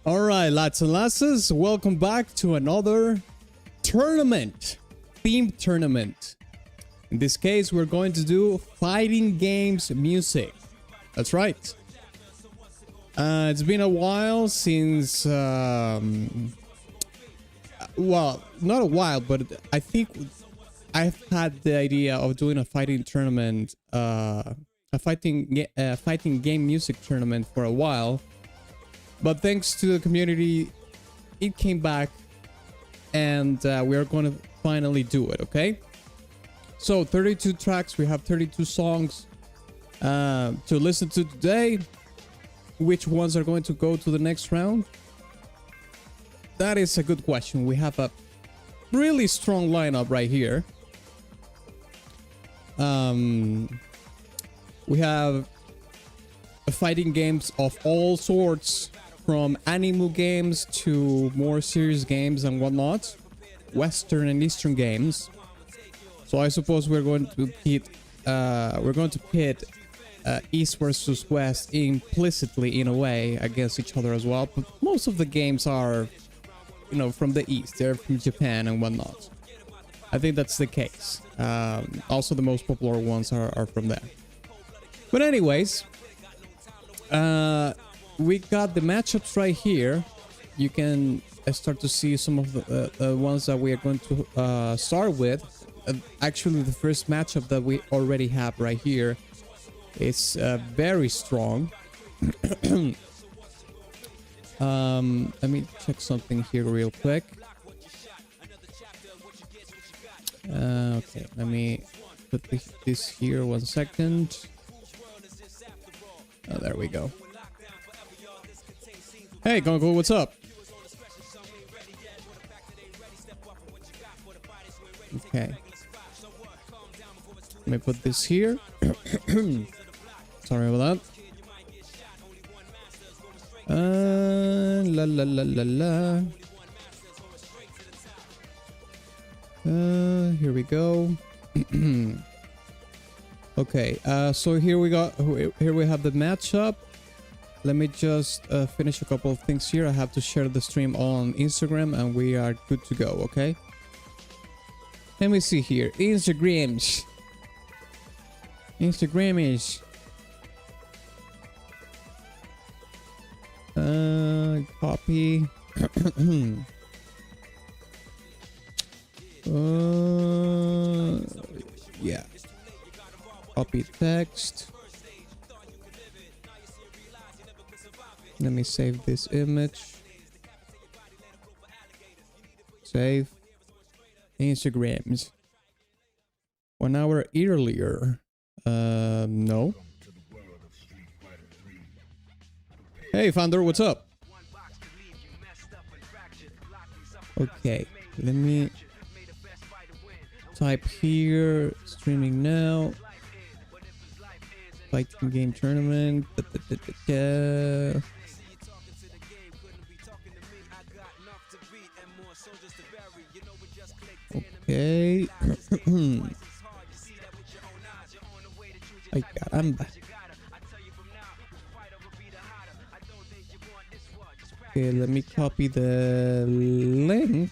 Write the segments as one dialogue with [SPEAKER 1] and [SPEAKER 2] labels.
[SPEAKER 1] All right, lads and lasses, welcome back to another tournament, themed tournament. In this case, we're going to do fighting games music. That's right. It's been a while since, well, not a while, but I think I've had the idea of doing a fighting tournament, a fighting game music tournament for a while. But thanks to the community, it came back, and we are going to finally do it, okay? So 32 tracks, we have 32 songs to listen to today. Which ones are going to go to the next round? That is a good question. We have a really strong lineup right here. We have fighting games of all sorts, from anime games to more serious games and whatnot, Western and Eastern games. So I suppose we're going to pit East versus West implicitly, in a way, against each other as well. But most of the games are, you know, from the East. They're from Japan and whatnot. I think that's the case. Also, the most popular ones are from there. But anyways, we got the matchups right here. You can start to see some of the ones that we are going to start with. Actually, the first matchup that we already have right here is very strong. Let me check something here real quick. Okay, let me put this here 1 second. Oh, there we go. Hey, Conkel, what's up? Okay. Let me put this here. Sorry about that. La la la la la. Here we go. Okay, so here we have the matchup. Let me just finish a couple of things here. I have to share the stream on Instagram and we are good to go, okay? Let me see here. Instagrams. Copy. Yeah. Copy text. Let me save this image. Save. Instagrams. 1 hour earlier. No. Hey, founder, what's up? Okay, let me type here. Streaming now. Fighting game tournament. Okay. Ay, caramba. Okay, let me copy the link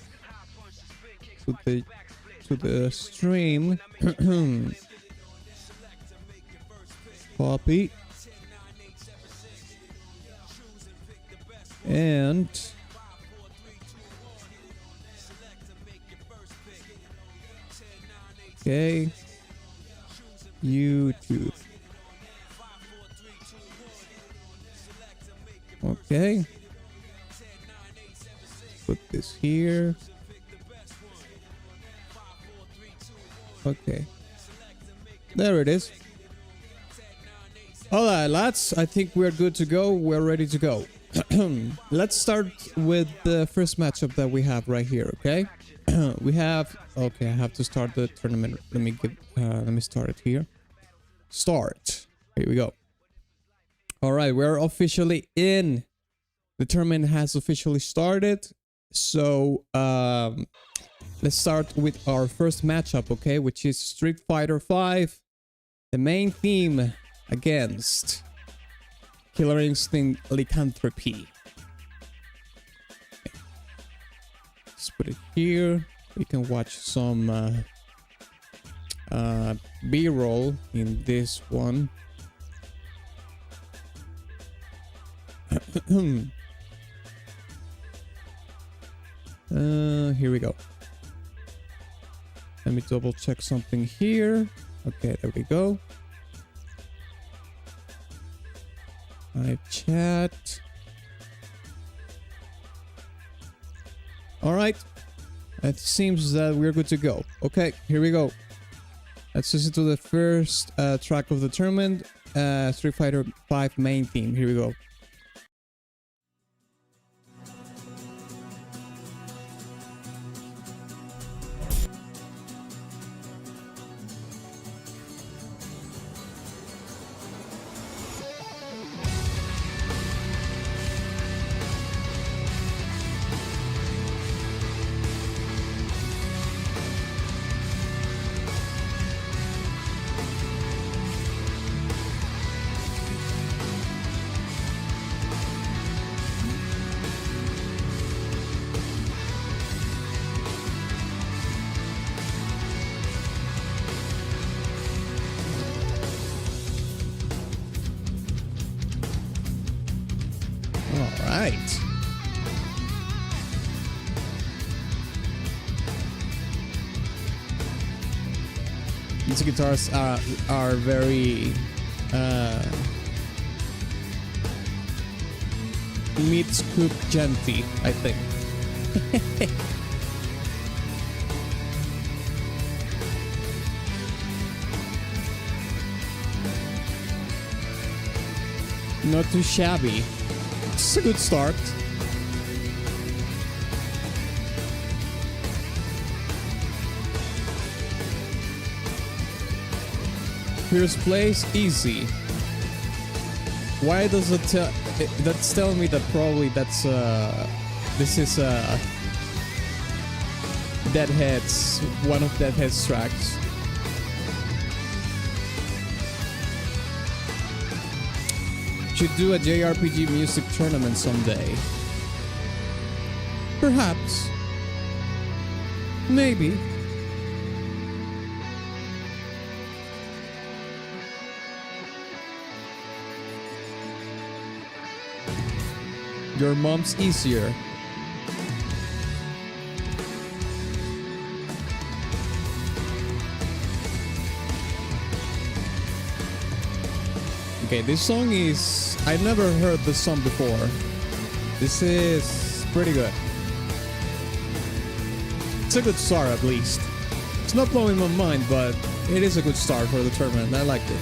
[SPEAKER 1] to the stream. Copy. And okay, YouTube. Okay, put this here. Okay, there it is. All right, lads, I think we're good to go. We're ready to go. Let's start with the first matchup that we have right here, okay? We have, okay, I have to start the tournament. Let me start it here. Start. Here we go. All right, we're officially in. The tournament has officially started. So, let's start with our first matchup, okay? Which is Street Fighter V. The main theme against Killer Instinct Lycanthropy. put it here. We can watch some B-roll in this one. Here we go. Let me double check something here. Okay, there we go. Live chat. All right. It seems that we're good to go. Okay, here we go. Let's listen to the first track of the tournament. Street Fighter V main theme. Here we go. Alright. These guitars are very mid-scoop genty, I think. Not too shabby. It's a good start. First place, easy. Why does it tell? That's telling me that probably that's this is Deadhead's, one of Deadhead's tracks. Should do a JRPG music tournament someday. Perhaps. Maybe. Your mom's easier. Okay, this song is... I've never heard this song before. This is pretty good. It's a good start, at least. It's not blowing my mind, but it is a good start for the tournament. I liked it.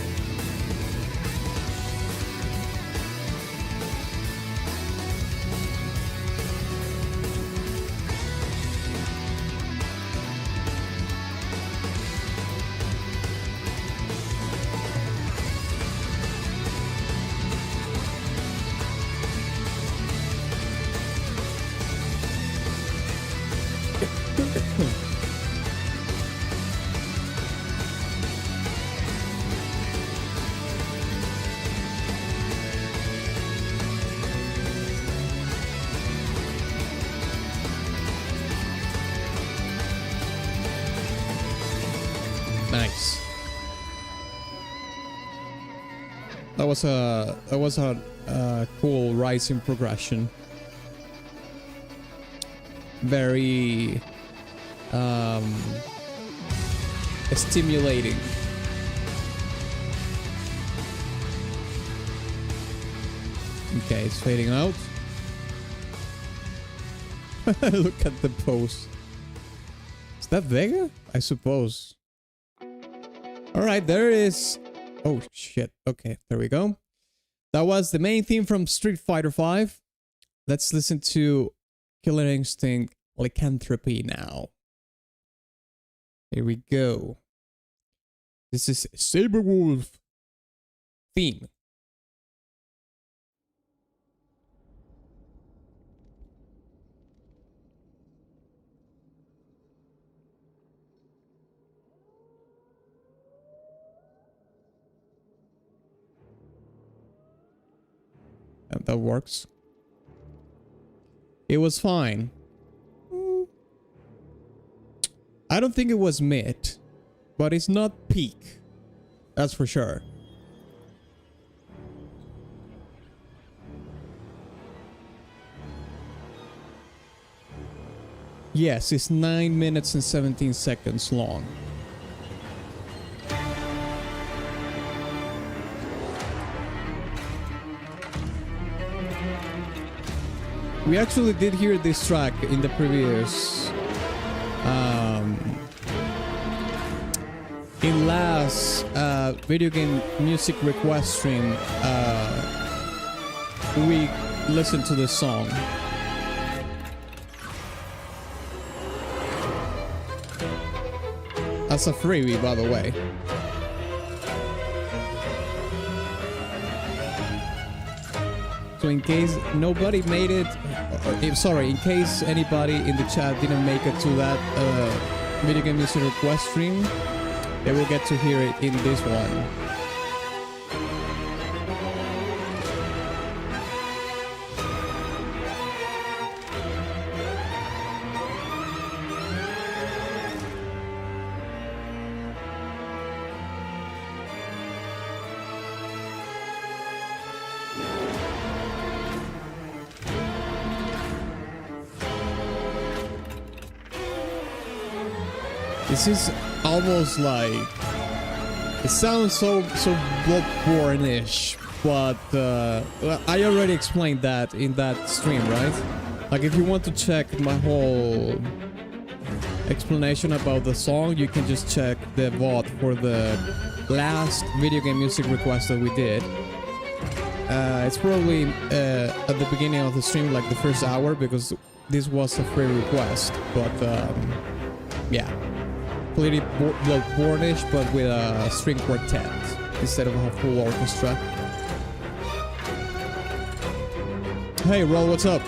[SPEAKER 1] Nice. That was a cool rising progression. Very stimulating. Okay, it's fading out. Look at the pose. Is that Vega? I suppose. Alright, there is... Oh, shit. Okay, there we go. That was the main theme from Street Fighter V. Let's listen to Killer Instinct Lycanthropy now. Here we go. This is Saberwolf theme. And that works. It was fine. I don't think it was mid, but it's not peak. That's for sure. Yes, it's 9 minutes and 17 seconds long. We actually did hear this track in the previous in last video game music request stream. We listened to this song. That's a freebie, by the way. So in case nobody made it, sorry, in case anybody in the chat didn't make it to that video game music request stream, they will get to hear it in this one. This is almost like, it sounds so Bloodborne-ish, but I already explained that in that stream, right? Like, if you want to check my whole explanation about the song, you can just check the VOD for the last video game music request that we did. It's probably at the beginning of the stream, like the first hour, because this was a free request, but yeah. Completely Bloodborne-ish, but with a string quartet instead of a full orchestra. Hey, Roll, what's up?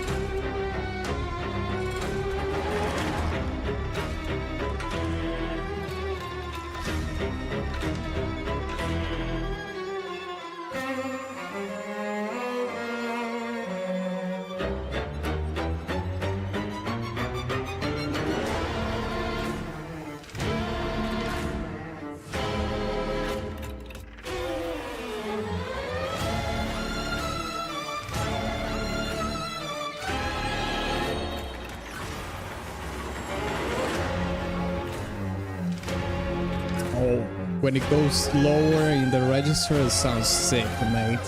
[SPEAKER 1] When it goes lower in the register, it sounds sick, mate.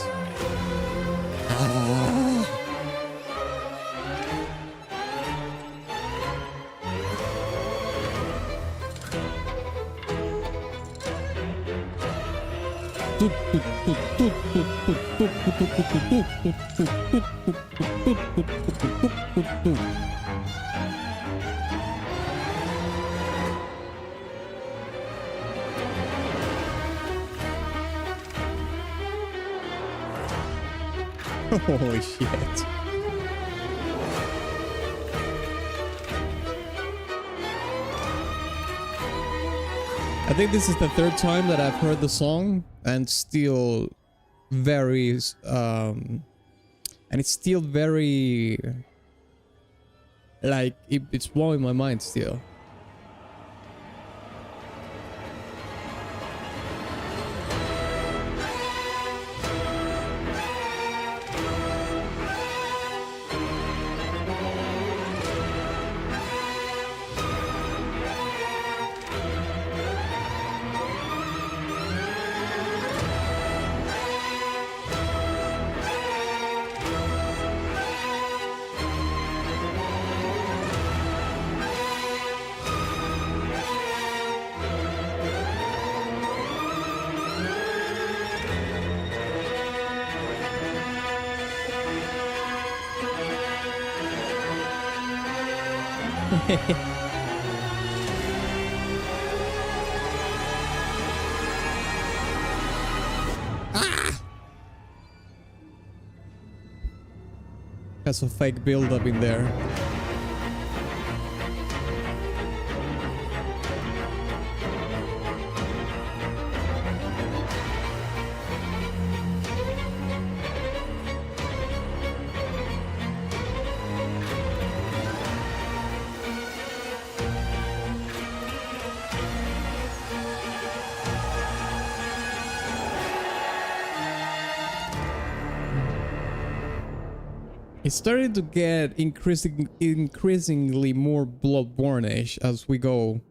[SPEAKER 1] Holy shit. I think this is the third time that I've heard the song, and still very and it's still very like it's blowing my mind still. Has a fake build up in there. It's starting to get increasingly more Bloodborne-ish as we go.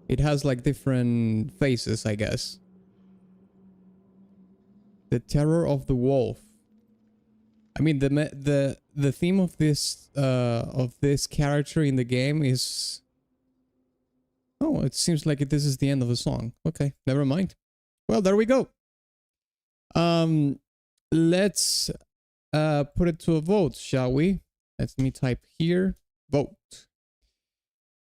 [SPEAKER 1] It has like different phases, I guess. The Terror of the Wolf. I mean, the theme of this character in the game is. Oh, it seems like this is the end of the song. Okay, never mind. Well, there we go. Let's put it to a vote, shall we? Let me type here, vote.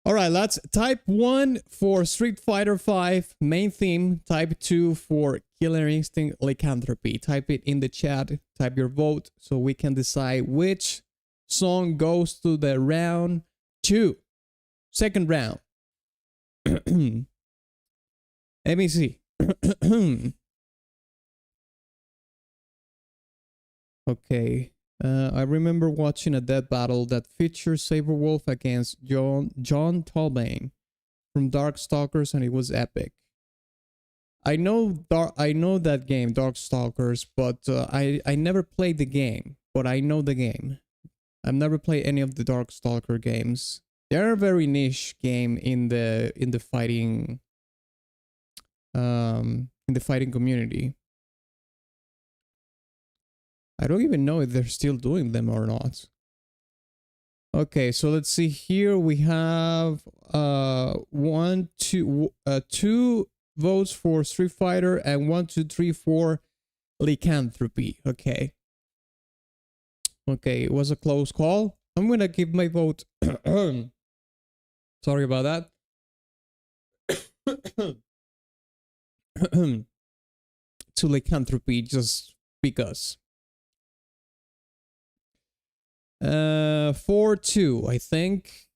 [SPEAKER 1] All right, let's type 1 for Street Fighter V main theme, type 2 for Killer Instinct Lycanthropy. Type it in the chat, type your vote so we can decide which song goes to the round 2. Second round. Let me see. Okay. I remember watching a death battle that featured Saberwolf against John Talbane from Darkstalkers, and it was epic. I know that game, Darkstalkers, but I never played the game, but I know the game. I've never played any of the Darkstalker games. They're a very niche game in the fighting community. I don't even know if they're still doing them or not. Okay, so let's see here. We have 2 votes for Street Fighter and 1, 2, 3, 4 Lycanthropy. Okay. Okay, it was a close call. I'm gonna give my vote. Sorry about that. To Lycanthropy, just because. 4-2, I think,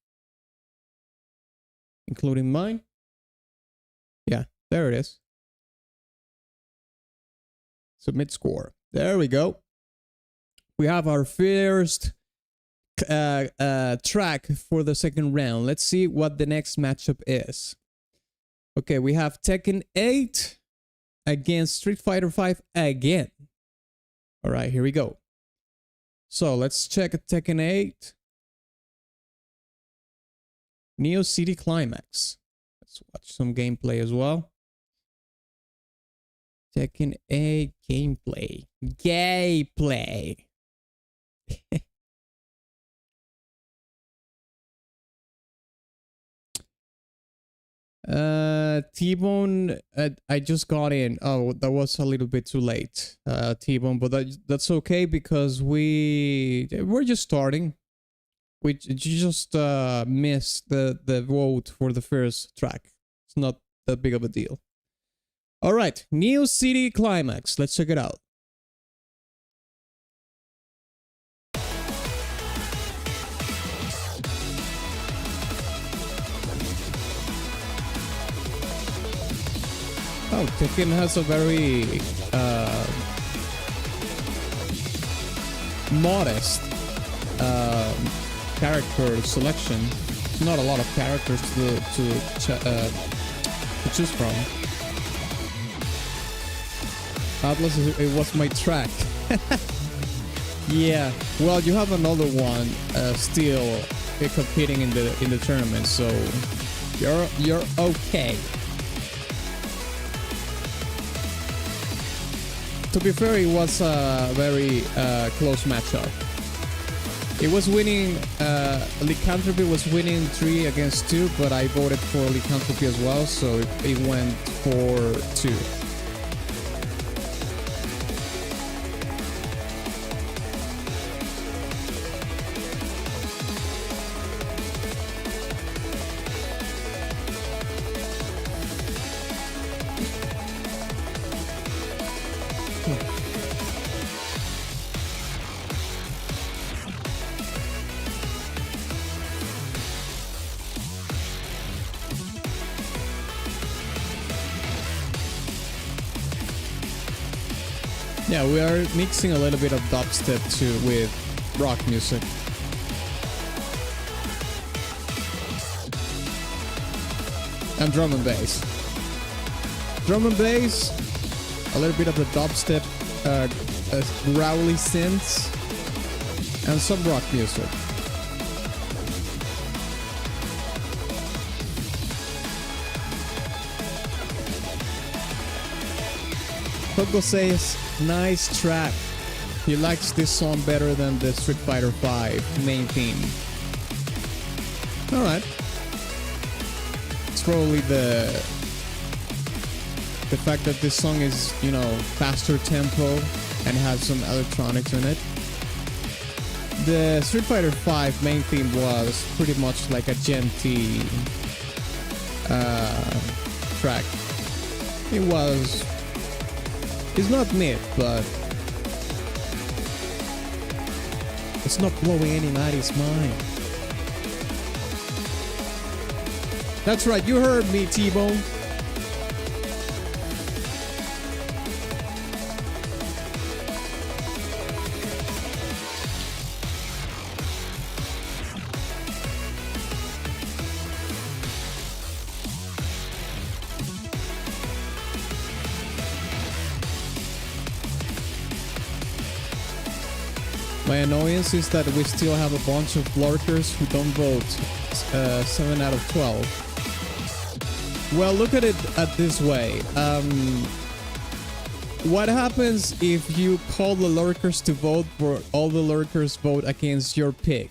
[SPEAKER 1] including mine. Yeah, there it is. Submit score. There we go. We have our first track for the second round. Let's see what the next matchup is. Okay, we have Tekken 8 against Street Fighter V again. All right, here we go. So let's check Tekken 8. Neo City Climax. Let's watch some gameplay as well. Tekken 8 gameplay. Gameplay. T-Bone, I just got in. Oh, that was a little bit too late, T-Bone, but that's okay because we're just starting. We just missed the vote for the first track. It's not that big of a deal. All right, Neo City Climax. Let's check it out. Oh, Tekken has a very modest character selection. There's not a lot of characters to choose from. Atlas, it was my track. Yeah, well, you have another one still competing in the tournament, so you're okay. To be fair, it was a very close matchup. It was winning, Lycanthropy was winning 3-2, but I voted for Lycanthropy as well, so it went 4-2. Yeah, we are mixing a little bit of dubstep too with rock music. And drum and bass. Drum and bass, a little bit of the dubstep, growly synths. and some rock music. Conkel says, nice track. He likes this song better than the Street Fighter V main theme. Alright. It's probably the fact that this song is, you know, faster tempo and has some electronics in it. The Street Fighter V main theme was pretty much like a genty track. It's not mid, but it's not blowing anybody's mind. That's right, you heard me, T-Bone. My annoyance is that we still have a bunch of lurkers who don't vote. 7 out of 12. Well, look at it this way. What happens if you call the lurkers to vote for all the lurkers vote against your pick?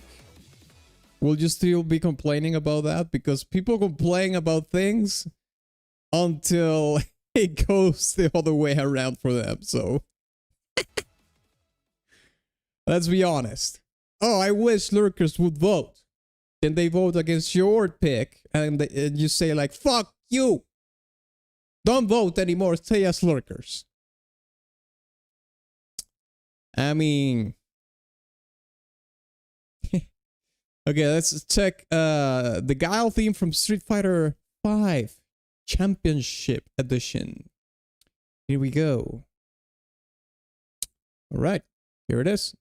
[SPEAKER 1] Will you still be complaining about that? Because people complain about things until it goes the other way around for them, so... Let's be honest. Oh, I wish lurkers would vote. Then they vote against your pick, and you say like, fuck you! Don't vote anymore, stay as lurkers. I mean... Okay, let's check the Guile theme from Street Fighter V Championship Edition. Here we go. Alright, here it is.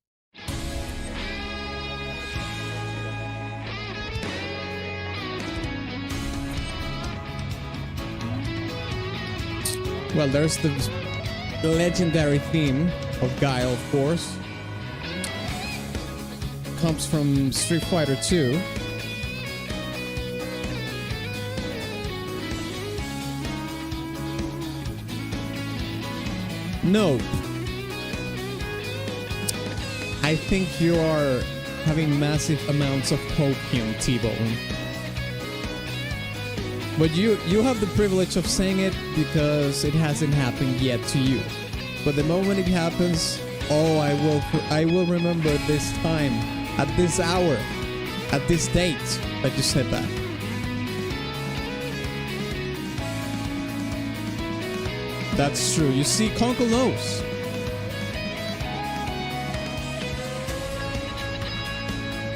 [SPEAKER 1] Well, there's the legendary theme of Guile, of course. Comes from Street Fighter 2. Nope. I think you are having massive amounts of copium, T-Bone. But you have the privilege of saying it because it hasn't happened yet to you. But the moment it happens, oh, I will remember this time, at this hour, at this date that you said that. That's true. You see, Conkel knows.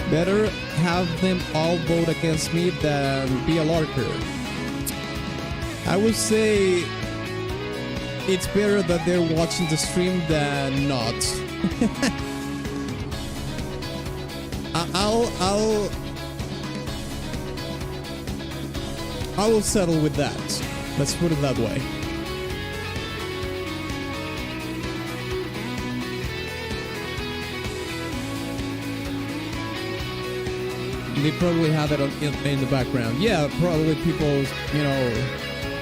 [SPEAKER 1] Better have them all vote against me than be a lurker. I would say it's better that they're watching the stream than not. I will settle with that. Let's put it that way. They probably have it in the background. Yeah, probably people, you know...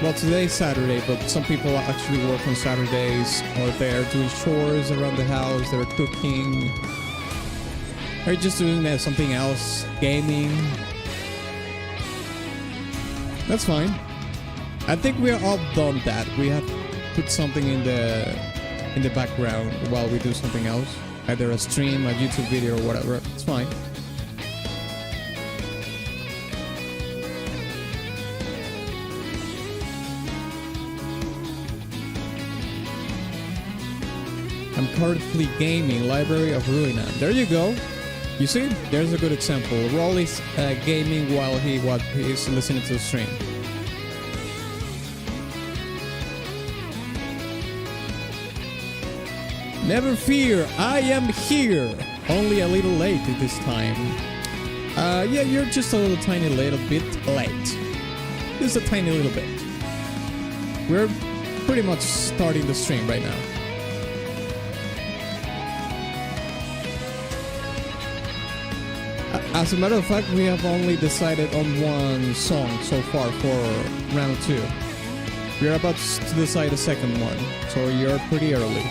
[SPEAKER 1] Well, today's Saturday, but some people actually work on Saturdays, or they're doing chores around the house, they're cooking, or just doing something else, gaming. That's fine. I think we're all done that. We have put something in the background while we do something else, either a stream, a YouTube video, or whatever. It's fine. I'm currently gaming Library of Ruina. There you go. You see? There's a good example. Rolly's gaming while he's listening to the stream. Never fear, I am here. Only a little late this time. Yeah, you're just a tiny little bit late. Just a tiny little bit. We're pretty much starting the stream right now. As a matter of fact, we have only decided on one song so far for round 2. We're about to decide the second one, so you're pretty early.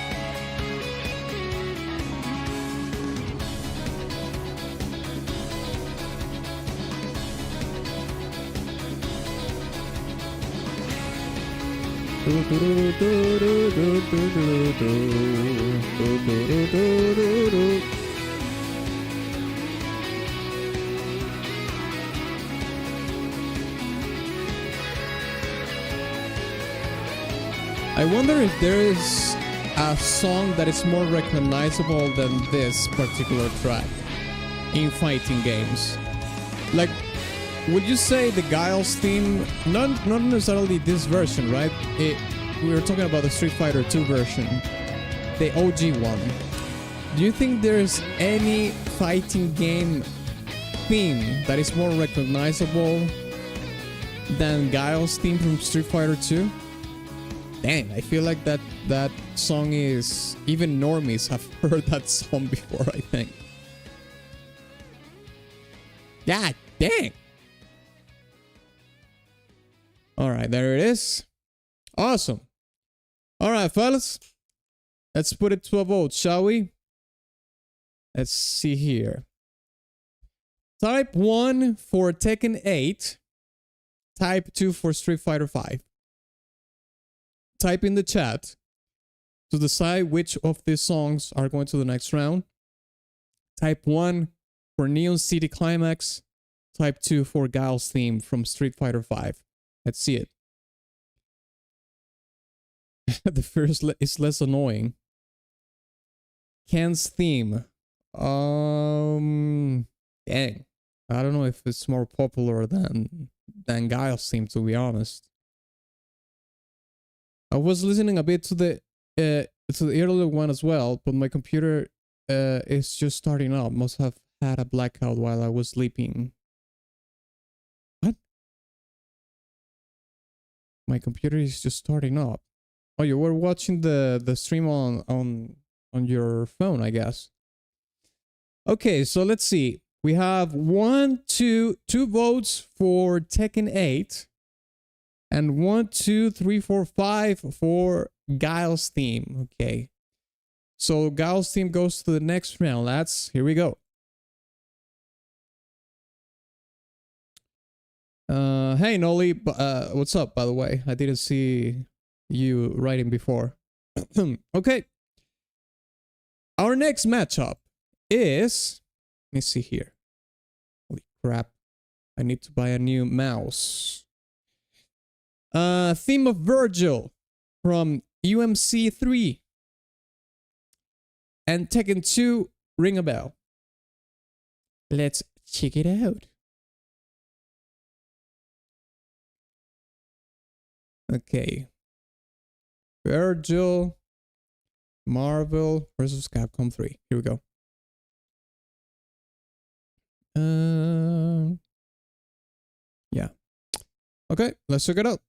[SPEAKER 1] I wonder if there is a song that is more recognizable than this particular track in fighting games. Like, would you say the Guile's theme, not necessarily this version, right? We were talking about the Street Fighter 2 version, the OG one. Do you think there's any fighting game theme that is more recognizable than Guile's theme from Street Fighter 2? Dang, I feel like that song is... Even normies have heard that song before, I think. God dang! Alright, there it is. Awesome. Alright, fellas. Let's put it to a vote, shall we? Let's see here. Type 1 for Tekken 8. Type 2 for Street Fighter 5. Type in the chat to decide which of these songs are going to the next round. Type 1 for Neon City Climax. Type 2 for Guile's theme from Street Fighter 5. Let's see it. The first is less annoying. Ken's theme. Dang. I don't know if it's more popular than Guile's theme, to be honest. I was listening a bit to the earlier one as well, but my computer is just starting up. Must have had a blackout while I was sleeping. What? My computer is just starting up. Oh, you were watching the stream on your phone, I guess. Okay, so let's see. We have two votes for Tekken 8. And 1, 2, 3, 4, 5 for Guile's theme. Okay. So Guile's theme goes to the next round, lads. Here we go. Hey, Noli. What's up, by the way? I didn't see you writing before. Okay. Our next matchup is... Let me see here. Holy crap. I need to buy a new mouse. Theme of Virgil from UMC 3 and Tekken 2 Ring a Bell. Let's check it out. Okay. Virgil, Marvel versus Capcom 3. Here we go. Yeah. Okay, let's check it out.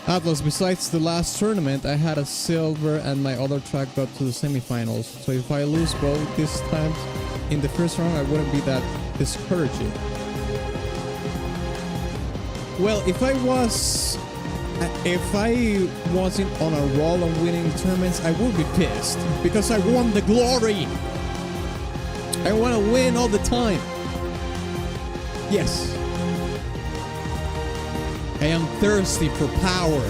[SPEAKER 1] Atlas, besides the last tournament, I had a silver and my other track got to the semifinals. So if I lose both this time in the first round, I wouldn't be that discouraging. Well, if I wasn't on a roll of winning tournaments, I would be pissed because I won the glory. I want to win all the time. Yes. I am thirsty for power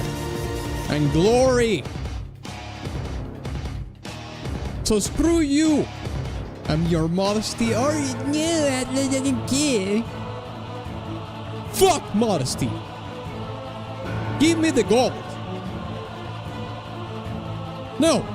[SPEAKER 1] and glory. So screw you. I'm your modesty. Or no, I don't care. Fuck modesty. Give me the gold. No.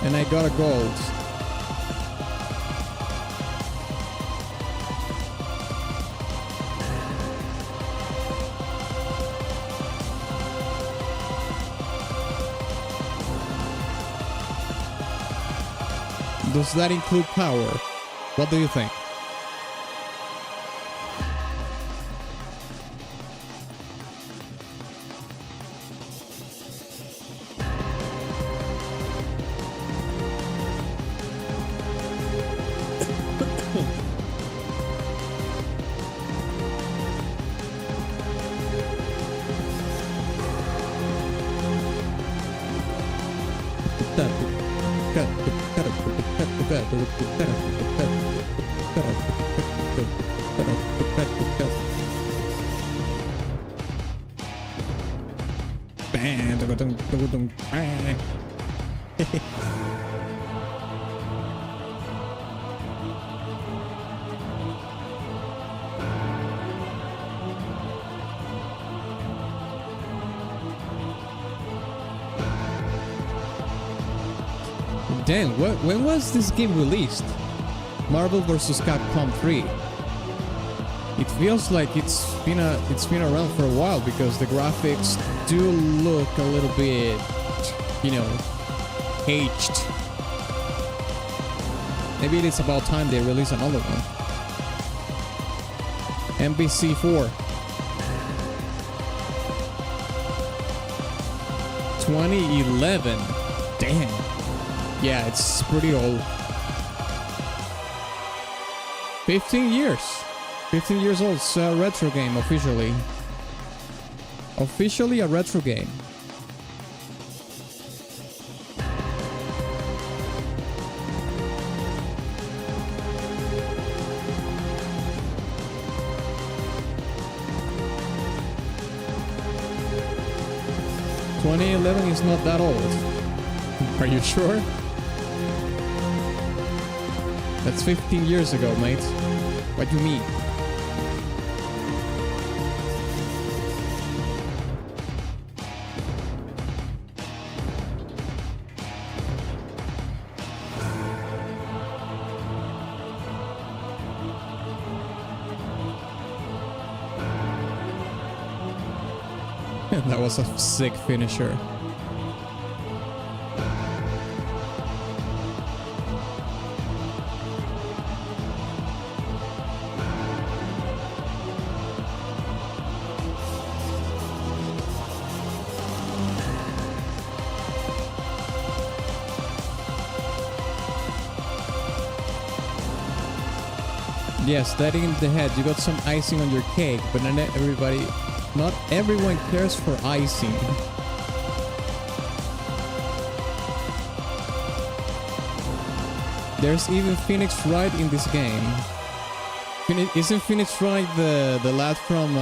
[SPEAKER 1] And I got a gold. Does that include power? What do you think? Damn, when was this game released? Marvel vs. Capcom 3. It feels like it's been around for a while because the graphics do look a little bit, you know, aged. Maybe it is about time they release another one. MBC 4. 2011. Damn. Yeah, it's pretty old. 15 years. 15 years old. It's a retro game officially. Officially a retro game. .2011 is not that old. Are you sure? That's 15 years ago, mate. What do you mean? That was a sick finisher. Yes, that in the head. You got some icing on your cake, but not everyone cares for icing. There's even Phoenix Wright in this game. Isn't Phoenix Wright the lad from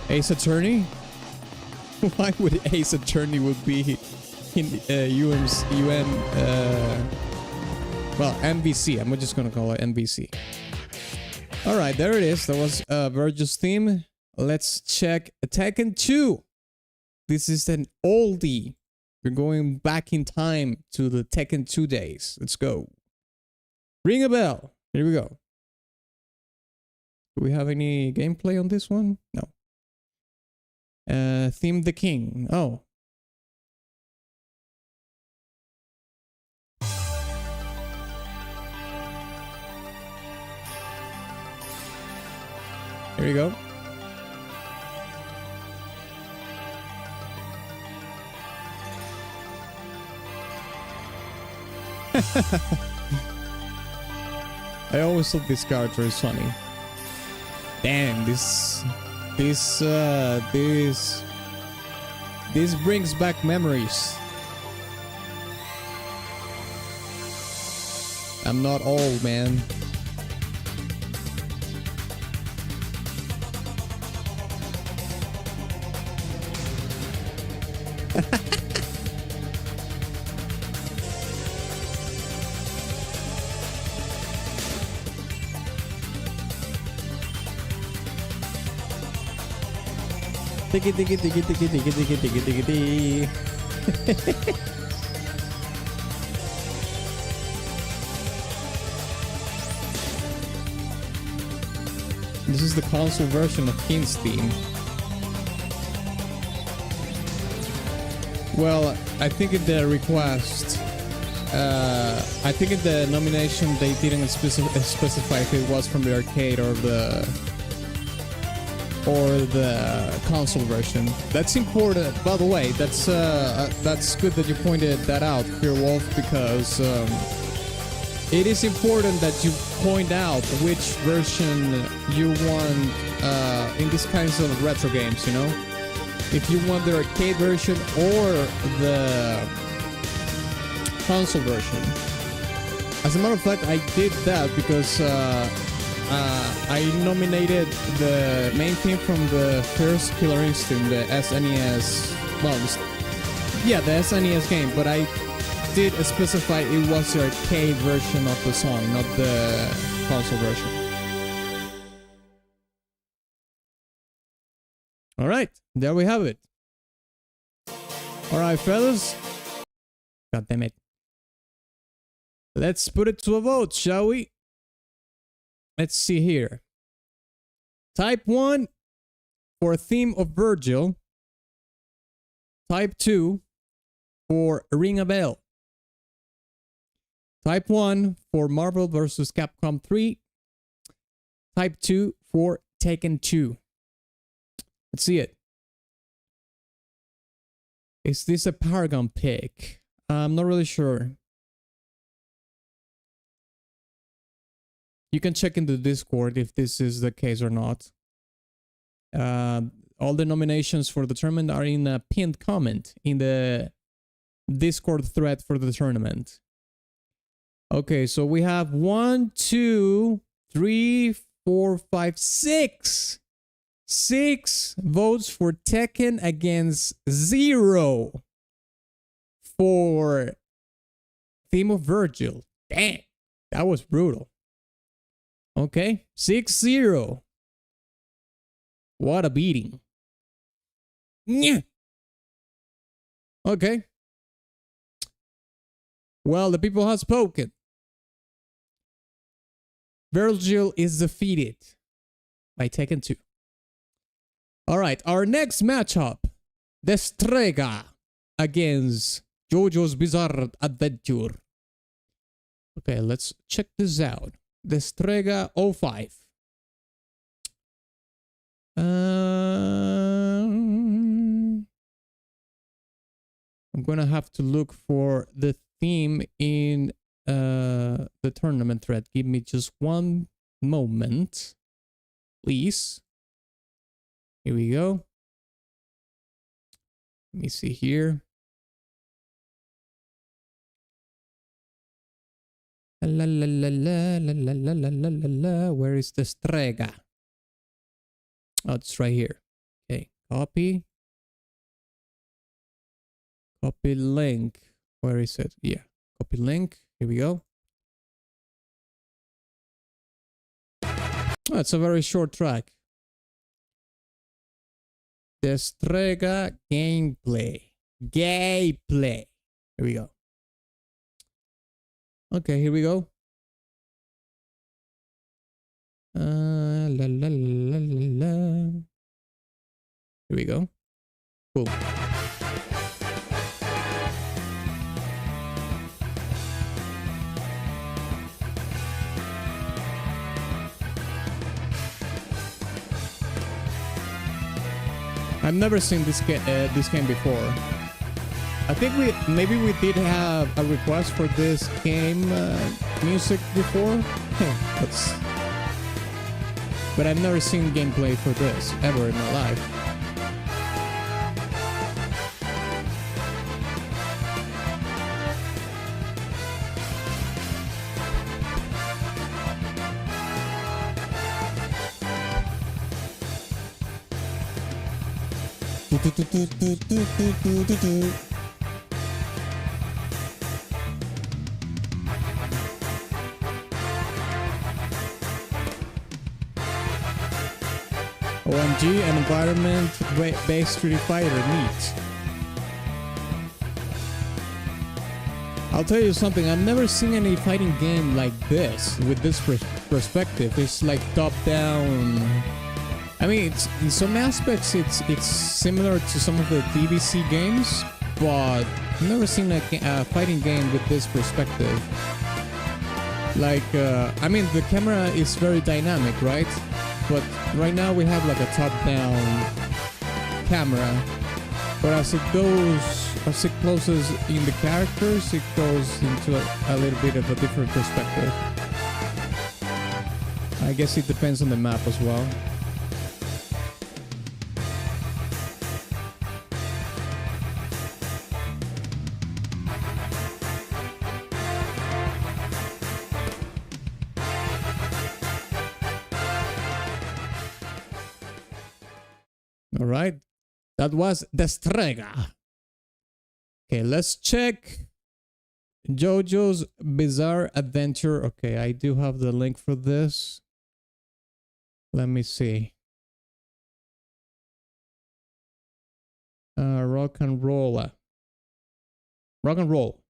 [SPEAKER 1] Ace Attorney? Why would Ace Attorney would be in MVC. I'm just gonna call it MVC. All right, there it is. That was Virgil's theme. Let's check Tekken 2. This is an oldie. We're going back in time to the Tekken 2 days. Let's go. Ring a bell. Here we go. Do we have any gameplay on this one? No. Theme the King. Oh. Here we go. I always thought this character is funny. Damn, this brings back memories. I'm not old, man. Diggy diggy diggy diggy diggy diggy diggy diggy diggy. This is the console version of King's theme. Well, I think in the request I think in the nomination they didn't specify if it was from the arcade or the console version. That's important. By the way, that's good that you pointed that out, Fear Wolf, because it is important that you point out which version you want in these kinds of retro games, you know? If you want the arcade version or the console version. As a matter of fact, I did that because I nominated the main theme from the first Killer Instinct, the SNES. Well, yeah, the SNES game, but I did specify it was the arcade version of the song, not the console version. All right, there we have it. All right, fellas. God damn it. Let's put it to a vote, shall we? Let's see here. Type 1 for Theme of Virgil. Type 2 for Ring a Bell. Type 1 for Marvel vs. Capcom 3. Type 2 for Tekken 2. Let's see it. Is this a Paragon pick? I'm not really sure. You can check in the Discord if this is the case or not. All the nominations for the tournament are in a pinned comment in the Discord thread for the tournament. Okay, so we have 1, 2, 3, 4, 5, 6. 6 votes for Tekken against 0 for Theme of Virgil. Damn, that was brutal. Okay, 6-0. What a beating. Yeah. Okay. Well, the people have spoken. Virgil is defeated by Tekken 2. All right, our next matchup. Destrega against JoJo's Bizarre Adventure. Okay, let's check this out. Destrega 05. I'm gonna have to look for the theme in the tournament thread. Give me just one moment, please. Here we go. Let me see here. La la la la la la la la la la la. Where is the Strega? Oh, it's right here. Okay, copy. Copy link. Where is it? Yeah, copy link. Here we go. Oh, it's a very short track. The Strega gameplay. Gameplay. Here we go. Okay, here we go. La la la la la. Here we go. Cool. I've never seen this game before. I think maybe we did have a request for this game music before. But I've never seen gameplay for this ever in my life. OMG, an environment-based Street Fighter, neat. I'll tell you something, I've never seen any fighting game like this, with this perspective. It's like top-down. I mean, in some aspects, it's similar to some of the DBC games, but I've never seen a fighting game with this perspective. Like, I mean, the camera is very dynamic, right? But right now we have like a top-down camera. But as it closes in the characters, it goes into a little bit of a different perspective. I guess it depends on the map as well. All right, that was Destrega. Okay, let's check JoJo's Bizarre Adventure. Okay, I do have the link for this. Let me see. Rock and roll. Rock and roll.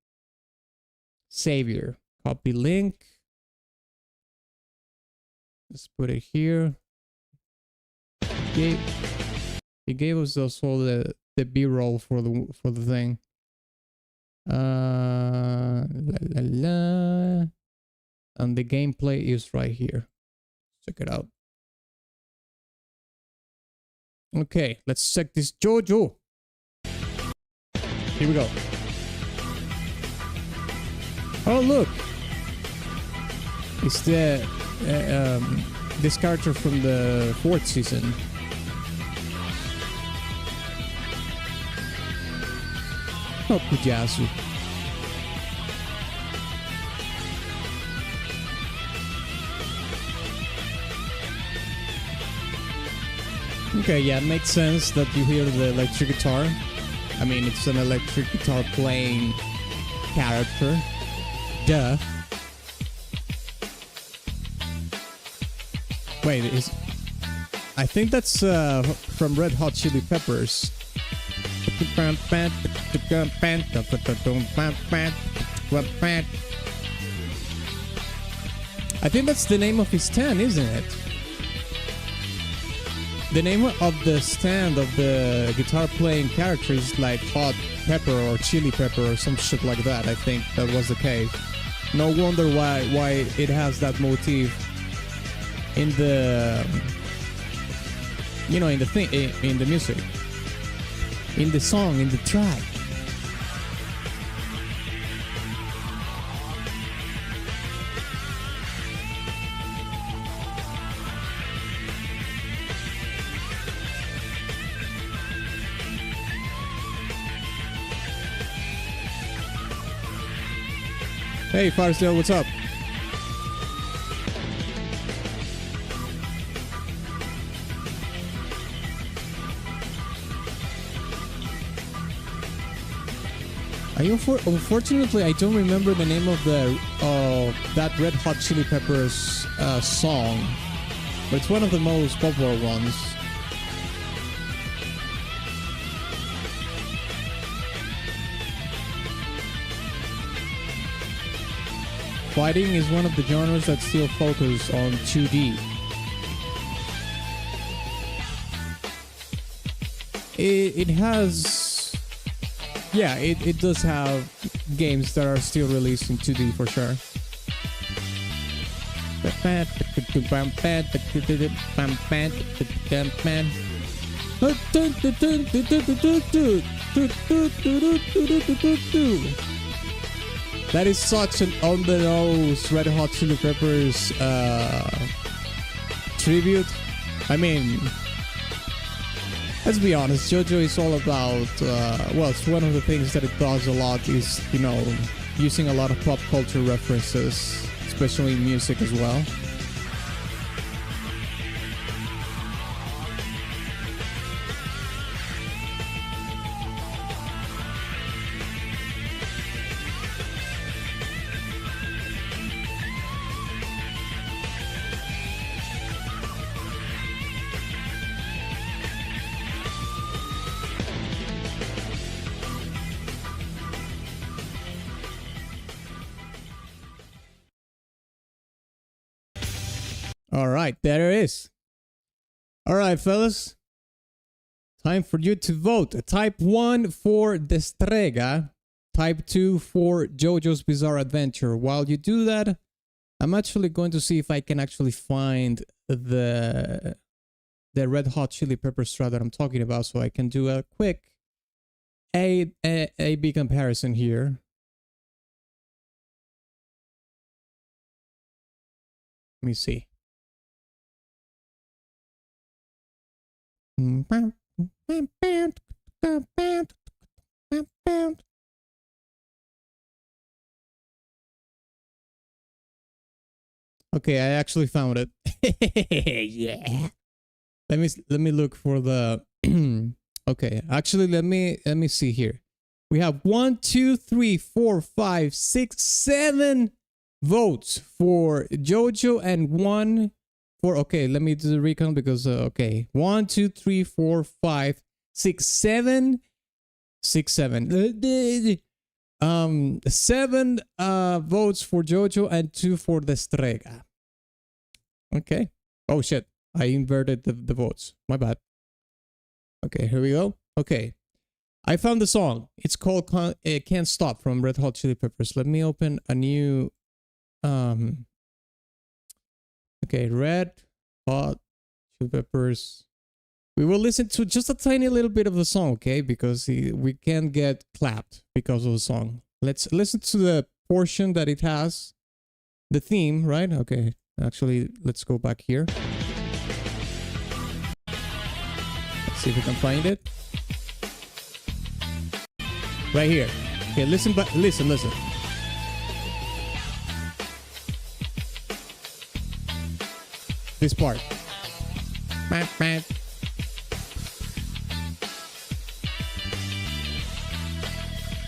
[SPEAKER 1] Savior. Copy link. Let's put it here. He gave us also the B-roll for the thing. La, la, la. And the gameplay is right here. Check it out. Okay, let's check this JoJo. Here we go. Oh look, it's the this character from the 4th season. Oh, Kujasu. Okay, yeah, it makes sense that you hear the electric guitar. I mean, it's an electric guitar playing character. Duh. Wait, I think that's from Red Hot Chili Peppers. I think that's the name of his stand, isn't it? The name of the stand of the guitar playing character is like Hot Pepper or Chili Pepper or some shit like that. I think that was the case. No wonder why it has that motif in the, you know, in the thing, in the music, in the song, in the track. Hey, Firesdale, what's up? Unfortunately, I don't remember the name of the that Red Hot Chili Peppers song, but it's one of the most popular ones. Fighting is one of the genres that still focus on 2D. It has... Yeah, it does have games that are still released in 2D for sure. That is such an on-the-nose Red Hot Chili Peppers tribute. I mean, let's be honest, JoJo is all about, well, it's one of the things that it does a lot is, you know, using a lot of pop culture references, especially in music as well. All right, there it is. All right, fellas. Time for you to vote. Type 1 for Destrega. Type 2 for JoJo's Bizarre Adventure. While you do that, I'm actually going to see if I can actually find the Red Hot Chili Pepper strat that I'm talking about, so I can do a quick A/B comparison here. Let me see. Okay, I actually found it. Yeah. Let me look for the okay, actually let me see here. We have 1, 2, 3, 4, 5, 6, 7 votes for JoJo and 1 for, okay, let me do the recount because okay. 1, 2, 3, 4, 5, 6, 7 7 votes for JoJo and 2 for the Strega. Okay. Oh shit, I inverted the votes. My bad. Okay, here we go. Okay, I found the song. It's called Can't Stop from Red Hot Chili Peppers. Let me open a new okay, Red Hot Chili Peppers. We will listen to just a tiny little bit of the song, okay? Because we can't get clapped because of the song. Let's listen to the portion that it has. The theme, right? Okay, actually, let's go back here. Let's see if we can find it. Right here. Okay, listen, listen. This part.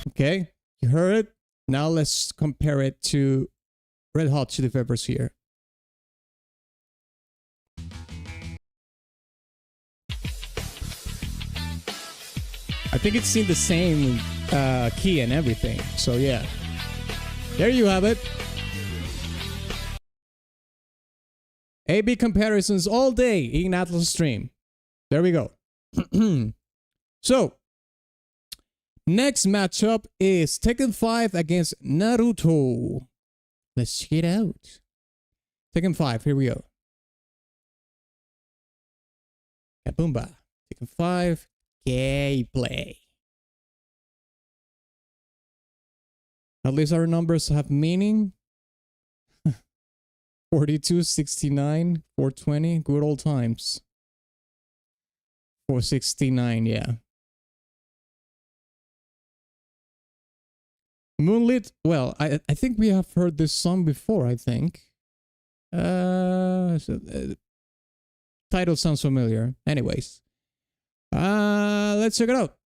[SPEAKER 1] Okay, you heard it. Now let's compare it to Red Hot Chili Peppers here. I think it's in the same key and everything. So yeah, there you have it. A/B comparisons all day in Atlas stream. There we go. So, next matchup is Tekken 5 against Naruto. Let's check it out. Tekken 5, here we go. Kaboomba. Tekken 5 gameplay. At least our numbers have meaning. 42, 69, 420, good old times. 469, yeah. Moonlit, well, I think we have heard this song before, I think. Title sounds familiar. Anyways. Let's check it out.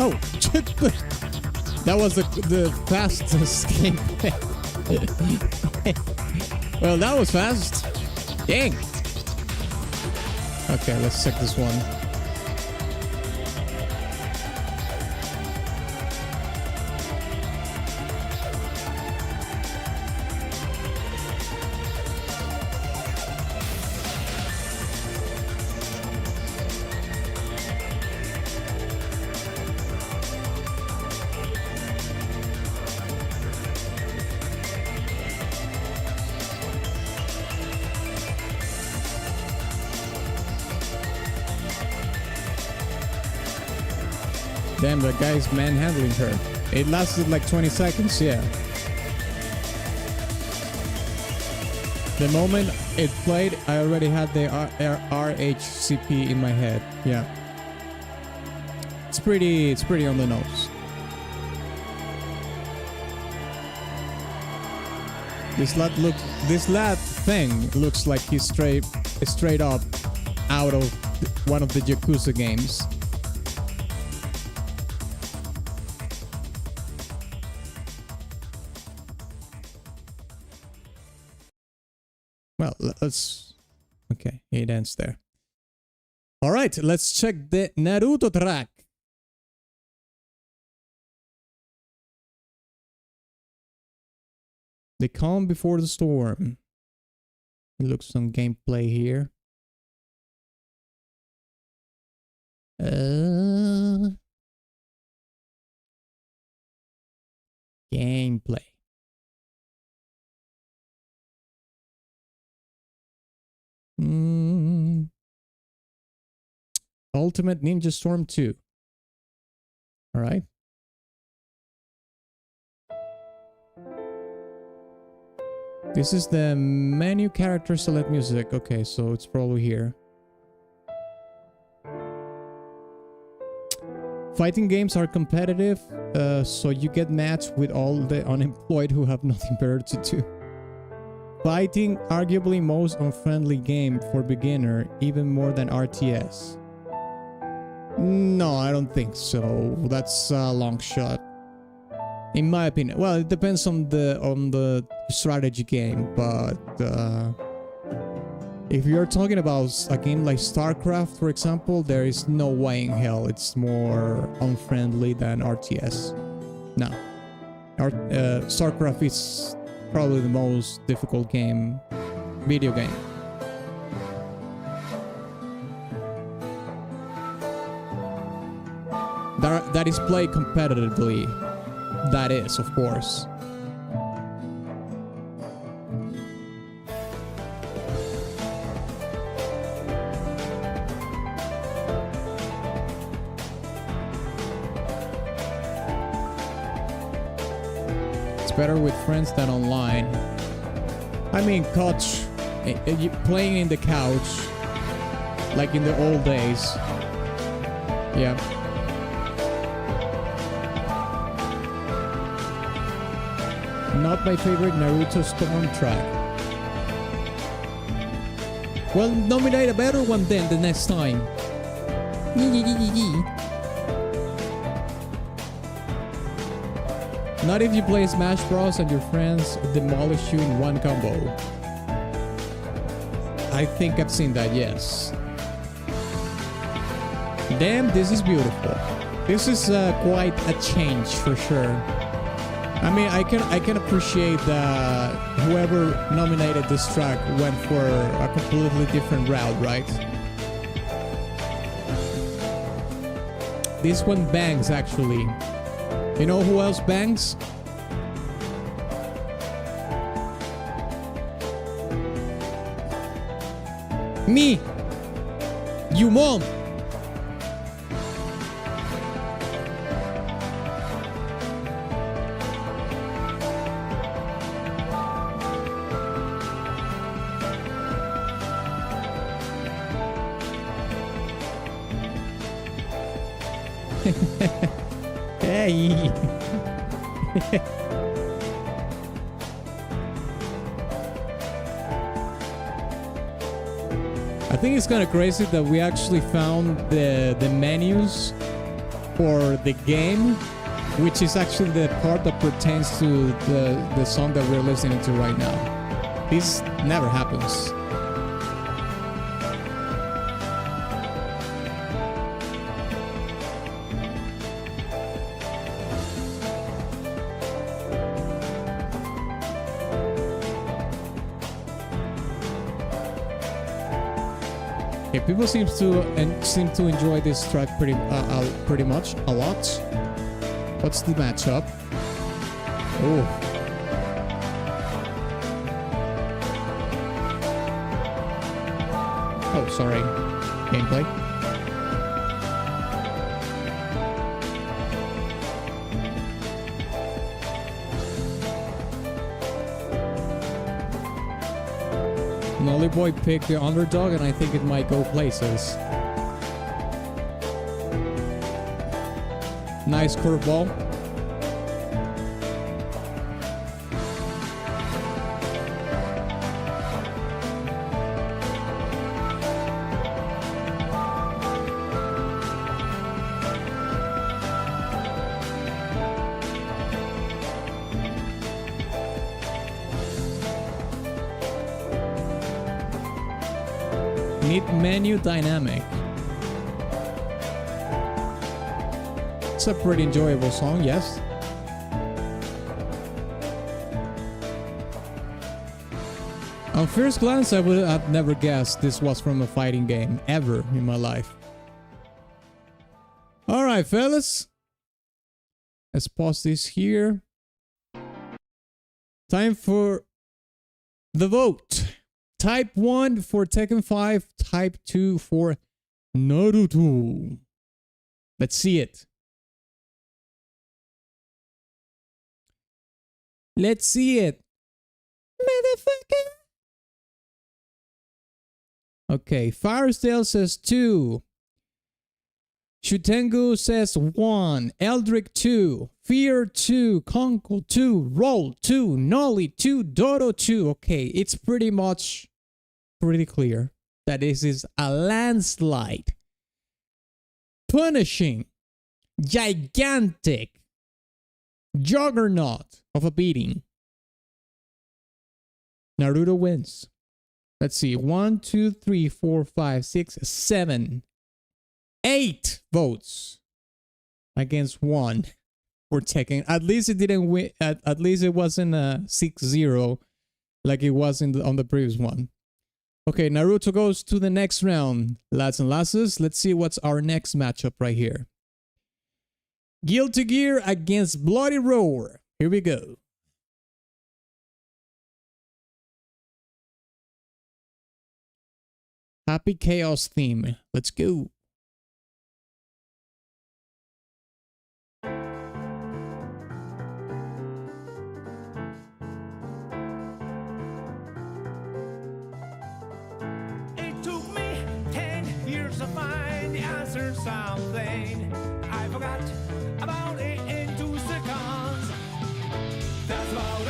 [SPEAKER 1] Oh, that was the fastest gameplay. Well, that was fast. Dang. Okay, let's check this one. Damn, the guy's manhandling her. It lasted like 20 seconds, yeah. The moment it played, I already had the RHCP in my head. Yeah. It's pretty on the nose. This lad thing looks like he's straight up out of one of the Yakuza games. Well, let's... Okay, it ends there. All right, let's check the Naruto track. The calm before the storm. It looks some gameplay here. Gameplay. Ultimate Ninja Storm 2. All right. This is the menu character select music. Okay, so it's probably here. Fighting games are competitive, so you get matched with all the unemployed who have nothing better to do. Fighting, arguably most unfriendly game for beginner, even more than RTS. No, I don't think so. That's a long shot, in my opinion. Well, it depends on the strategy game, but if you're talking about a game like StarCraft, for example, there is no way in hell it's more unfriendly than RTS. No, StarCraft is probably the most difficult video game. That is played competitively. That is, of course. It's better with friends than online. I mean, couch, playing in the couch, like in the old days. Yeah. Not my favorite Naruto Storm track. Well, nominate a better one then the next time. Not if you play Smash Bros and your friends demolish you in one combo. I think I've seen that, yes. Damn, this is beautiful. This is quite a change for sure. I mean, I can appreciate that whoever nominated this track went for a completely different route, right? This one bangs, actually. You know who else bangs? Me! You mom! Hey! I think it's kind of crazy that we actually found the menus for the game, which is actually the part that pertains to the song that we're listening to right now. This never happens. Okay, people seem to enjoy this track pretty much a lot. What's the matchup? Oh. Oh, sorry. Gameplay. Nolly Boy picked the underdog, and I think it might go places. Nice curveball. need menu dynamic. It's a pretty enjoyable song, yes. On first glance, I would have never guessed this was from a fighting game, ever in my life. Alright, fellas. Let's pause this here. Time for the vote. Type 1 for Tekken 5, Type 2 for Naruto. Let's see it. Let's see it. Motherfucker. Okay, Firesdale says 2. Shutengu says 1. Eldrick 2. Fear 2. Conkel 2. Roll 2. Nolly 2. Dodo 2. Okay, it's pretty much pretty clear that this is a landslide. Punishing. Gigantic. Juggernaut of a beating. Naruto wins. Let's see. 1, 2, 3, 4, 5, 6, 7, 8 votes against 1 for Tekken. At least it didn't win. At least it wasn't a 6-0 like it was on the previous one. Okay, Naruto goes to the next round. Lads and lasses, let's see what's our next matchup right here. Guilty Gear against Bloody Roar. Here we go. Happy Chaos theme. Let's go.
[SPEAKER 2] It took me 10 years to find the answer to something. I forgot about it in 2 seconds. That's about it.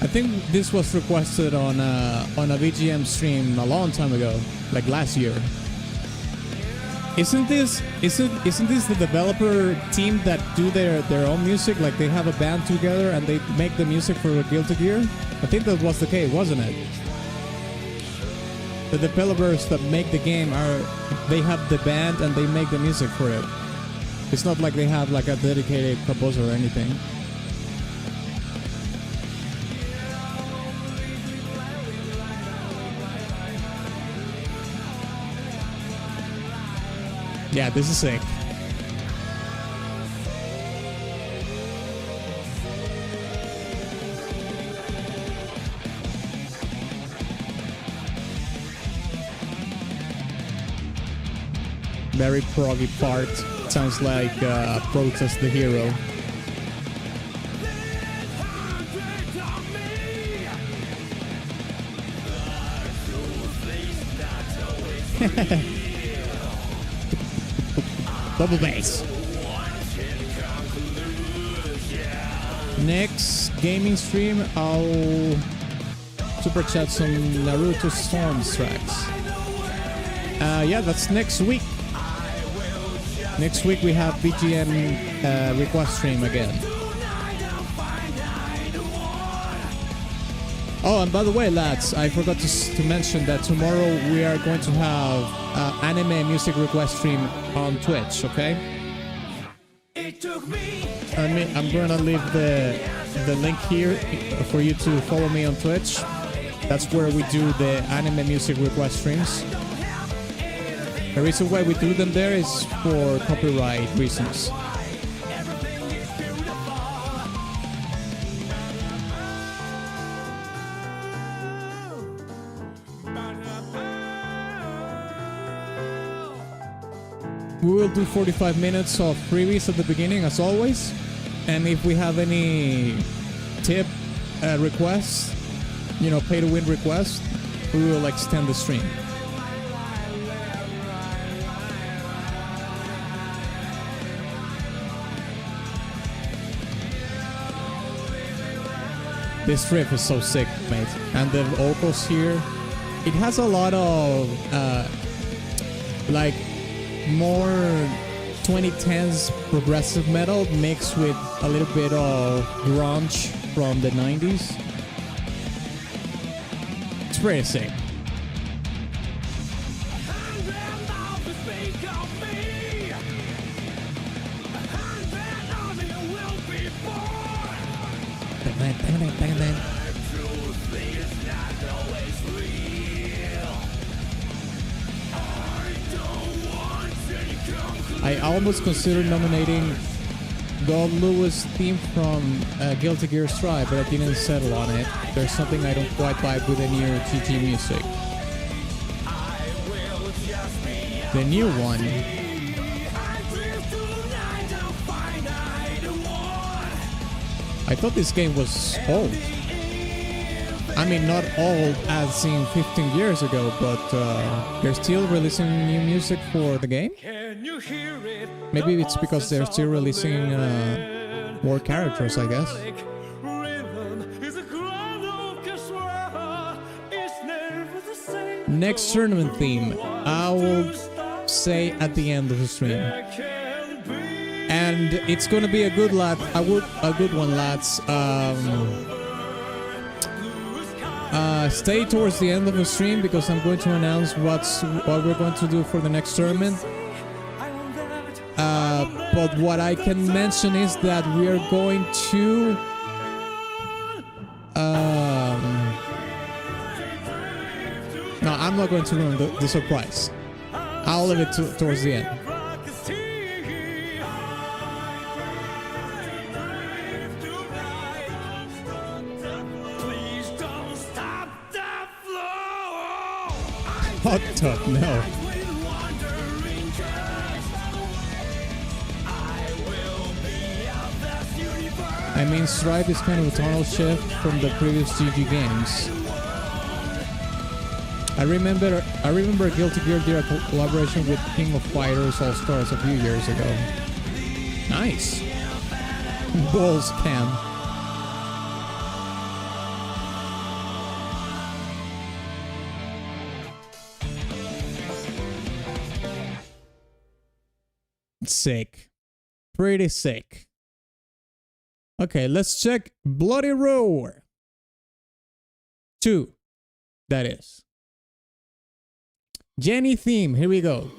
[SPEAKER 1] I think this was requested on a VGM stream a long time ago, like last year. Isn't this the developer team that do their own music? Like they have a band together and they make the music for Guilty Gear? I think that was the case, wasn't it? The developers that make the game they have the band and they make the music for it. It's not like they have like a dedicated composer or anything. Yeah, this is sick. Very proggy part. Sounds like Protest the Hero. Double bass. Next gaming stream, I'll super chat some Naruto Storms tracks. Yeah, that's next week. Next week we have BGM request stream again. Oh, and by the way, lads, I forgot to mention that tomorrow we are going to have anime music request stream on Twitch, okay? I'm gonna leave the link here for you to follow me on Twitch. That's where we do the anime music request streams. The reason why we do them there is for copyright reasons. We will do 45 minutes of freebies at the beginning, as always. And if we have any tip requests, you know, pay to win requests, we will extend the stream. This riff is so sick, mate. And the vocals here, it has a lot of like more 2010s progressive metal mixed with a little bit of grunge from the 90s. It's pretty sick. I almost considered nominating God Lewis theme from Guilty Gear Strive, but I didn't settle on it. There's something I don't quite vibe with the newer GG music. The new one. I thought this game was old. I mean, not old as in 15 years ago, but they're still releasing new music for the game? Maybe it's because they're still releasing more characters, I guess. Next tournament theme, I will say at the end of the stream. And it's gonna be a good one, lads. Stay towards the end of the stream because I'm going to announce what we're going to do for the next tournament. But what I can mention is that we are going to no, I'm not going to ruin the surprise. I'll leave it towards the end. Hot tub, no. I mean, Stripe is kind of a tonal shift from the previous GG games. I remember Guilty Gear did a collaboration with King of Fighters All Stars a few years ago. Nice. Balls cam. Sick. Pretty sick. Okay, let's check Bloody Roar 2. That is. Jenny theme. Here we go.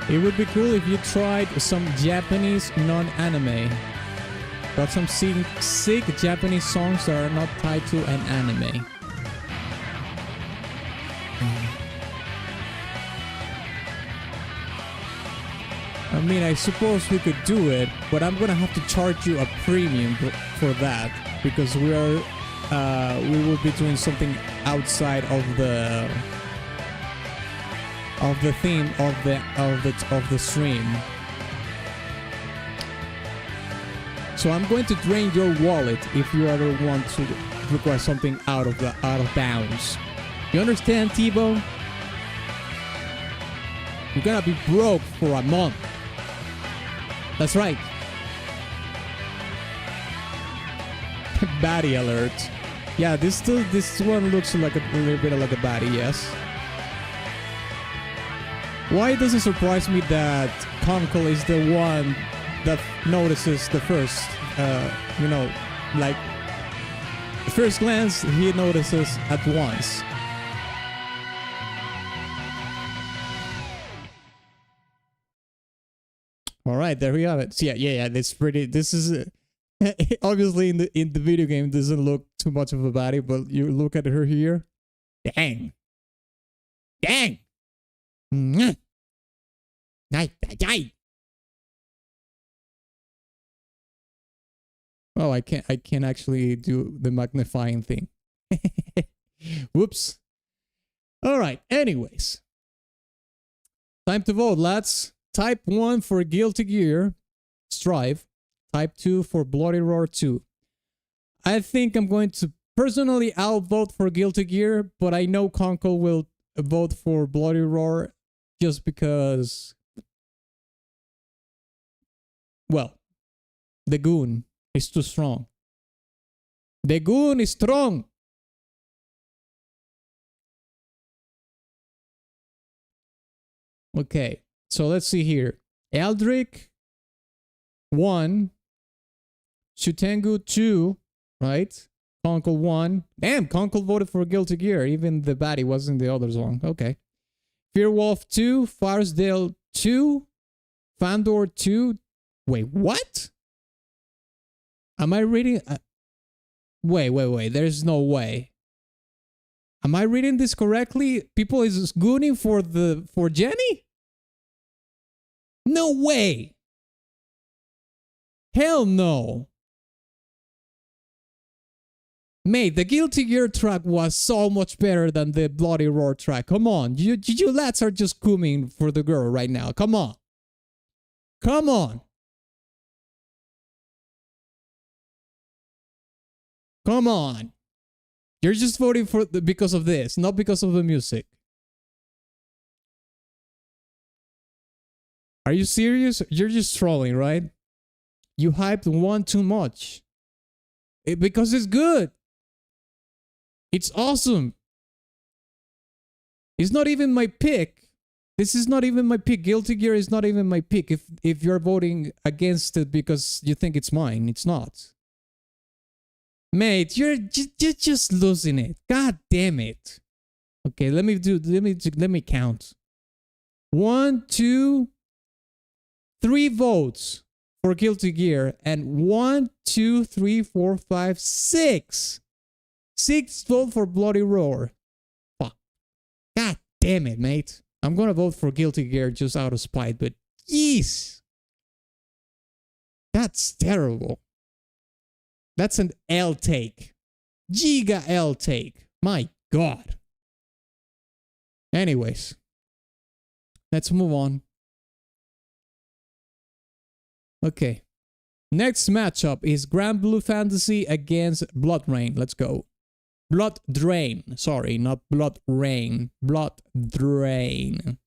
[SPEAKER 1] It would be cool if you tried some Japanese non-anime. Got some sick Japanese songs that are not tied to an anime. I mean, I suppose we could do it, but I'm gonna have to charge you a premium for that because we will be doing something outside of the theme of the stream. So I'm going to drain your wallet if you ever want to request something out of bounds. You understand, T-Bone? You're gonna be broke for a month. That's right. Baddie alert. Yeah, this one looks like a little bit like a baddie, yes. Why it doesn't surprise me that Conkel is the one that notices the first, like, first glance, he notices at once. All right, there we have it. So yeah, this is obviously in the video game doesn't look too much of a baddie, but you look at her here. Dang. Oh, I can't actually do the magnifying thing. Whoops. All right. Anyways, time to vote, lads. Type 1 for Guilty Gear Strive. Type 2 for Bloody Roar 2. I think I'm going to personally, I'll vote for Guilty Gear, but I know Conkel will vote for Bloody Roar just because, well, the goon is too strong. The goon is strong. Okay, so let's see here. Eldrick 1, Shutengu 2, right? Conkel 1. Damn, Conkel voted for Guilty Gear. Even the baddie wasn't the other song. Okay. Fearwolf 2, Firesdale 2, Fandor 2. Wait, what? Am I reading? Wait. There's no way. Am I reading this correctly? People is gooning for Jenny? No way. Hell no. Mate, the Guilty Gear track was so much better than the Bloody Roar track. Come on. You lads are just coming for the girl right now. Come on. Come on. Come on. You're just voting for because of this, not because of the music. Are you serious? You're just trolling, right? You hyped one too much. Because it's good. It's awesome. It's not even my pick. This is not even my pick. Guilty Gear is not even my pick. If you're voting against it because you think it's mine, it's not. Mate, you're just losing it. God damn it. Okay, let me count. 1, 2, 3 votes for Guilty Gear, and 1, 2, 3, 4, 5, 6. 6 votes for Bloody Roar. Fuck. God damn it, mate. I'm gonna vote for Guilty Gear just out of spite, but jeez. That's terrible. That's an L take. Giga L take. My God. Anyways. Let's move on. Okay. Next matchup is Grand Blue Fantasy against Blood Rain. Let's go. Blood Drain. Sorry, not Blood Rain. Blood Drain.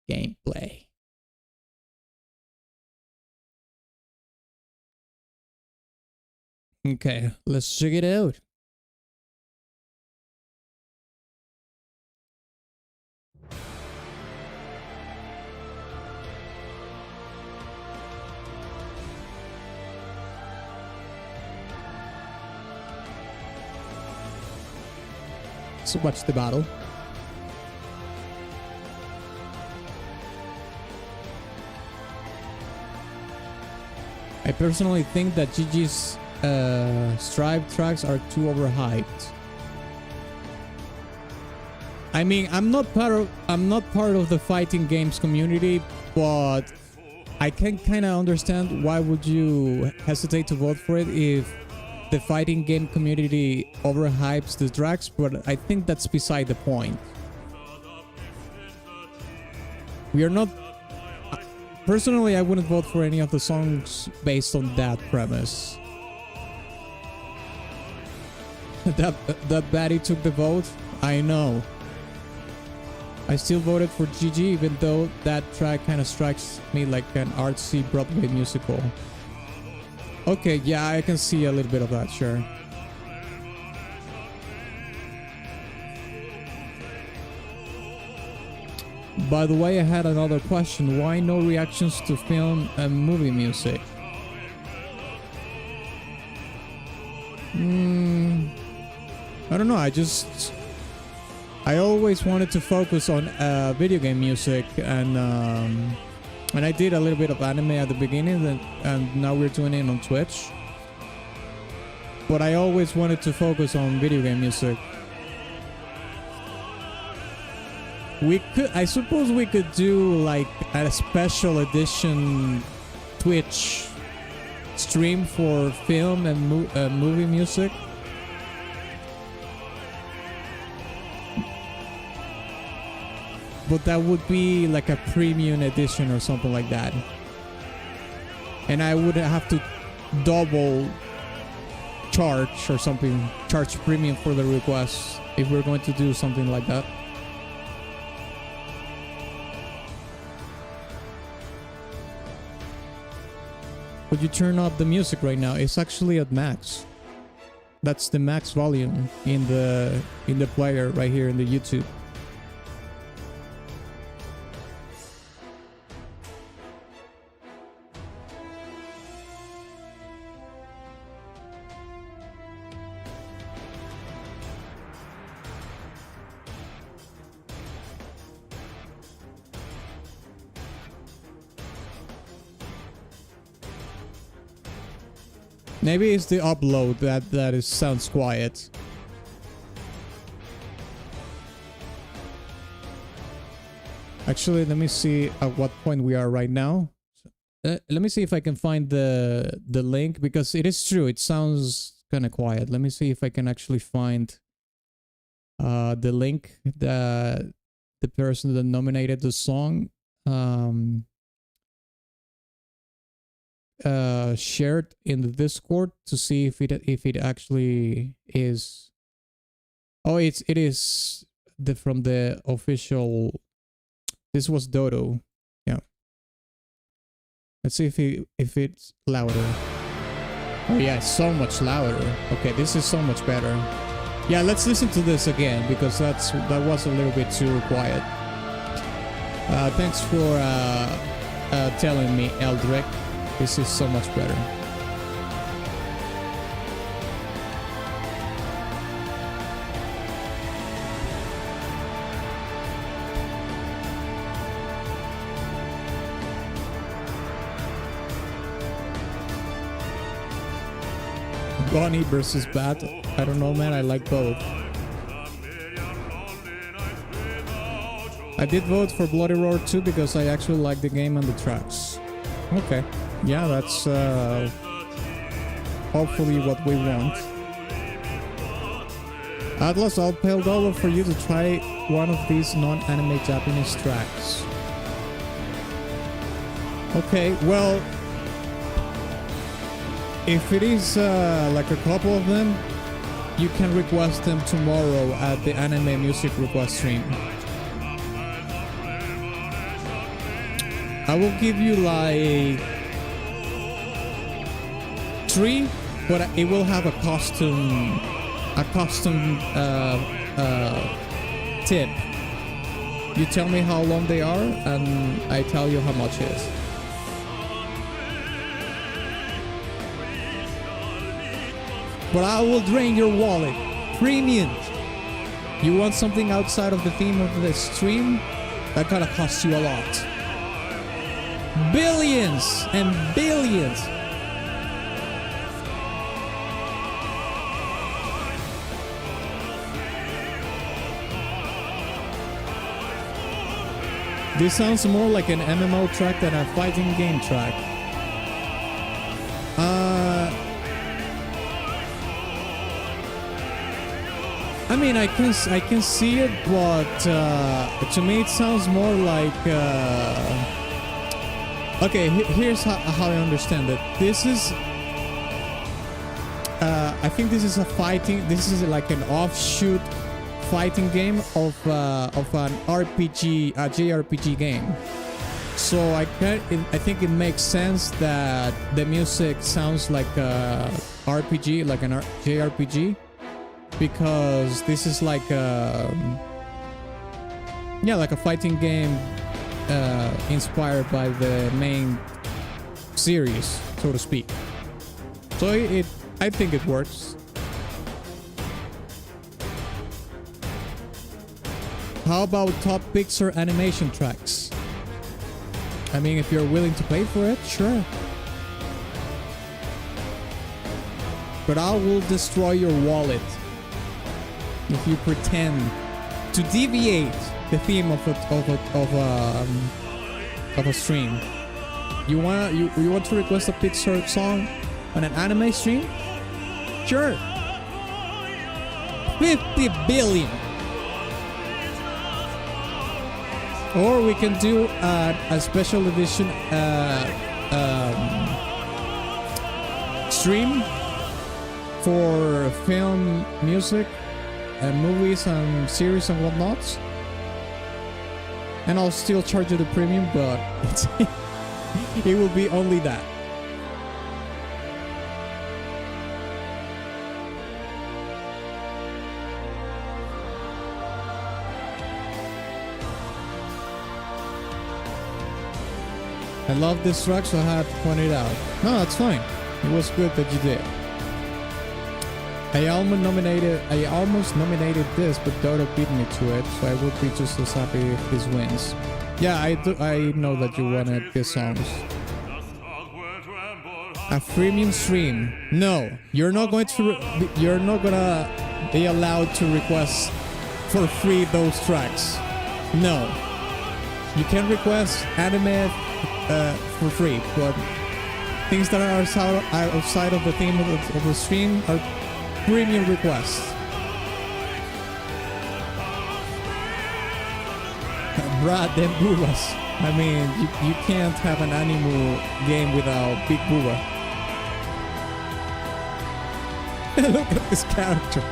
[SPEAKER 1] Gameplay. Okay, let's check it out. So watch the battle. I personally think that GG's Strive tracks are too overhyped. I mean, I'm not part of the fighting games community, but I can kind of understand why would you hesitate to vote for it if the fighting game community overhypes the tracks, but I think that's beside the point. We are not... Personally, I wouldn't vote for any of the songs based on that premise. that baddie took the vote? I know. I still voted for GG, even though that track kind of strikes me like an artsy Broadway musical. Okay, yeah, I can see a little bit of that, sure. By the way, I had another question. Why no reactions to film and movie music? I don't know, I always wanted to focus on video game music, and I did a little bit of anime at the beginning, and now we're doing it on Twitch. but I always wanted to focus on video game music. I suppose we could do like a special edition Twitch stream for film and movie music. But that would be like a premium edition or something like that. And I would have to double charge or something, charge premium for the requests if we're going to do something like that. Would you turn up the music right now? It's actually at max. That's the max volume in the player right here in the YouTube. Maybe it's the upload that sounds quiet. Actually, let me see at what point we are right now. Let me see if I can find the link, because it is true. It sounds kind of quiet. Let me see if I can actually find the link that the person that nominated the song shared in the Discord, to see if it actually is. Oh, it is from the official. This was Dodo. Yeah. Let's see if it's louder. Oh yeah, it's so much louder. Okay, this is so much better. Yeah, let's listen to this again, because that was a little bit too quiet. Thanks for telling me, Eldrick. This is so much better. Bunny versus Bat. I don't know, man. I like both. I did vote for Bloody Roar 2 because I actually like the game and the tracks. Okay. Yeah, that's hopefully what we want. Atlas, I'll pay $1 for you to try one of these non-anime Japanese tracks. Okay, well, if it is like a couple of them, you can request them tomorrow at the anime music request stream. I will give you like 3, but it will have a custom tip. You tell me how long they are, and I tell you how much it is. But I will drain your wallet. Premium. You want something outside of the theme of the stream? That gotta cost you a lot. Billions and billions. This sounds more like an MMO track than a fighting game track. I mean, I can see it, but to me it sounds more like. Okay, here's how I understand it. This is. I think this is a fighting. This is like an offshoot fighting game of an RPG, a JRPG game. So I think it makes sense that the music sounds like a RPG, like an JRPG, because this is like like a fighting game inspired by the main series, so to speak. So I think it works. How about top Pixar animation tracks? I mean, if you're willing to pay for it, sure. but I will destroy your wallet if you pretend to deviate the theme of a stream. You want to request a Pixar song on an anime stream? Sure. 50 billion. Or we can do a special edition stream for film, music, movies and series and whatnot. And I'll still charge you the premium, but it will be only that. I love this track, so I had to point it out. No, that's fine. It was good that you did. I almost nominated this, but Dota beat me to it, so I would be just as happy if this wins. Yeah, I know that you wanted these songs. A freemium stream? No, you're not gonna be allowed to request for free those tracks. No, you can request anime for free, but things that are outside of the theme of the stream are premium requests. Brad, them boobas. I mean, you can't have an anime game without big booba. Look at this character.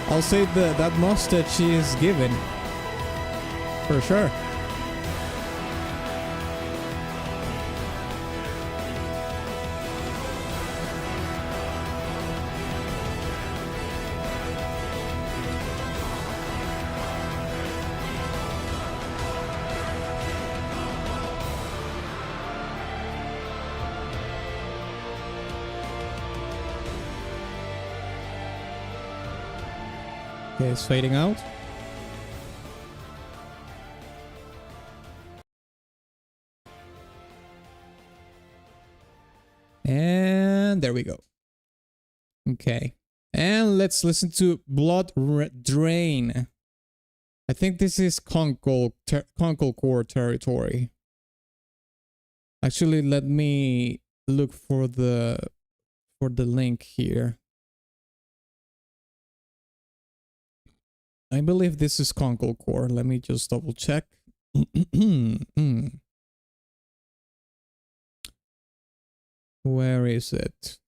[SPEAKER 1] I'll say that mustache is given. For sure. Okay, it's fading out. And there we go. Okay. And let's listen to Blood Drain. I think this is Conkel core territory. Actually, let me look for the link here. I believe this is Conkel core. Let me just double check. Where is it?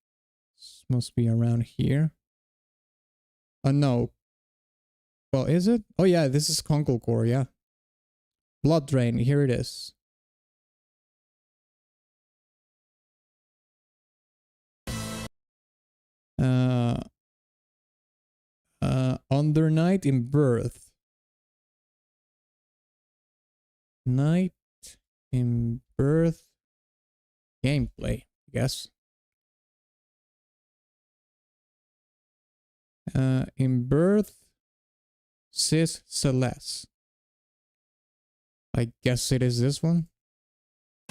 [SPEAKER 1] This must be around here. No. Well, is it? Oh yeah, this is Conkel core, yeah. Blood Drain, here it is. Under Night in Birth. Night in Birth gameplay, I guess. In Birth, Sis Celeste. I guess it is this one.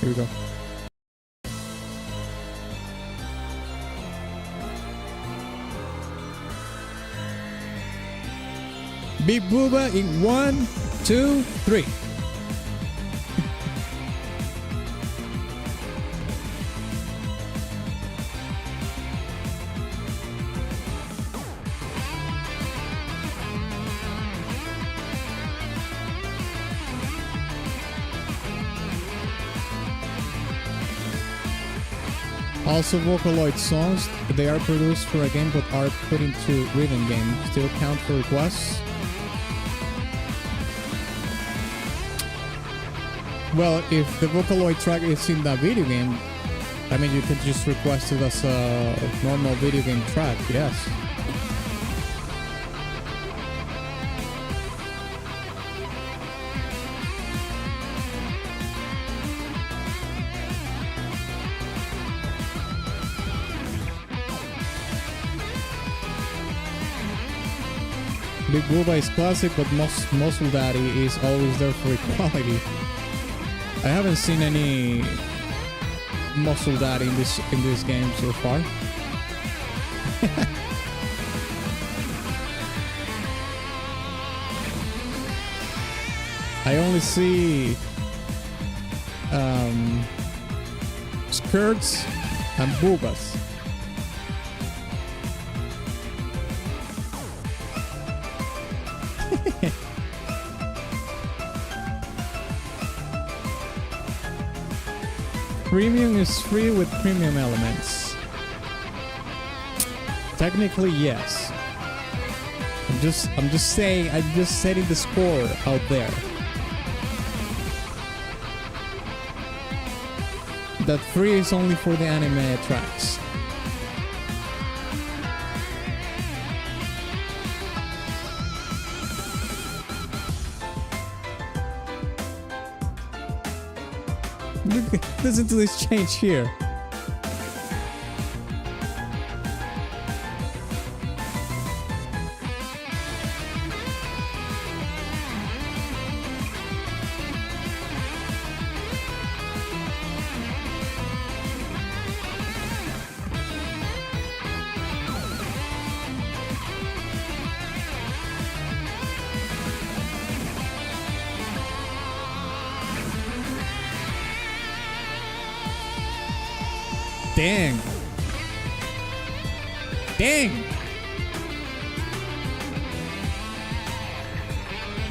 [SPEAKER 1] Here we go. Big Booba in 1, 2, 3. Also, Vocaloid songs, they are produced for a game but are put into rhythm game. Still count for requests? Well, if the Vocaloid track is in that video game, I mean, you can just request it as a normal video game track, yes. Big Booba is classic, but Muscle Daddy is always there for equality. I haven't seen any muscle that in this game so far. I only see skirts and boobas. Premium is free with premium elements. Technically, yes. I'm just saying, I'm just setting the score out there. That free is only for the anime tracks. Listen to this change here. Dang. Dang.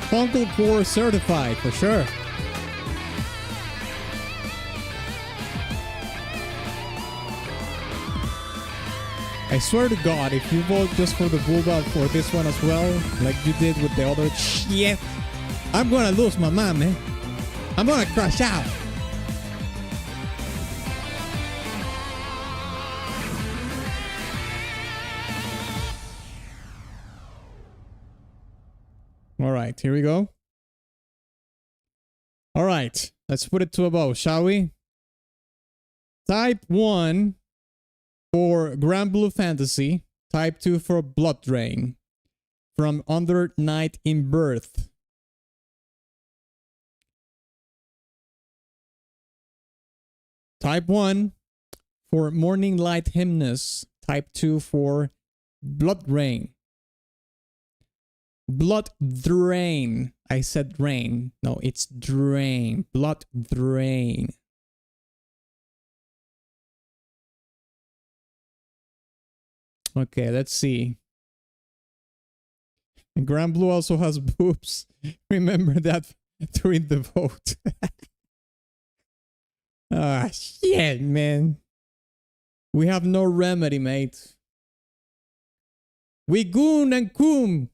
[SPEAKER 1] Conkel Core certified for sure. I swear to God, if you vote just for the Bulldog for this one as well, like you did with the other shit, I'm gonna lose my mind, man. I'm gonna crash out. All right, here we go. All right, let's put it to a vote, shall we? Type 1 for Grand Blue Fantasy. Type 2 for Blood Drain. From Under Night in Birth. Type 1 for Morning Light Hymnus. Type 2 for Blood Rain. Blood Drain. I said rain. No, it's drain. Blood Drain. Okay, let's see. Grand Blue also has boobs. Remember that during the vote. Ah, shit, man. We have no remedy, mate. We goon and coom.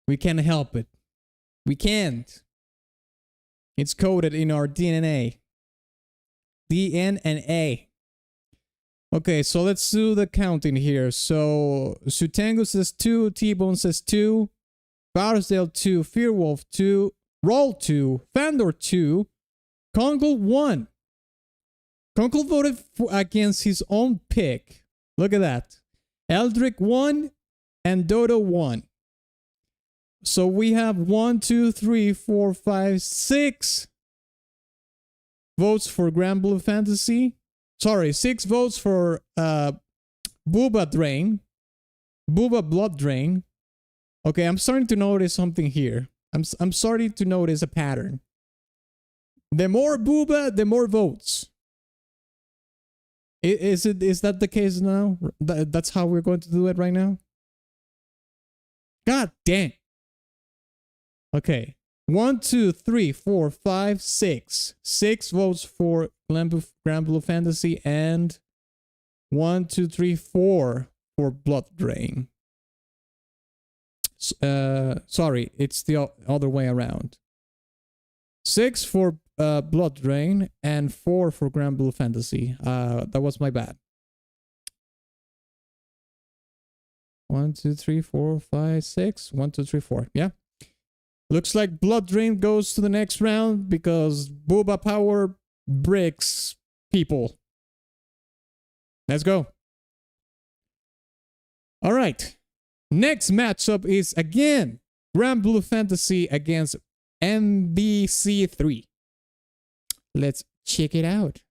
[SPEAKER 1] We can't help it. We can't. It's coded in our DNA. DNA. Okay, so let's do the counting here. So Sutango says 2, T-Bone says 2, Firesdale 2, Fearwolf 2, Roll 2, Fandor 2, Conkel 1. Conkel voted against his own pick. Look at that. Eldrick 1 and Dodo 1. So we have 1, 2, 3, 4, 5, 6 votes for Grand Blue Fantasy. Sorry, 6 votes for Booba Drain. Booba Blood Drain. Okay, I'm starting to notice something here. I'm starting to notice a pattern. The more Booba, the more votes. Is that the case now? That's how we're going to do it right now? God damn. Okay. 1, 2, 3, 4, 5, 6. 6 votes for Grand Blue Fantasy and 1, 2, 3, 4 for Blood Drain. Sorry, it's the other way around. 6 for Blood Drain and 4 for Grand Blue Fantasy. That was my bad. 1, 2, 3, 4, 5, 6. 1, 2, 3, 4. Yeah. Looks like Blood Drain goes to the next round because Booba Power bricks people. Let's go. All right. Next matchup is again Grand Blue Fantasy against MBC3. Let's check it out.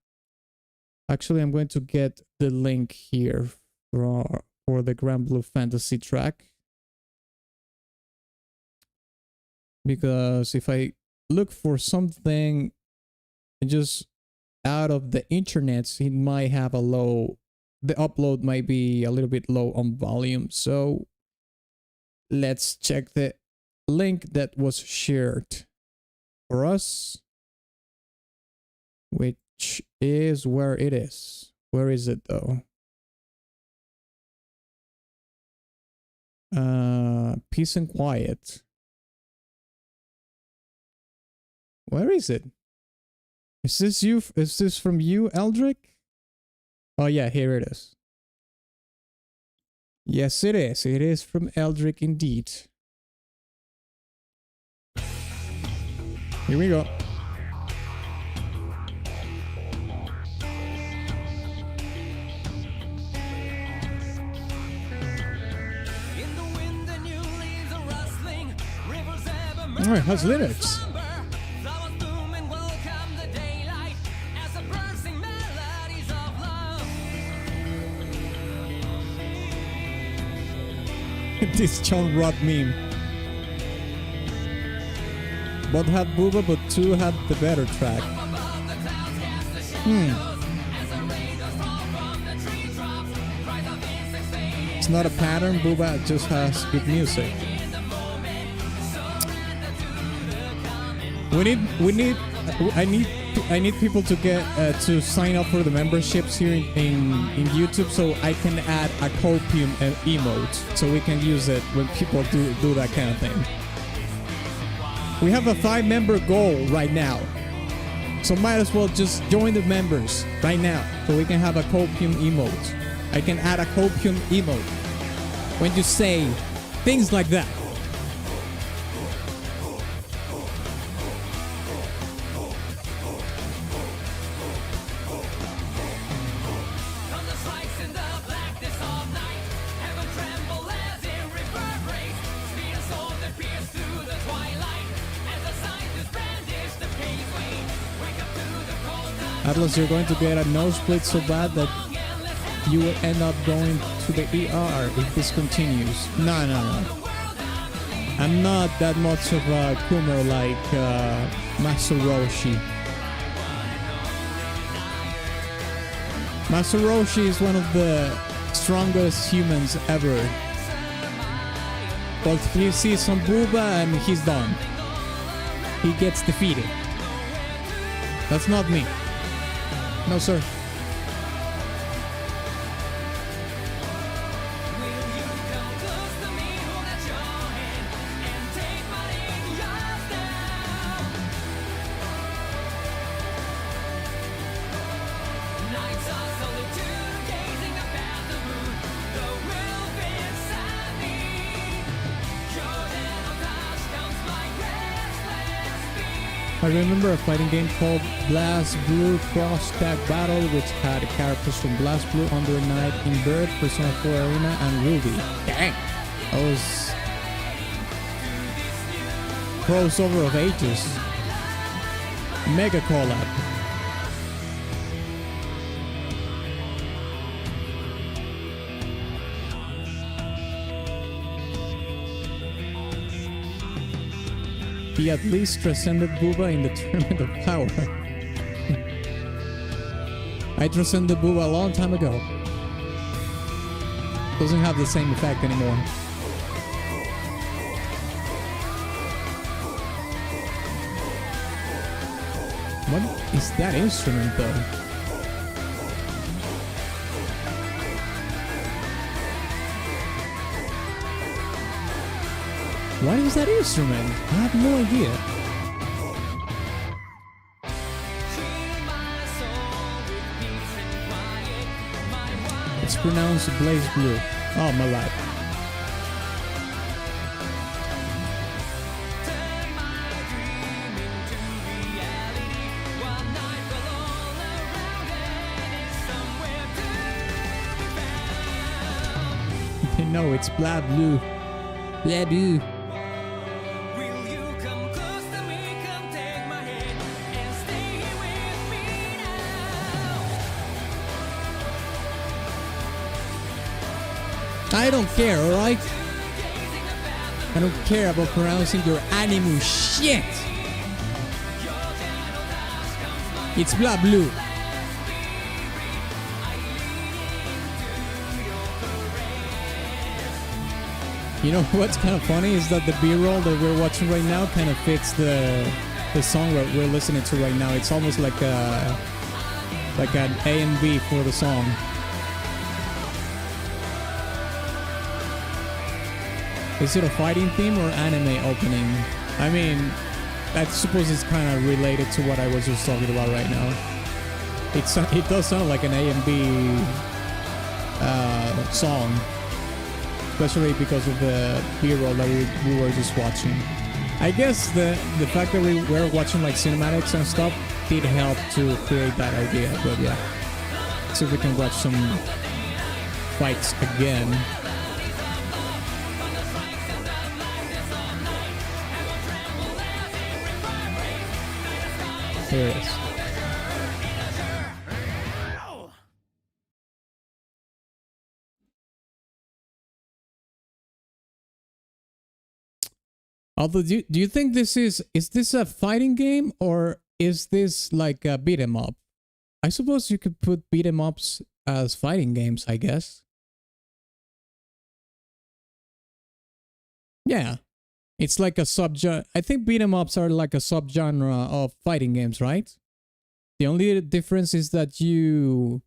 [SPEAKER 1] Actually, I'm going to get the link here for the Grand Blue Fantasy track. Because if I look for something just out of the internet, it might have a low, the upload might be a little bit low on volume. So let's check the link that was shared for us, which is where it is. Where is it though? Peace and Quiet. Where is it? Is this you? Is this from you, Eldrick? Oh yeah, here it is. Yes, it is. It is from Eldrick indeed. Here we go. Alright, how's lyrics? This John Rod meme. Both had Booba, but two had the better track. It's not a pattern, Booba just has good music. I need people to get to sign up for the memberships here in YouTube, so I can add a copium emote, so we can use it when people do that kind of thing. We have a 5-member goal right now, so might as well just join the members right now, so we can have a copium emote. I can add a copium emote when you say things like that. Atlas, you're going to get a nosebleed so bad that you will end up going to the ER if this continues. No. I'm not that much of a Coomer like Master Roshi. Master Roshi is one of the strongest humans ever. But he sees some Booba and he's done. He gets defeated. That's not me. No, sir. I remember a fighting game called Blast Blue Cross Tag Battle, which had characters from Blast Blue, Under Night, Invert, Persona 4 Arena, and Ruby. Dang! That was crossover of ages. Mega collab. He at least transcended Booba in the Tournament of Power. I transcended Booba a long time ago. Doesn't have the same effect anymore. What is that instrument though? What is that instrument? I have no idea. It's pronounced Blaze Blue. Oh, my life. No, it's Blah Blue. Blah Blue. I don't care, alright? I don't care about pronouncing your animal shit. It's blah blue. You know what's kind of funny is that the B-roll that we're watching right now kind of fits the song that we're listening to right now. It's almost like an A and B for the song. Is it a fighting theme or anime opening? I mean, I suppose it's kind of related to what I was just talking about right now. It does sound like an A and B song, especially because of the B-roll that we were just watching. I guess the fact that we were watching like cinematics and stuff did help to create that idea. But yeah, let's see if we can watch some fights again. Here it is. Although, do you think this is this a fighting game or is this like a beat 'em up? I suppose you could put beat 'em ups as fighting games, I guess. Yeah, it's like a subgenre. I think beat 'em ups are like a subgenre of fighting games, right? The only difference is that you,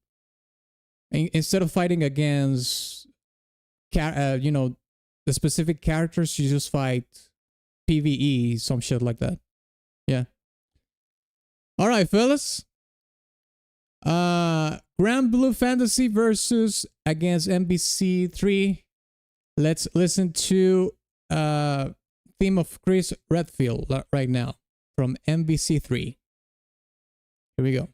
[SPEAKER 1] instead of fighting against, you know, the specific characters, you just fight PvE, some shit like that. Yeah. All right, fellas. Grand Blue Fantasy versus against MBC3. Let's listen to theme of Chris Redfield right now from MBC3. Here we go.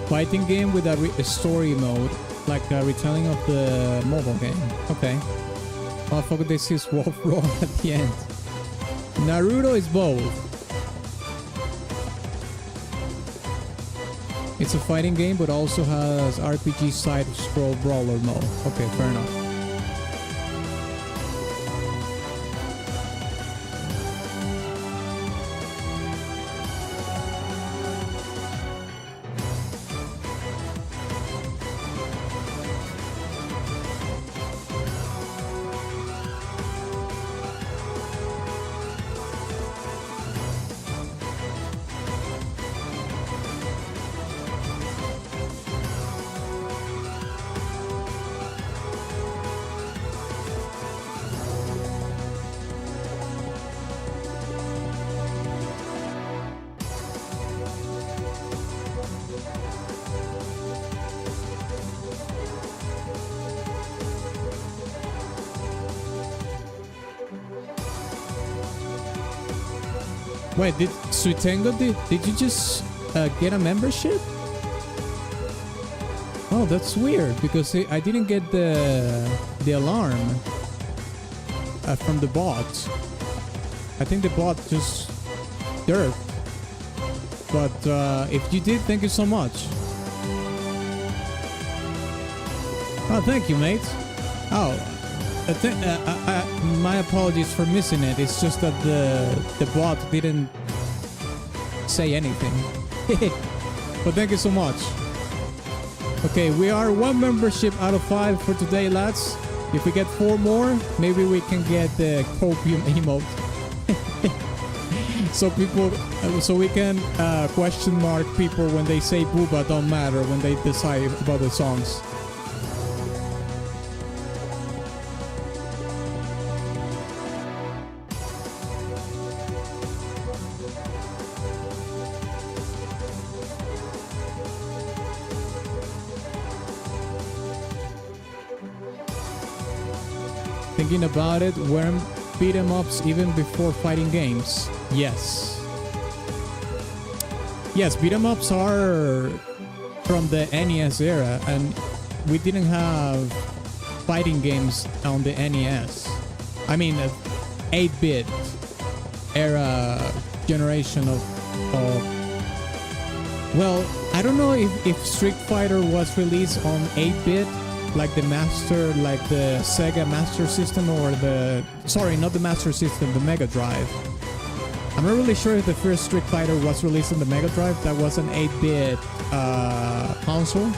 [SPEAKER 1] Fighting game with a story mode, like a retelling of the mobile game. Okay. Motherfucker, this is Wolf Roar at the end. Naruto is both. It's a fighting game, but also has RPG side-scroll brawler mode. Okay, fair enough. Wait, did Suitengo, did you just get a membership? Oh, that's weird because I didn't get the alarm from the bot. I think the bot just derped. But if you did, thank you so much. Oh, thank you, mate. Oh, my apologies for missing it. It's just that the bot didn't say anything. But thank you so much. Okay, we are 1 membership out of 5 for today, lads. If we get 4 more, maybe we can get the copium emote. So we can question mark people when they say booba don't matter when they decide about the songs. Thinking about it, Worm beat 'em ups even before fighting games? Yes. Yes, beat 'em ups are from the NES era, and we didn't have fighting games on the NES. I mean, 8-bit era generation of well, I don't know if Street Fighter was released on 8-bit, like the Sega Master System, or sorry, not the Master System, the Mega Drive. I'm not really sure if the first Street Fighter was released on the Mega Drive. That was an 8-bit console.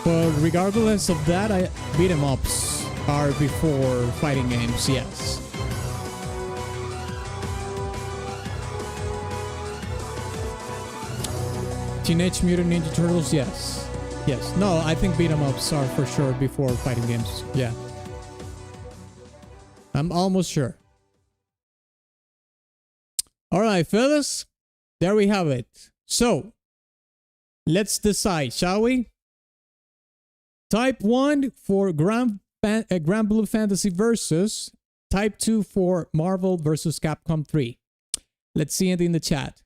[SPEAKER 1] But regardless of that, beat 'em ups are before fighting games, yes. Teenage Mutant Ninja Turtles, yes. Yes. No, I think beat 'em ups are for sure before fighting games. Yeah. I'm almost sure. Alright, fellas. There we have it. So, let's decide, shall we? Type 1 for Grand Blue Fantasy versus Type 2 for Marvel versus Capcom 3. Let's see it in the chat.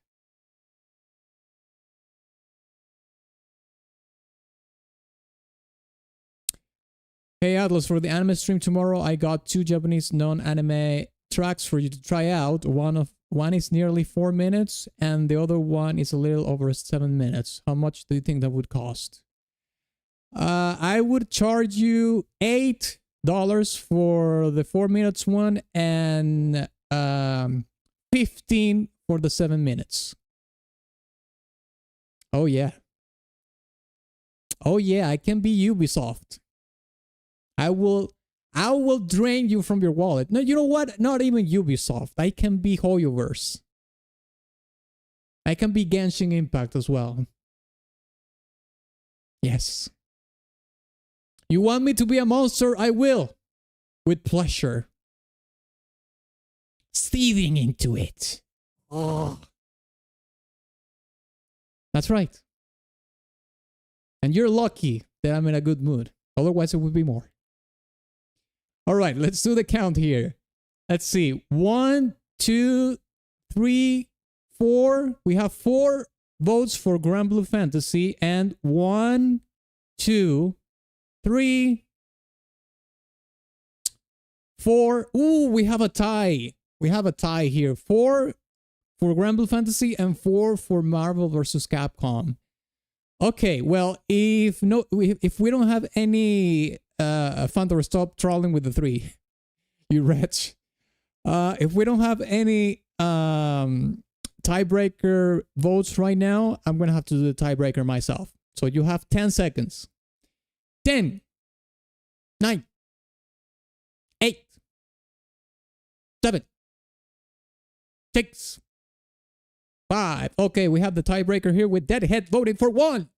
[SPEAKER 1] Hey Atlas, for the anime stream tomorrow, I got 2 Japanese non-anime tracks for you to try out. One is nearly 4 minutes, and the other one is a little over 7 minutes. How much do you think that would cost? I would charge you $8 for the 4 minutes one, and 15 for the 7 minutes. Oh yeah. Oh yeah, I can be Ubisoft. I will drain you from your wallet. No, you know what? Not even Ubisoft. I can be Hoyoverse. I can be Genshin Impact as well. Yes. You want me to be a monster? I will. With pleasure. Steaming into it. Oh. That's right. And you're lucky that I'm in a good mood. Otherwise, it would be more. All right, let's do the count here. Let's see. 1, 2, 3, 4. We have 4 votes for Grand Blue Fantasy, and 1, 2, 3, 4. Ooh, we have a tie. We have a tie here. 4 for Grand Blue Fantasy and 4 for Marvel vs. Capcom. Okay, well, if we don't have any Thunder, stop trolling with the 3. You wretch. If we don't have any tiebreaker votes right now, I'm gonna have to do the tiebreaker myself. So you have 10 seconds. 10, 9, 8, 7, 6, 5. Okay, we have the tiebreaker here with Deadhead voting for 1.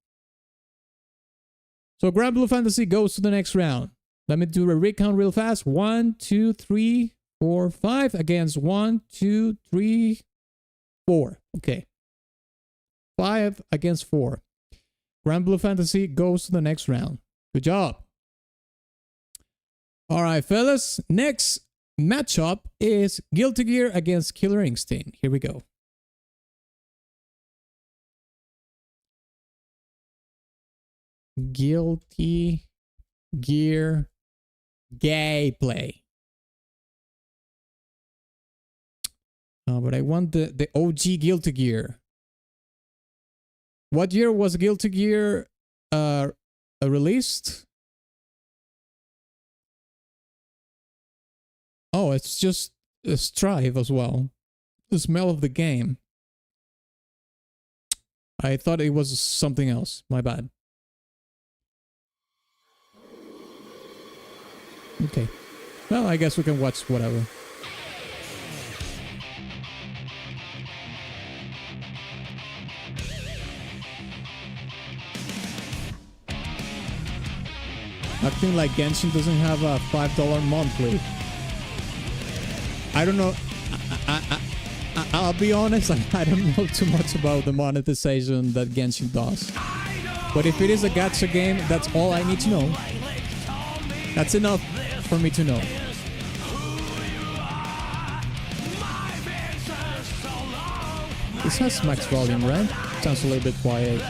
[SPEAKER 1] So Grand Blue Fantasy goes to the next round. Let me do a recount real fast. 1, 2, 3, 4, 5 against 1, 2, 3, 4. Okay. 5 against 4. Grand Blue Fantasy goes to the next round. Good job. All right, fellas. Next matchup is Guilty Gear against Killer Instinct. Here we go. Guilty Gear gameplay. But I want the OG Guilty Gear. What year was Guilty Gear released? Oh, it's just a Strive as well. The smell of the game. I thought it was something else. My bad. Okay. Well, I guess we can watch whatever. Acting like Genshin doesn't have a $5 monthly. I don't know. I'll be honest, I don't know too much about the monetization that Genshin does. But if it is a gacha game, that's all I need to know. That's enough for me to know. This has max volume, right? Sounds a little bit quiet.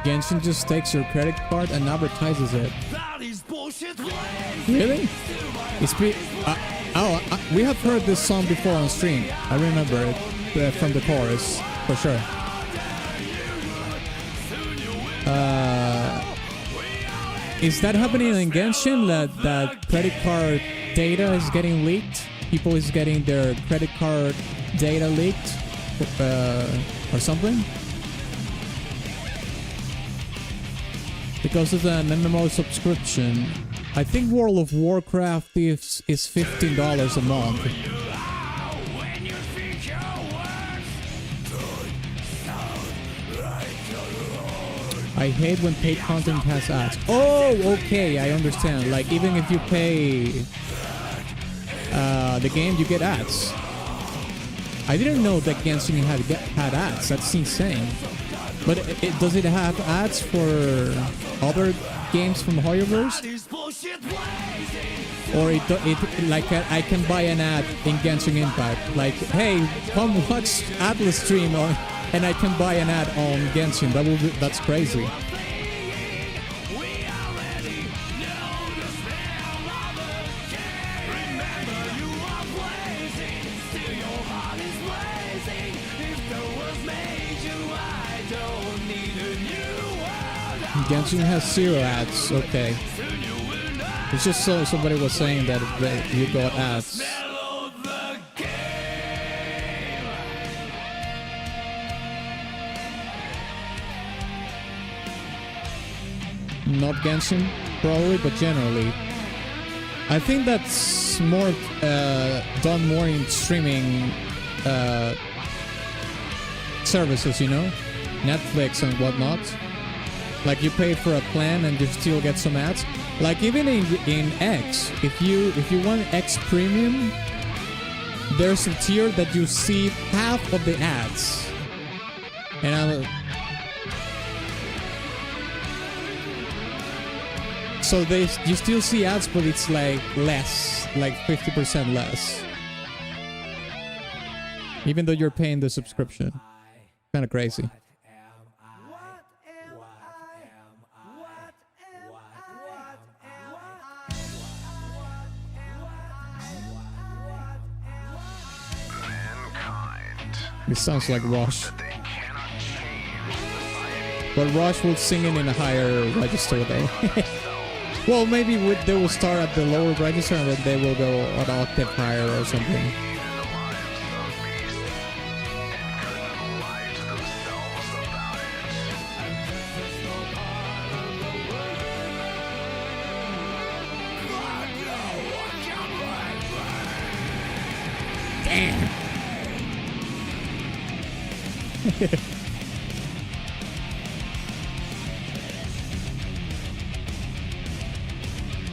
[SPEAKER 1] Genshin just takes your credit card and advertises it. Really? We have heard this song before on stream. I remember it from the chorus, for sure. Is that happening in Genshin? That credit card data is getting leaked? People is getting their credit card data leaked? Or something? Because of the MMO subscription. I think World of Warcraft is $15 a month. I hate when paid content has ads. Oh, okay, I understand. Like, even if you pay the game, you get ads. I didn't know that Genshin had ads. That's insane. But does it have ads for other games from Hoyoverse? Or like I can buy an ad in Genshin Impact. Like, hey, come watch Atlas stream and I can buy an ad on Genshin. That's crazy. Genshin has 0 ads, okay. It's just so somebody was saying that you got ads. Not Genshin, probably, but generally. I think that's more done more in streaming services, you know? Netflix and whatnot. Like, you pay for a plan and you still get some ads. Like, even in X, if you want X Premium, there's a tier that you see half of the ads. And so you still see ads, but it's like less, like 50% less. Even though you're paying the subscription. Kind of crazy. This sounds like Rush. But Rush will sing it in a higher register though. Well, maybe they will start at the lower register and then they will go an octave higher or something. Damn.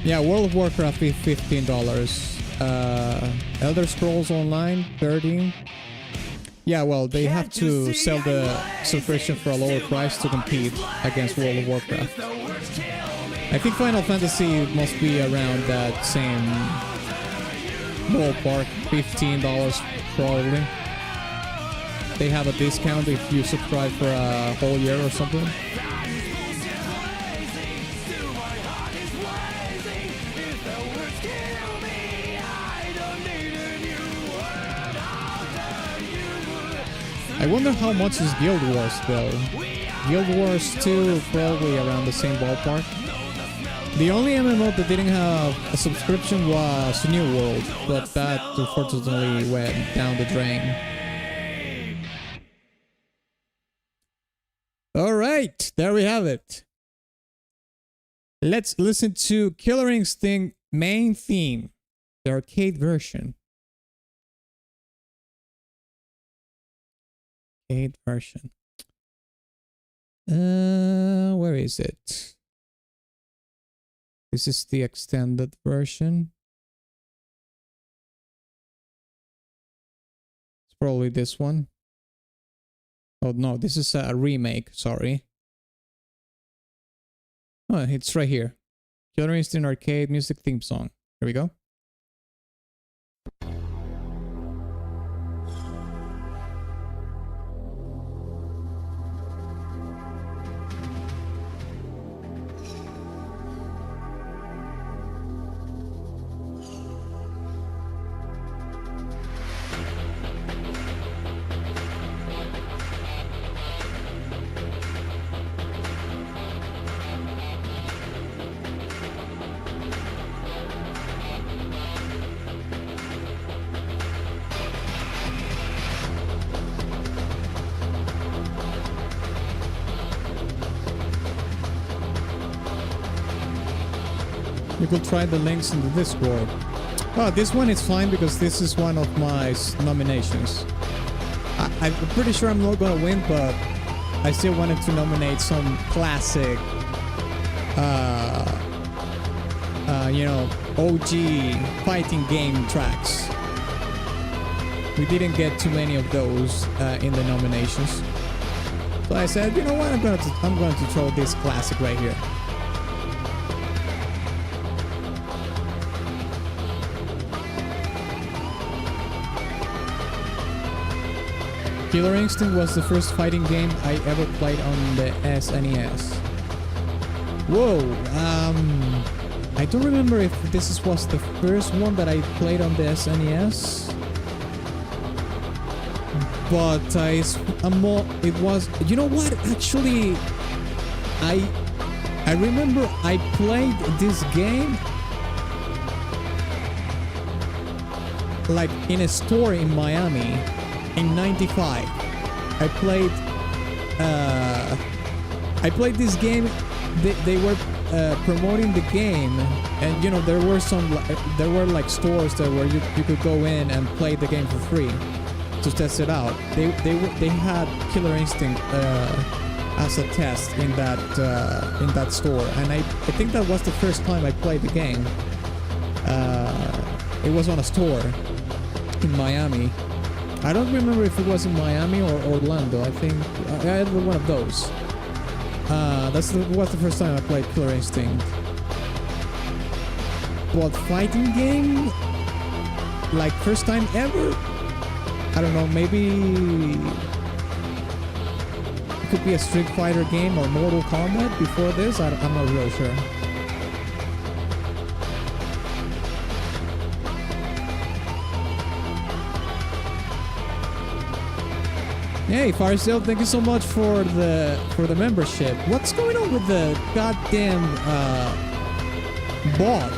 [SPEAKER 1] Yeah, World of Warcraft is $15. Elder Scrolls Online, $30. Yeah, well, they have to sell the subscription for a lower price to compete against World of Warcraft. I think Final Fantasy must be around that same ballpark, $15 probably. They have a discount if you subscribe for a whole year or something. I wonder how much is Guild Wars though. Guild Wars 2 probably around the same ballpark. The only MMO that didn't have a subscription was New World, but that unfortunately went down the drain. Alright, there we have it. Let's listen to Killer Instinct main theme, the arcade version. Arcade version. Where is it? This is the extended version. It's probably this one. Oh no, this is a remake, sorry. Oh, it's right here. Killer Instinct arcade music theme song. Here we go. You could try the links in the Discord. Oh, this one is fine because this is one of my nominations. I'm pretty sure I'm not gonna win, but I still wanted to nominate some classic, you know, OG fighting game tracks. We didn't get too many of those in the nominations, so I said, you know what, I'm going to throw this classic right here. Killer Instinct was the first fighting game I ever played on the SNES. Whoa, I don't remember if this was the first one that I played on the SNES, but it was, you know what, actually, I remember I played this game like in a store in Miami. In '95, I played this game. They were promoting the game, and you know there were like stores that where you could go in and play the game for free to test it out. They had Killer Instinct as a test in that store, and I think that was the first time I played the game. It was on a store in Miami. I don't remember if it was in Miami or Orlando. I think either one of those. That was the first time I played Killer Instinct. But fighting game, like first time ever. I don't know. Maybe it could be a Street Fighter game or Mortal Kombat before this. I'm not real sure. Hey, Firesdale, thank you so much for the membership. What's going on with the goddamn bot?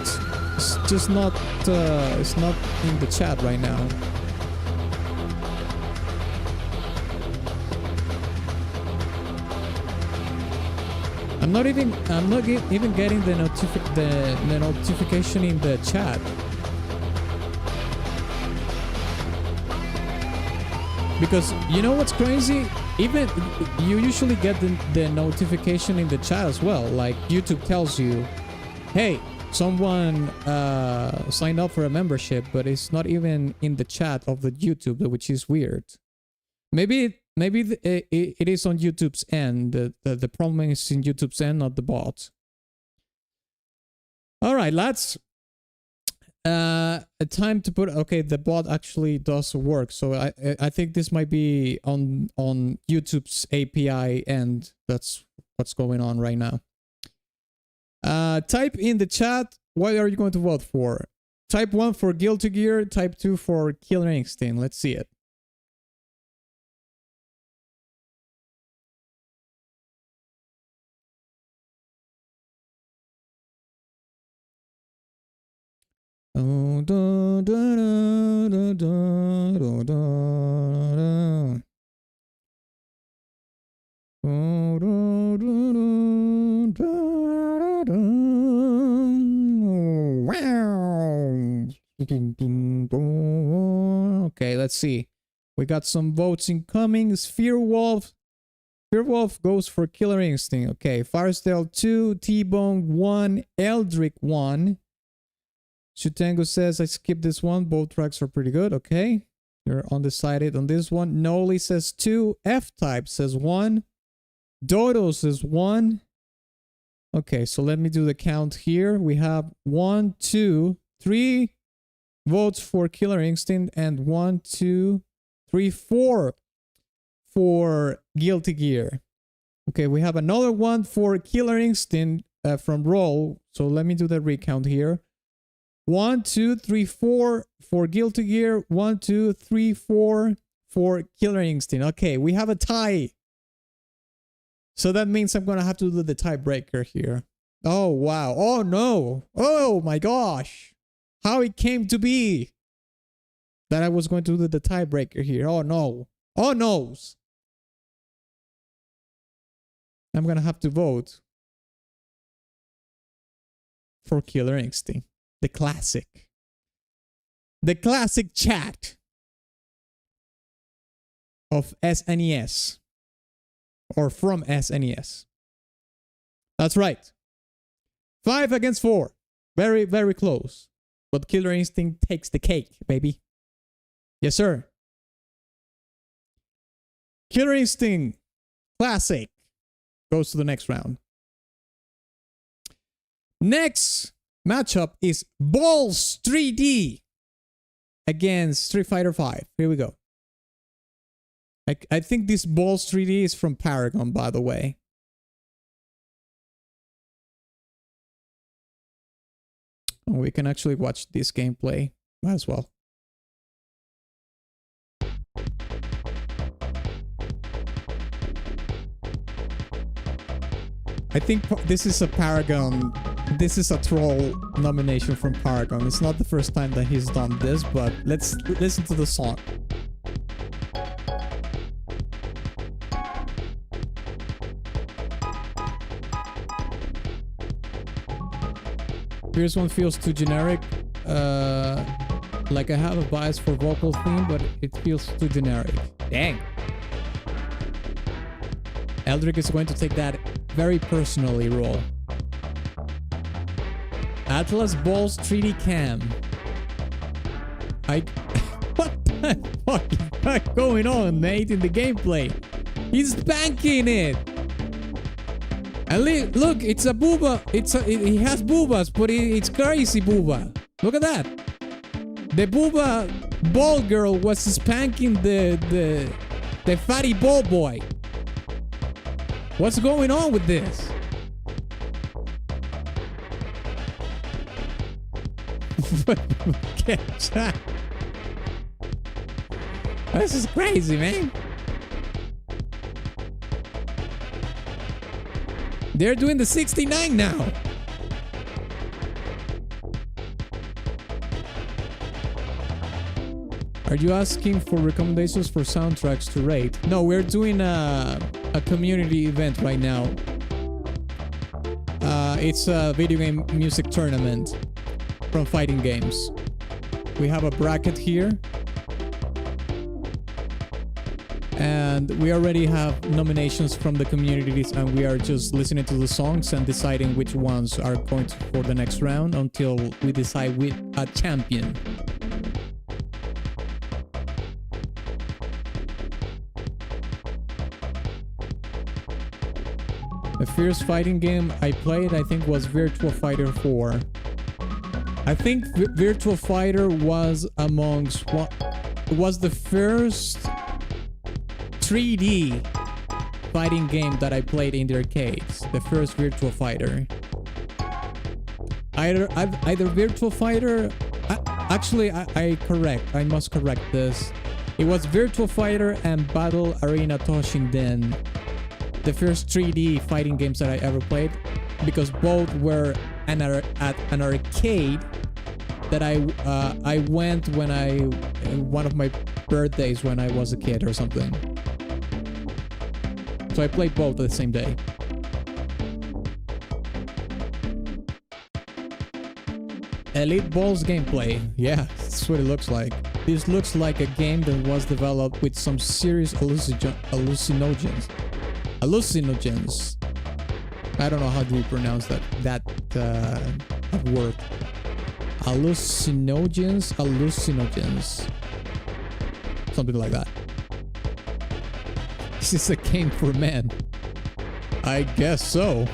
[SPEAKER 1] It's just not it's not in the chat right now. I'm not even getting the notification in the chat. Because you know what's crazy? Even you usually get the notification in the chat as well. Like YouTube tells you, hey, someone signed up for a membership, but it's not even in the chat of the YouTube, which is weird. Maybe it is on YouTube's end. The problem is in YouTube's end, not the bot. All right, lads. Time to put. Okay, the bot actually does work, so I think this might be on YouTube's API end. That's what's going on right now. Type in the chat what are you going to vote for. Type 1 for Guilty Gear. Type 2 for Killer Instinct. Let's see it. Oh, da, da, da, da, da, da, da. Oh, da, da, da, da, da. Wow. Okay, let's see. We got some votes incoming. Fearwolf goes for Killer Instinct. Okay, Firesdale 2, T-Bone 1, Eldrick 1. Shutango says, I skipped this one. Both tracks are pretty good. Okay. You're undecided on this one. Noli says 2. F-Type says 1. Dodo says 1. Okay, so let me do the count here. We have 1, 2, 3 votes for Killer Instinct and 1, 2, 3, 4 for Guilty Gear. Okay, we have another one for Killer Instinct from Roll. So let me do the recount here. 1, 2, 3, 4 for Guilty Gear. 1, 2, 3, 4 for Killer Instinct. Okay, we have a tie. So that means I'm going to have to do the tiebreaker here. Oh, wow. Oh, no. Oh, my gosh. How it came to be that I was going to do the tiebreaker here. Oh, no. Oh, noes. I'm going to have to vote for Killer Instinct. The classic. The classic chat of SNES. Or from SNES. That's right. 5 against 4. Very, very close. But Killer Instinct takes the cake, baby. Yes, sir. Killer Instinct Classic goes to the next round. Next matchup is Balls 3D against Street Fighter V. Here we go. I think this Balls 3D is from Paragon, by the way. Oh, we can actually watch this gameplay. Might as well. I think this is a Paragon. This is a troll nomination from Paragon. It's not the first time that he's done this, but let's listen to the song. Here's one feels too generic. Like I have a bias for vocal theme, but it feels too generic. Dang. Eldrick is going to take that very personally, Roll. Atlas Balls 3D Cam. What the fuck is going on, mate, in the gameplay? He's banking it. And look, it's a booba. He has boobas, but it's crazy booba. Look at that. The booba ball girl was spanking the fatty ball boy. What's going on with this? This is crazy, man. They're doing the 69 now. Are you asking for recommendations for soundtracks to rate? No, we're doing a community event right now. It's a video game music tournament from fighting games. We have a bracket here. And we already have nominations from the communities, and we are just listening to the songs and deciding which ones are going for the next round until we decide with a champion. The first fighting game I played, I think, was Virtua Fighter 4. I think Virtua Fighter was amongst what was the first 3D fighting game that I played in the arcades. The first Virtua Fighter. Either Virtua Fighter. I must correct this. It was Virtua Fighter and Battle Arena Toshinden, the first 3D fighting games that I ever played, because both were at an arcade that I went when one of my birthdays when I was a kid or something. So I played both the same day. Elite Balls gameplay. Yeah, that's what it looks like. This looks like a game that was developed with some serious hallucinogens. I don't know how do you pronounce that word. Hallucinogens. Something like that. This is a game for men. I guess so.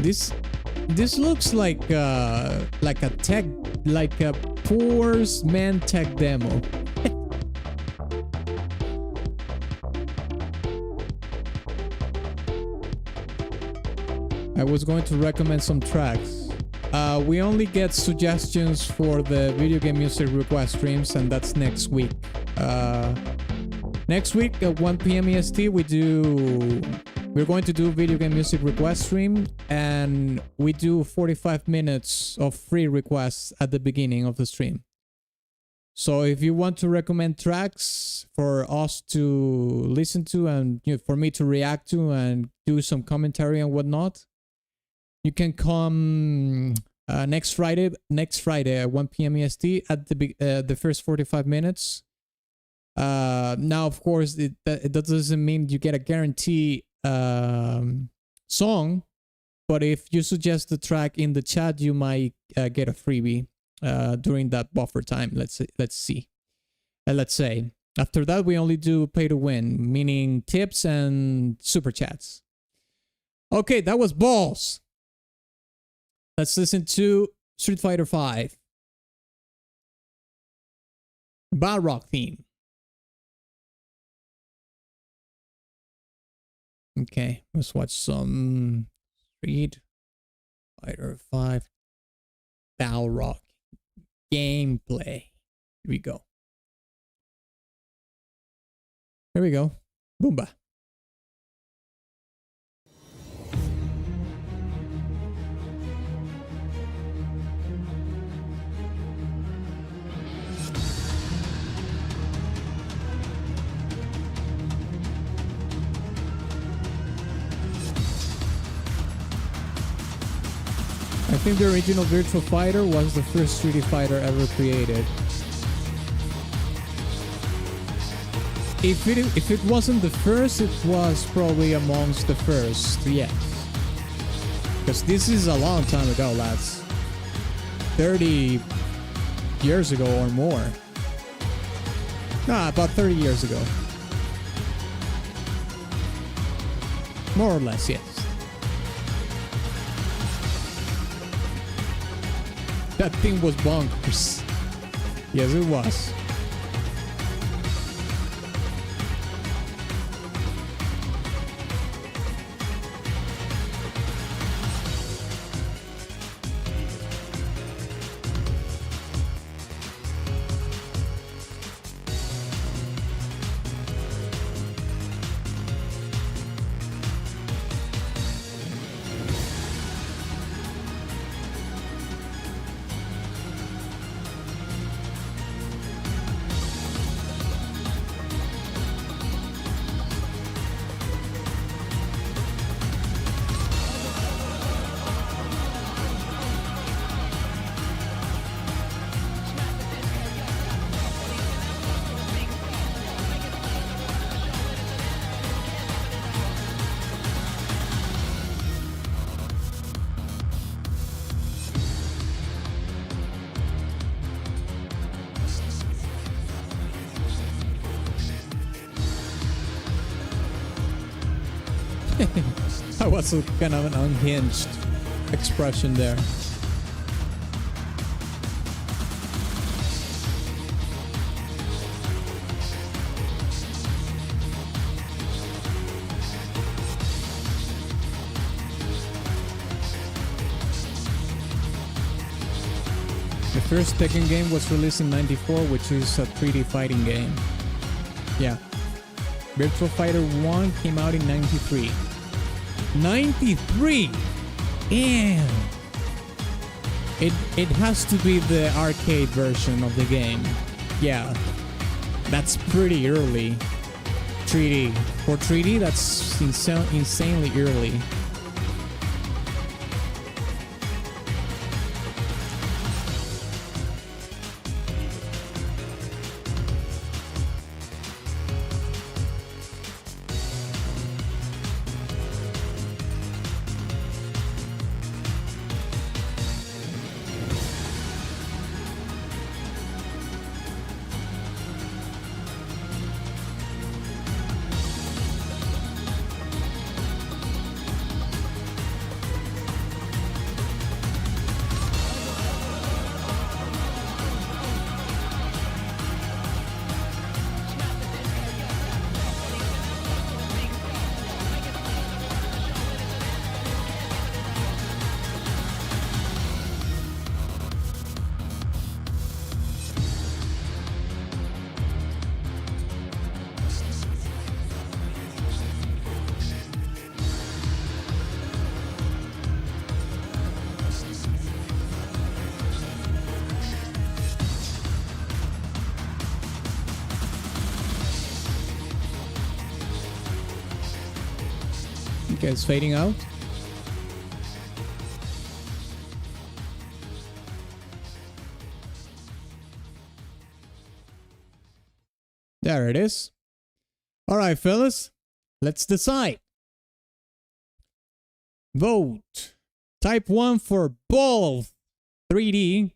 [SPEAKER 1] This looks like a tech, like a poor man tech demo. I was going to recommend some tracks. We only get suggestions for the video game music request streams, and that's next week. Next week at 1 p.m. EST, we're going to do video game music request stream, and we do 45 minutes of free requests at the beginning of the stream. So if you want to recommend tracks for us to listen to and for me to react to and do some commentary and whatnot, you can come next Friday at 1 p.m. EST at the first 45 minutes. Now, of course, that doesn't mean you get a guarantee song, but if you suggest the track in the chat, you might get a freebie during that buffer time. Let's say. After that, we only do pay to win, meaning tips and super chats. Okay, that was balls. Let's listen to Street Fighter V. Balrog theme. Okay, let's watch some Street Fighter V Balrog gameplay. Here we go. Here we go. Boomba. I think the original Virtua Fighter was the first 3D fighter ever created. If it wasn't the first, it was probably amongst the first, yes. Because this is a long time ago, lads. 30 years ago or more. Nah, about 30 years ago. More or less, yes. That thing was bonkers. Yes, it was. That was a kind of an unhinged expression there. The first Tekken game was released in '94, which is a 3D fighting game. Yeah. Virtua Fighter 1 came out in '93. 93! Damn! It has to be the arcade version of the game. Yeah. That's pretty early. 3D. For 3D, that's insanely early. Okay, it's fading out. There it is. All right, fellas, let's decide. Vote. Type 1 for Ball 3D.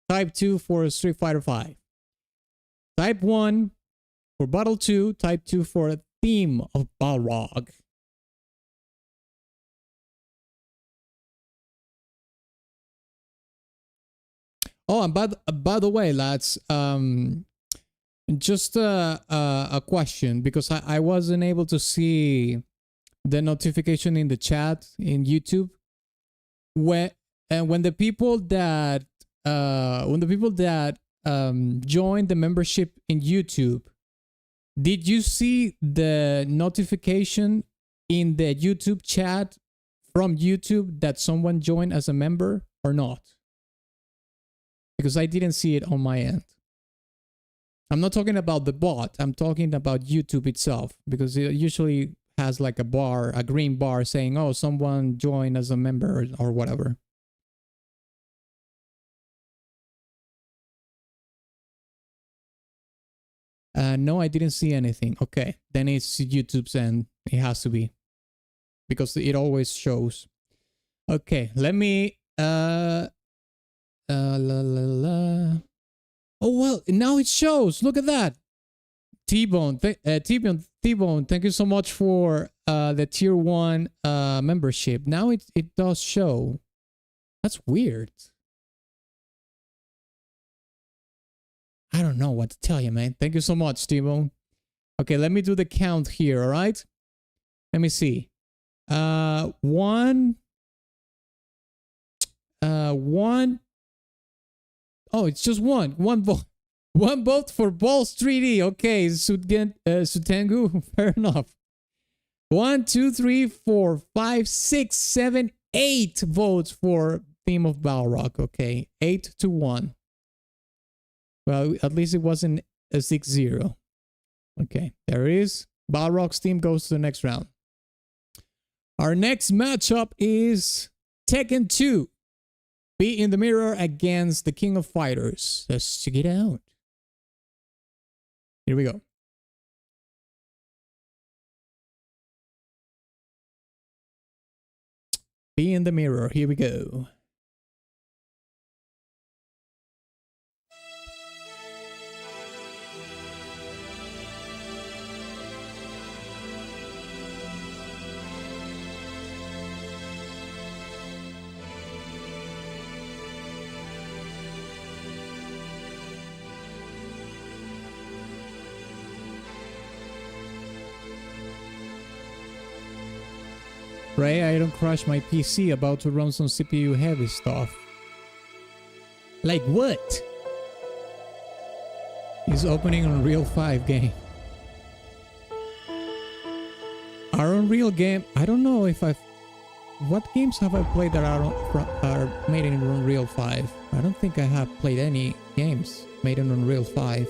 [SPEAKER 1] Type 2 for Street Fighter 5. Type 1 for Battle 2. Type 2 for Theme of Balrog. Oh, and by the way, lads, just a question, because I wasn't able to see the notification in the chat in YouTube. When the people that joined the membership in YouTube, did you see the notification in the YouTube chat from YouTube that someone joined as a member or not? Because I didn't see it on my end. I'm not talking about the bot. I'm talking about YouTube itself, because it usually has like a green bar saying, oh, someone joined as a member or whatever. No, I didn't see anything. Okay, then it's YouTube's end. It has to be, because it always shows. Okay, let me Oh well, now it shows. Look at that. T-Bone, T-Bone, thank you so much for the tier 1 membership. Now it does show. That's weird. I don't know what to tell you, man. Thank you so much, T-Bone. Okay, let me do the count here, all right? Let me see. One. Oh, it's just one. One vote. One vote for Balls 3D. Okay, Sutengu. Fair enough. 1, 2, 3, 4, 5, 6, 7, 8 votes for Theme of Balrog. Okay, 8-1. Well, at least it wasn't a 6-0. Okay, there it is. Balrog's team goes to the next round. Our next matchup is Tekken 2. Be in the mirror against the King of Fighters. Let's check it out. Here we go. Be in the mirror. Here we go. Pray I don't crash my PC, about to run some CPU heavy stuff. Like what? He's opening Unreal 5 game. Our Unreal game, I don't know if I've... What games have I played that are made in Unreal 5? I don't think I have played any games made in Unreal 5.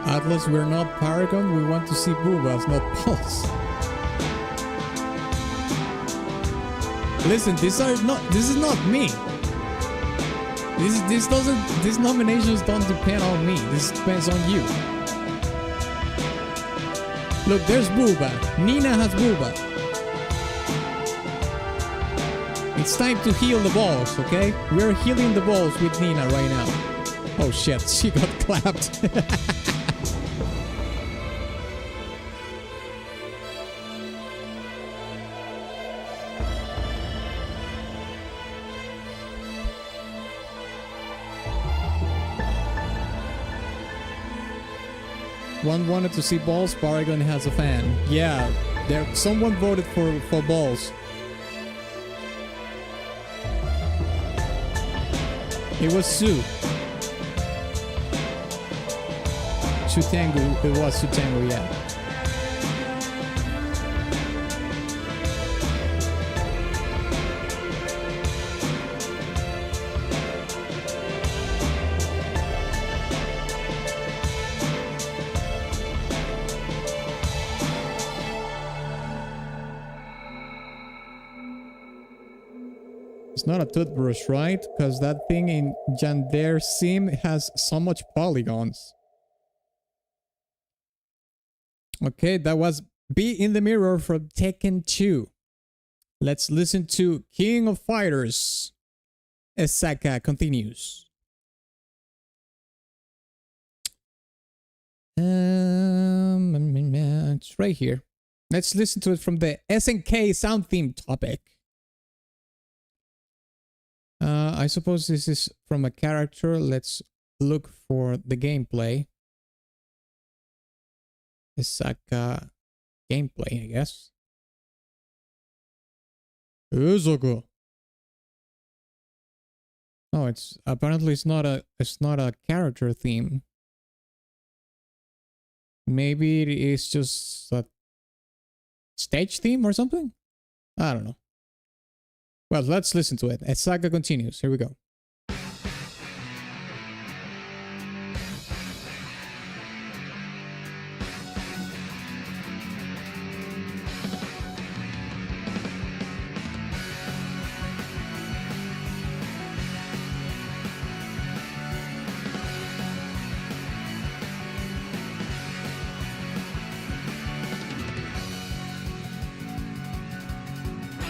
[SPEAKER 1] Atlas, we're not Paragon, we want to see boobas, not Pulse. Listen, this is not me. These nominations don't depend on me. This depends on you. Look, there's Booba. Nina has Booba. It's time to heal the balls, okay? We're healing the balls with Nina right now. Oh shit, she got clapped. One wanted to see balls, Paragon has a fan. Yeah, someone voted for balls. It was Sue. Sutangu, it was Sutangu, yeah. It's not a toothbrush, right? Because that thing in Jander Sim has so much polygons. Okay, that was Be in the Mirror from Tekken 2. Let's listen to King of Fighters. Esaka continues. It's right here. Let's listen to it from the SNK sound theme topic. I suppose this is from a character. Let's look for the gameplay. Isaka gameplay, I guess. Uzoku. Oh, it's apparently it's not a character theme. Maybe it is just a stage theme or something? I don't know. Well, let's listen to it. Isaka continues. Here we go.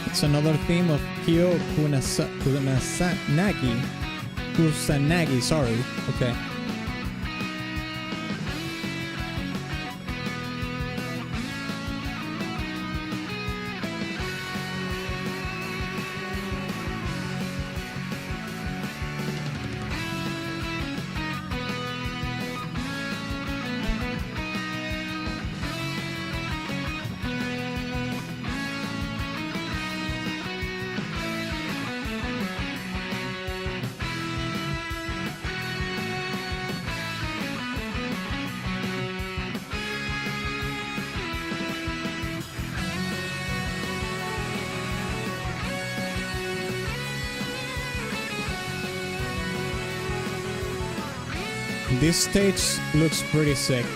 [SPEAKER 1] It's another theme of Kyo Kusanagi, sorry. Okay. This stage looks pretty sick.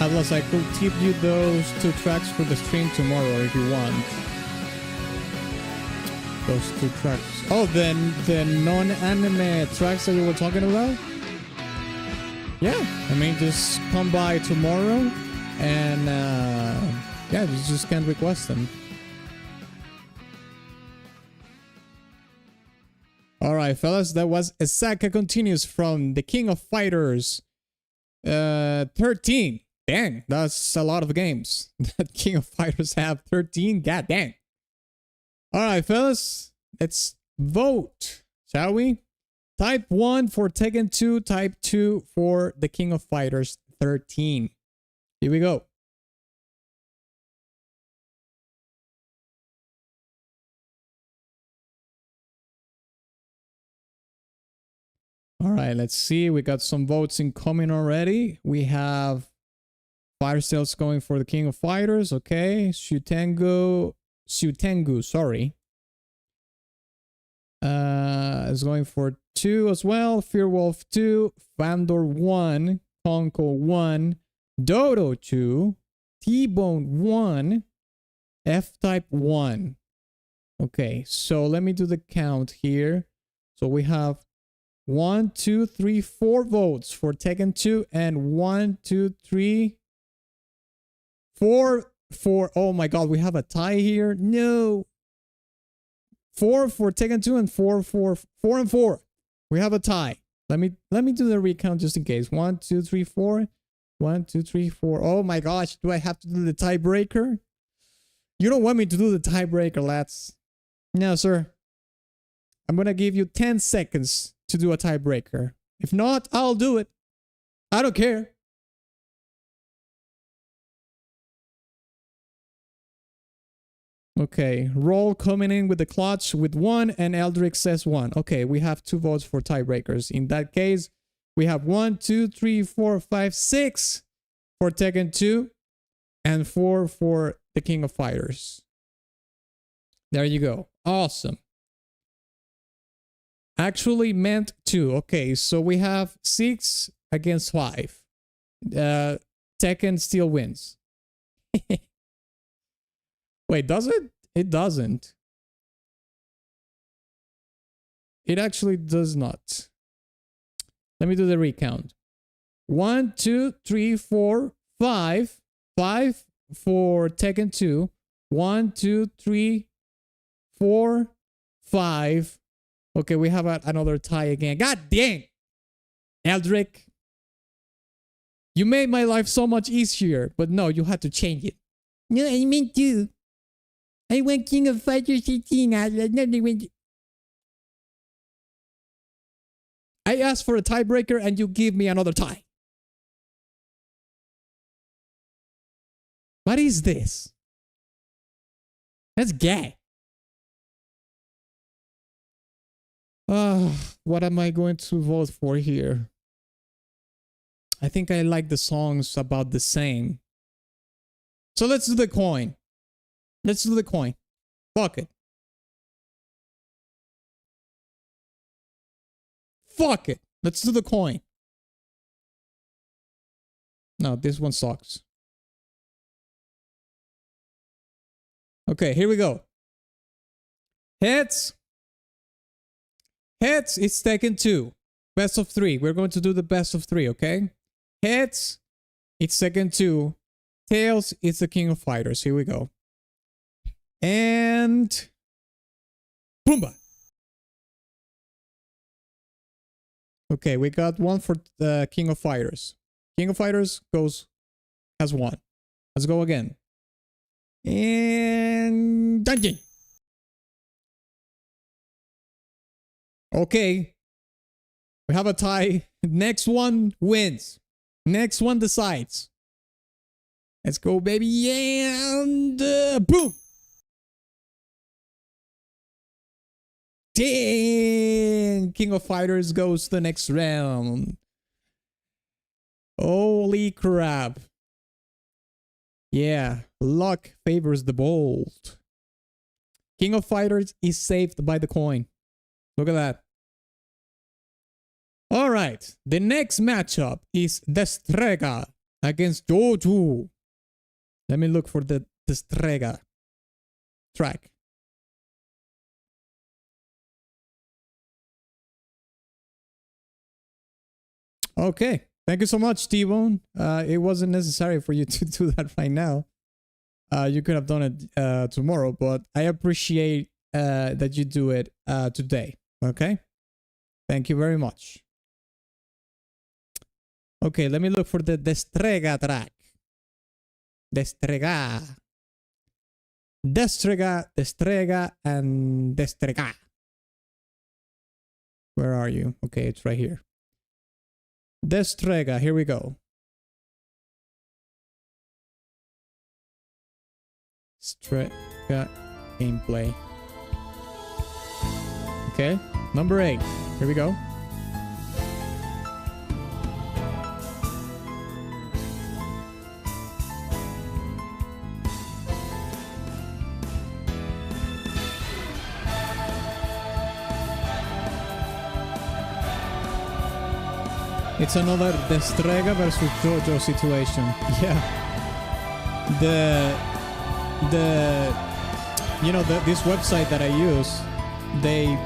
[SPEAKER 1] Atlas, I could tip you those 2 tracks for the stream tomorrow if you want. Those 2 tracks. Oh, then the non-anime tracks that you were talking about? Yeah, I mean, just come by tomorrow and yeah, you just can request them. Alright, fellas, that was Isaka Continues from the King of Fighters 13. Dang, that's a lot of games that King of Fighters have. 13, god dang. Alright, fellas, let's vote, shall we? Type 1 for Tekken 2, Type 2 for the King of Fighters 13. Here we go. All right, let's see. We got some votes incoming already. We have Firesdale's going for the King of Fighters. Okay. Shutengu, sorry. Is going for 2 as well. Fearwolf 2, Fandor 1, Conkel 1, Dodo 2, T-Bone 1, F-Type 1. Okay, so let me do the count here. So we have 1, 2, 3, 4 votes for Tekken 2 and 1, 2, 3, 4. Oh my god, we have a tie here. No. 4 for Tekken 2 and 4 and 4. We have a tie. Let me do the recount just in case. 1, 2, 3, 4. 1, 2, 3, 4. Oh my gosh, do I have to do the tiebreaker? You don't want me to do the tiebreaker, lads. No, sir. I'm gonna give you 10 seconds to do a tiebreaker. If not, I'll do it. I don't care. Okay, Roll coming in with the clutch with 1 and Eldrick says 1. Okay, we have 2 votes for tiebreakers. In that case, we have 1, 2, 3, 4, 5, 6 for Tekken 2 and 4 for the King of Fighters. There you go. Awesome. Actually meant 2. Okay, so we have 6 against 5. Tekken still wins. Wait, does it? It doesn't. It actually does not. Let me do the recount. 1, 2, 3, 4, 5. 5 for Tekken 2. 1, 2, 3, 4, 5. Okay, we have another tie again. God dang! Eldrick. You made my life so much easier, but no, you had to change it. No, I meant to. I went King of Fighters 18. I asked for a tiebreaker and you give me another tie. What is this? That's gay. What am I going to vote for here? I think I like the songs about the same. So let's do the coin. Let's do the coin. Fuck it. Fuck it. Let's do the coin. No, this one sucks. Okay, here we go. Heads. Heads, it's Tekken 2. Best of 3. We're going to do the best of 3, okay? Heads, it's Tekken 2. Tails, it's the King of Fighters. Here we go. And Boomba. Okay, we got 1 for the King of Fighters. King of Fighters has 1. Let's go again. And dungeon. Okay. We have a tie. Next one wins. Next one decides. Let's go, baby. And boom. Dang! King of Fighters goes to the next round. Holy crap. Yeah, luck favors the bold. King of Fighters is saved by the coin. Look at that. All right, the next matchup is Destrega against Joju. Let me look for the Destrega track. Okay, thank you so much, T-Bone. It wasn't necessary for you to do that right now. You could have done it tomorrow, but I appreciate that you do it today. Okay, thank you very much. Okay, let me look for the Destrega track. Destrega. Destrega, Destrega, and Destrega. Where are you? Okay, it's right here. Destrega, here we go. Strega gameplay. Okay, number 8. Here we go. It's another Destrega versus Jojo situation. Yeah. This website that I use, they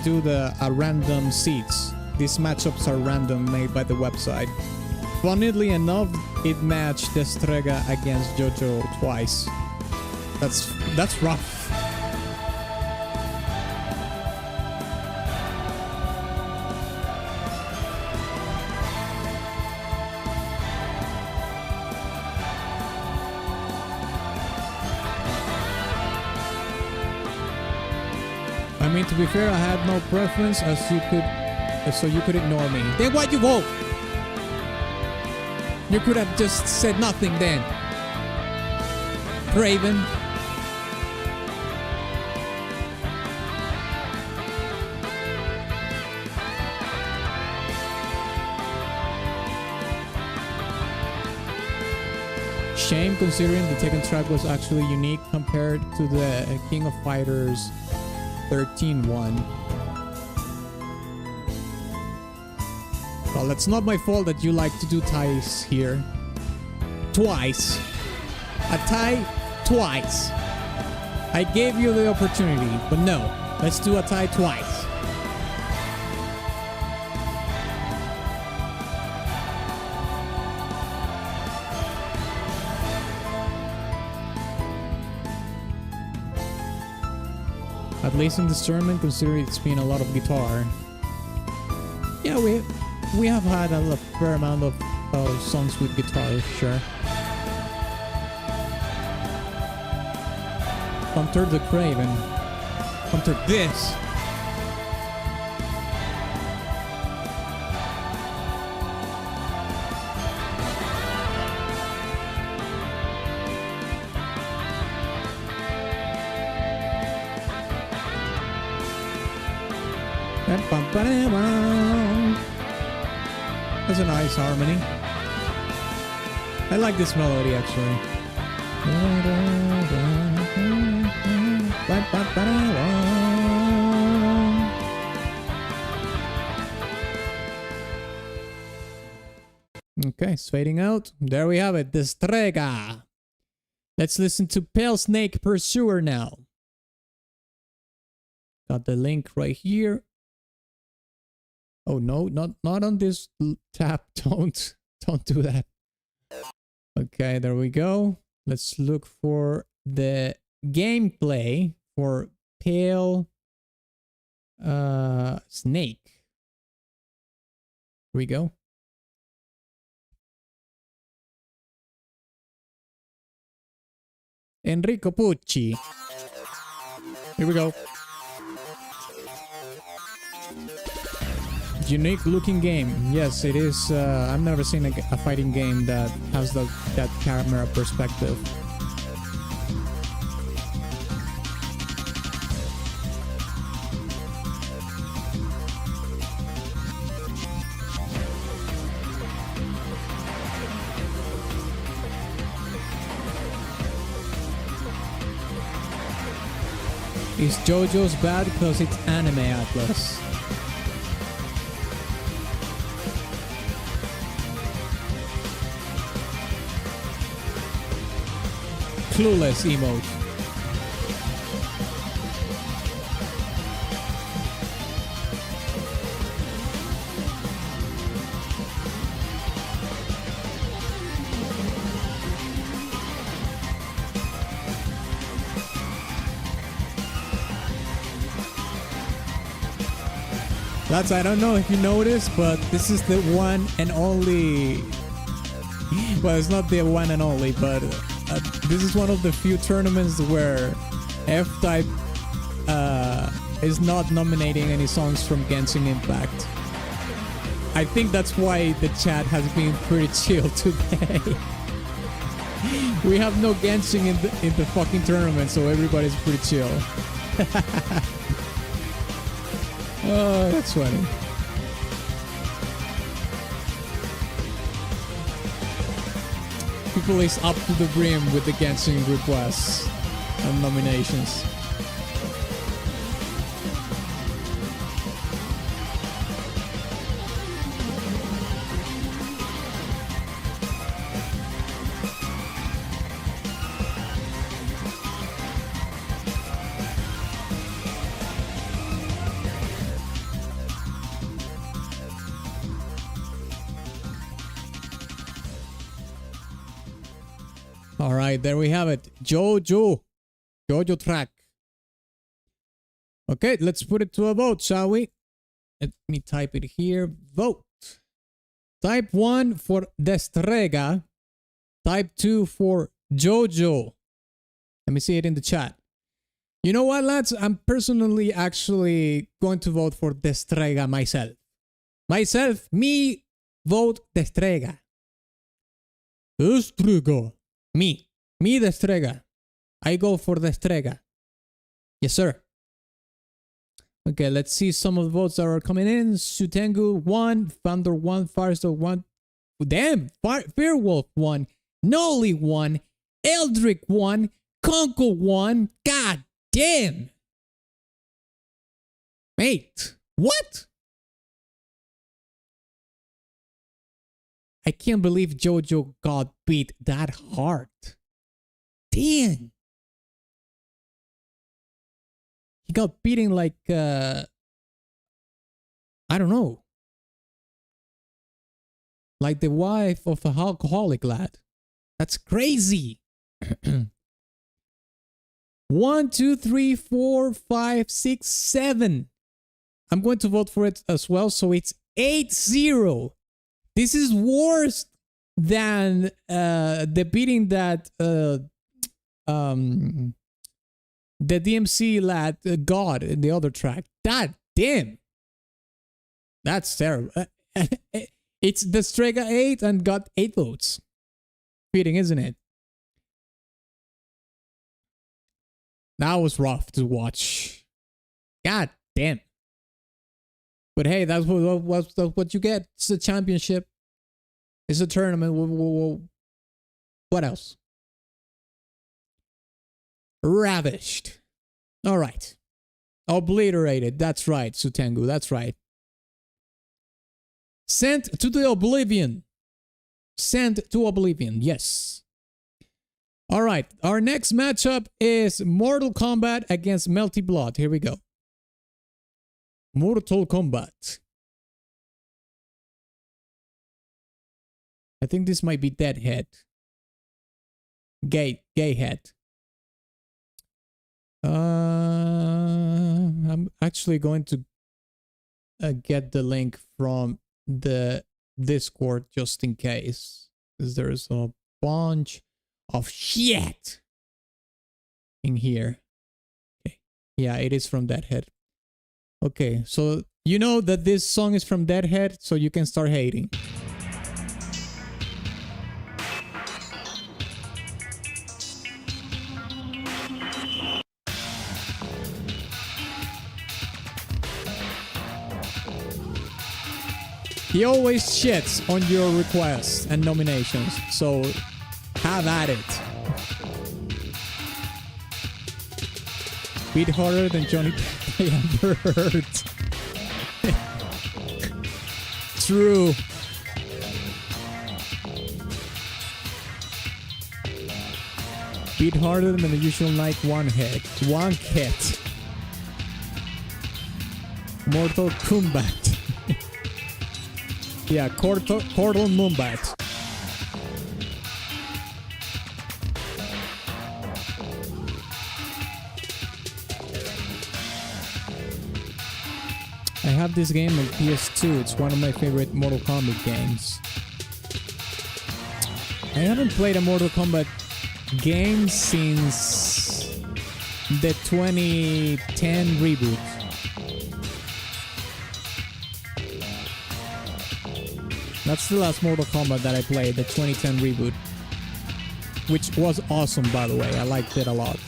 [SPEAKER 1] do the random seeds. These matchups are random, made by the website. Funnily enough, it matched Destrega against Jojo twice. That's rough. I mean, to be fair, I had no preference, so you could ignore me. Then why'd you vote? You could have just said nothing then. Craven. Shame, considering the Tekken track was actually unique compared to the King of Fighters 13 one. Well, it's not my fault that you like to do ties here. Twice. A tie twice. I gave you the opportunity, but no. Let's do a tie twice. At least in this tournament, considering it's been a lot of guitar. Yeah, we have had a fair amount of songs with guitar, sure. Counter the Craven. Counter this. That's a nice harmony. I like this melody actually. Okay, it's fading out. There we have it. Destrega. Let's listen to Pale Snake Pursuer now. Got the link right here. Oh no, not on this tab. Don't do that. Okay, there we go. Let's look for the gameplay for Pale Snake. Here we go. Enrico Pucci. Here we go. Unique looking game. Yes, it is. I've never seen a fighting game that has that camera perspective. Is JoJo's bad because it's anime, Atlas? Clueless emote. I don't know if you noticed, but this is the one and only. Well, it's not the one and only, but this is one of the few tournaments where F-Type is not nominating any songs from Genshin Impact. I think that's why the chat has been pretty chill today. We have no Genshin in the fucking tournament, so everybody's pretty chill. Oh, that's funny. People is up to the brim with the Genshin requests and nominations. All right, there we have it. Jojo track. Okay, let's put it to a vote, shall we? Let me type it here. Vote. Type 1 for Destrega. Type 2 for Jojo. Let me see it in the chat. You know what, lads? I'm personally actually going to vote for Destrega myself. Me, vote Destrega. Destrega. Me, Destrega. I go for Destrega. Yes, sir. Okay, let's see some of the votes that are coming in. Sutengu 1, Thunder 1, Firesdale 1. Damn, Fearwolf 1, Noli 1, Eldrick 1, Conkel 1. God damn. Mate, what? I can't believe Jojo got beat that hard. Damn. He got beaten like, I don't know. Like the wife of a alcoholic lad. That's crazy. 1, 2, 3, 4, 5, 6, 7. I'm going to vote for it as well. So it's 8-0. This is worse than the beating that the DMC lad got in the other track. God damn. That's terrible. It's the Strega 8 and got 8 votes. Beating, isn't it? That was rough to watch. God damn. But hey, that's what you get. It's a championship. It's a tournament. What else? Ravished. All right. Obliterated. That's right, Sutengu. That's right. Sent to the oblivion. Sent to oblivion. Yes. All right. Our next matchup is Mortal Kombat against Melty Blood. Here we go. Mortal Kombat. I think this might be Deadhead. Gay head. I'm actually going to get the link from the Discord just in case, because there's a bunch of shit in here. Okay. Yeah, it is from Deadhead. Okay, so you know that this song is from Deadhead, so you can start hating. He always shits on your requests and nominations, so have at it. Beat harder than Johnny I ever heard. True. Beat harder than the usual night one hit. Mortal Kombat. Yeah, Mortal Kombat. I have this game on PS2. It's one of my favorite Mortal Kombat games. I haven't played a Mortal Kombat game since the 2010 reboot. That's the last Mortal Kombat that I played, the 2010 reboot. Which was awesome, by the way. I liked it a lot.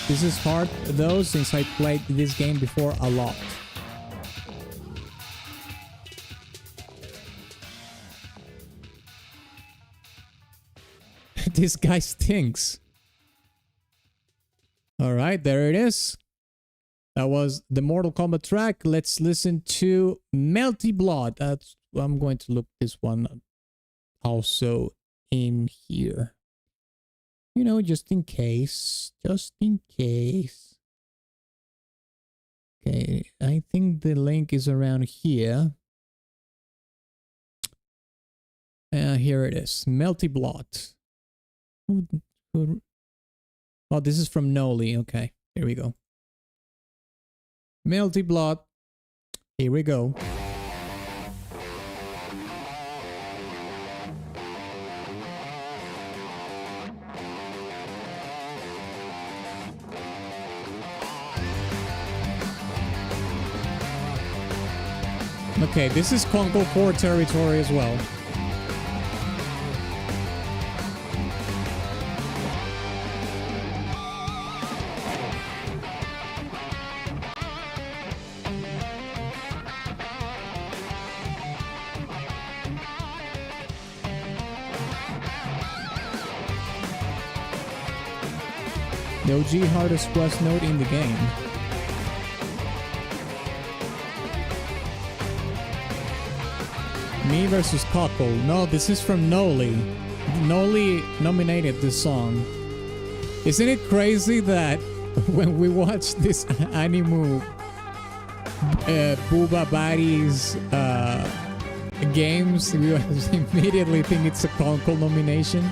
[SPEAKER 1] This is hard, though, since I played this game before a lot. This guy stinks. Alright, there it is. That was the Mortal Kombat track. Let's listen to Melty Blood. I'm going to look this one also in here. You know, just in case. Just in case. Okay, I think the link is around here. Here it is. Melty Blot. Oh, this is from Noli. Okay, here we go. Melty Blot. Here we go. Okay, this is Conkel 4 territory as well. The OG hardest quest node in the game. Me versus Conkel. No, this is from Noli. Noli nominated this song. Isn't it crazy that when we watch this anime Booba Buddies games, we immediately think it's a Conkel nomination?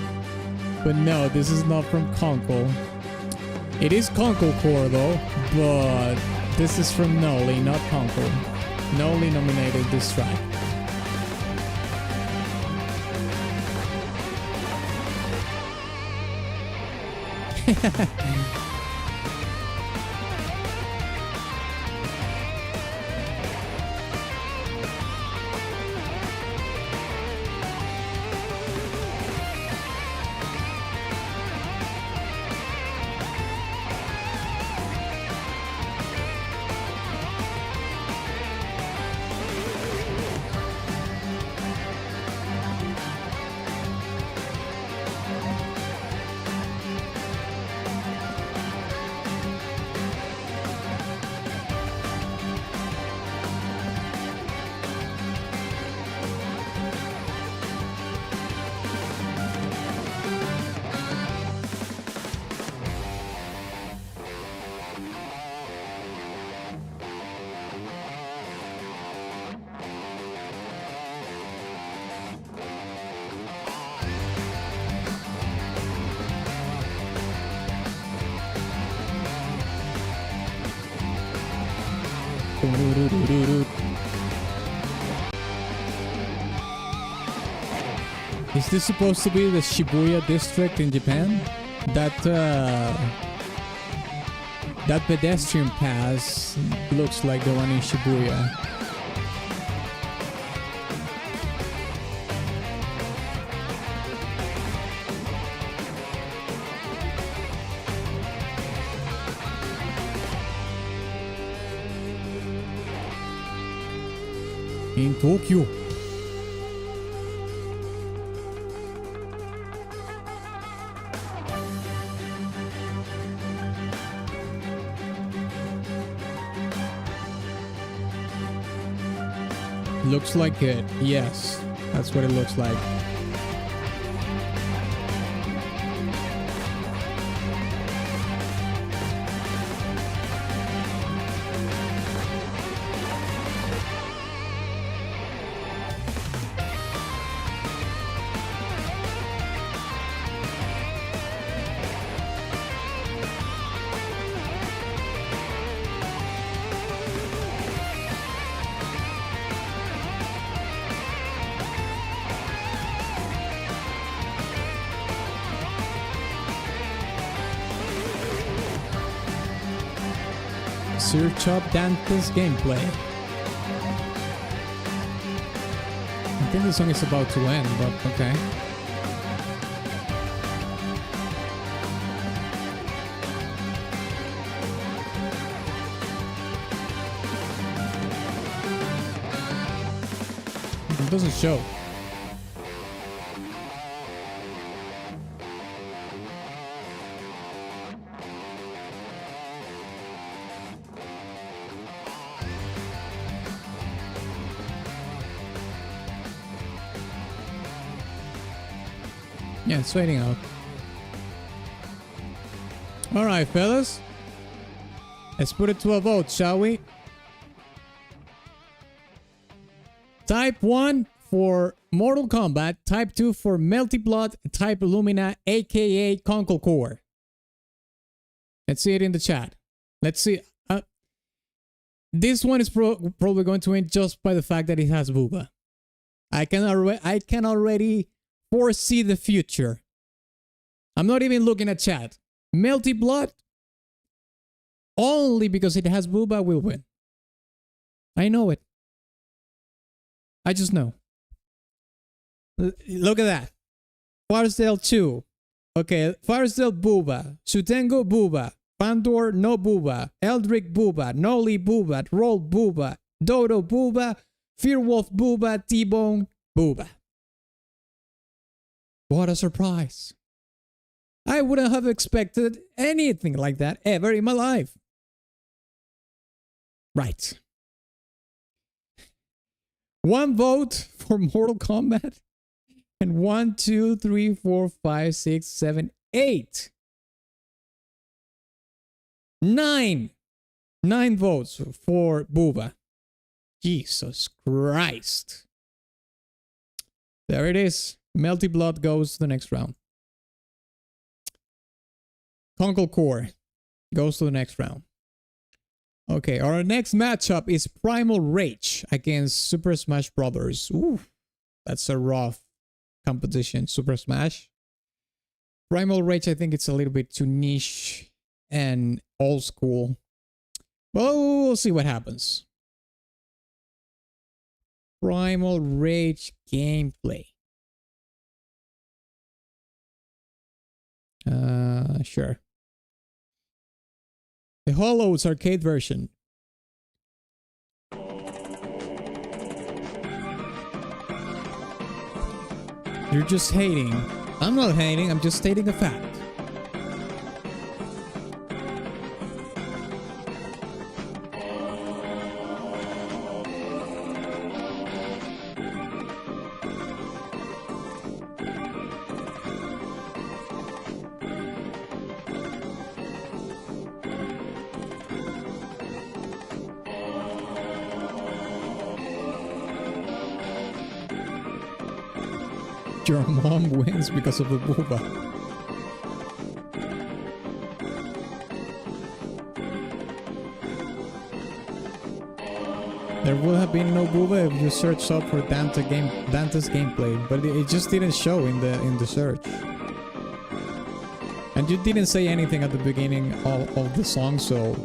[SPEAKER 1] But no, this is not from Conkel. It is Conkel Core though, but this is from Noli, not Conkel. Noli nominated this track. Is this supposed to be the Shibuya district in Japan? That pedestrian pass looks like the one in Shibuya. In Tokyo. Looks like it. Yes, that's what it looks like. Search up Dante's gameplay. I think the song is about to end, but okay. It doesn't show. Yeah, it's waiting out. Alright, fellas. Let's put it to a vote, shall we? Type 1 for Mortal Kombat Type 2 for Melty Blood Type Lumina, aka Conkel Core. Let's see it in the chat. Let's see. This one is probably going to win just by the fact that it has Booba. I can already foresee the future. I'm not even looking at chat. Melty Blood, only because it has Booba, will win. I know it. I just know. Look at that. Firesdale 2. Okay, Firesdale Booba. Sutengo Booba. Pandor no Booba. Eldrick Booba. Noli Booba. Roll Booba. Dodo Booba. Fearwolf Booba. T-Bone Booba. What a surprise. I wouldn't have expected anything like that ever in my life. Right. One vote for Mortal Kombat. And 1, 2, 3, 4, 5, 6, 7, 8. 9 votes for Booba. Jesus Christ. There it is. Melty Blood goes to the next round. Conkel Core goes to the next round. Okay, our next matchup is Primal Rage against Super Smash Brothers. Ooh, that's a rough competition. Super Smash. Primal Rage, I think it's a little bit too niche and old school. Well, we'll see what happens. Primal Rage gameplay. Sure. The Hollow's arcade version. You're just hating. I'm not hating, I'm just stating a fact. Your mom wins because of the Booba. There would have been no Booba if you searched up for Dante's gameplay, but it just didn't show in the search. And you didn't say anything at the beginning of the song, so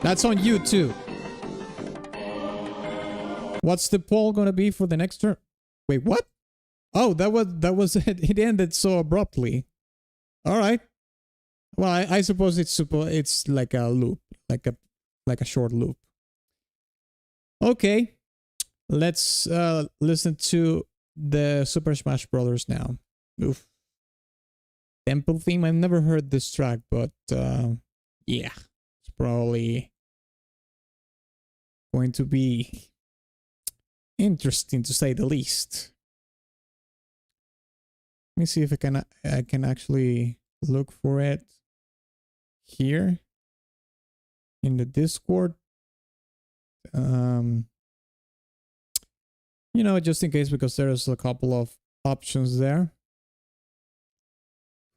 [SPEAKER 1] that's on you too. What's the poll gonna be for the next turn? Wait, what? Oh, that was it. It ended so abruptly. All right. Well, I suppose it's like a loop, like a short loop. Okay, let's listen to the Super Smash Brothers now. Oof. Temple theme. I've never heard this track, but yeah, it's probably going to be interesting to say the least. Let me see if I can actually look for it here in the Discord. You know, just in case, because there's a couple of options there.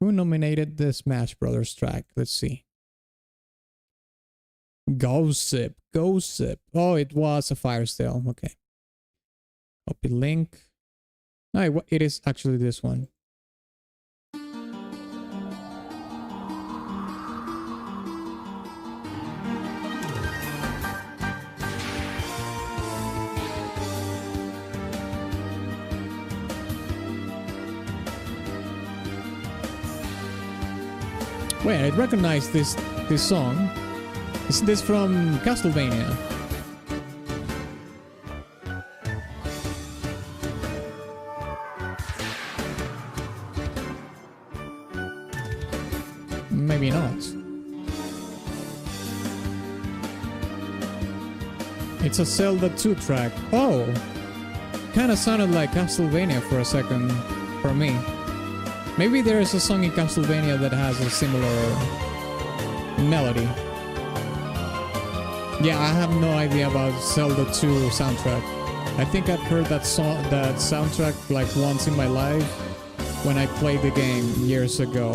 [SPEAKER 1] Who nominated the Smash Brothers track? Let's see. Gossip. Oh, it was a Firesdale. Okay. Copy link. No, it is actually this one. Wait, I recognize this song. Isn't this from Castlevania? Maybe not. It's a Zelda 2 track. Oh! Kinda sounded like Castlevania for a second for me. Maybe there is a song in Castlevania that has a similar melody. Yeah, I have no idea about Zelda 2 soundtrack. I think I've heard that song, that soundtrack, like once in my life when I played the game years ago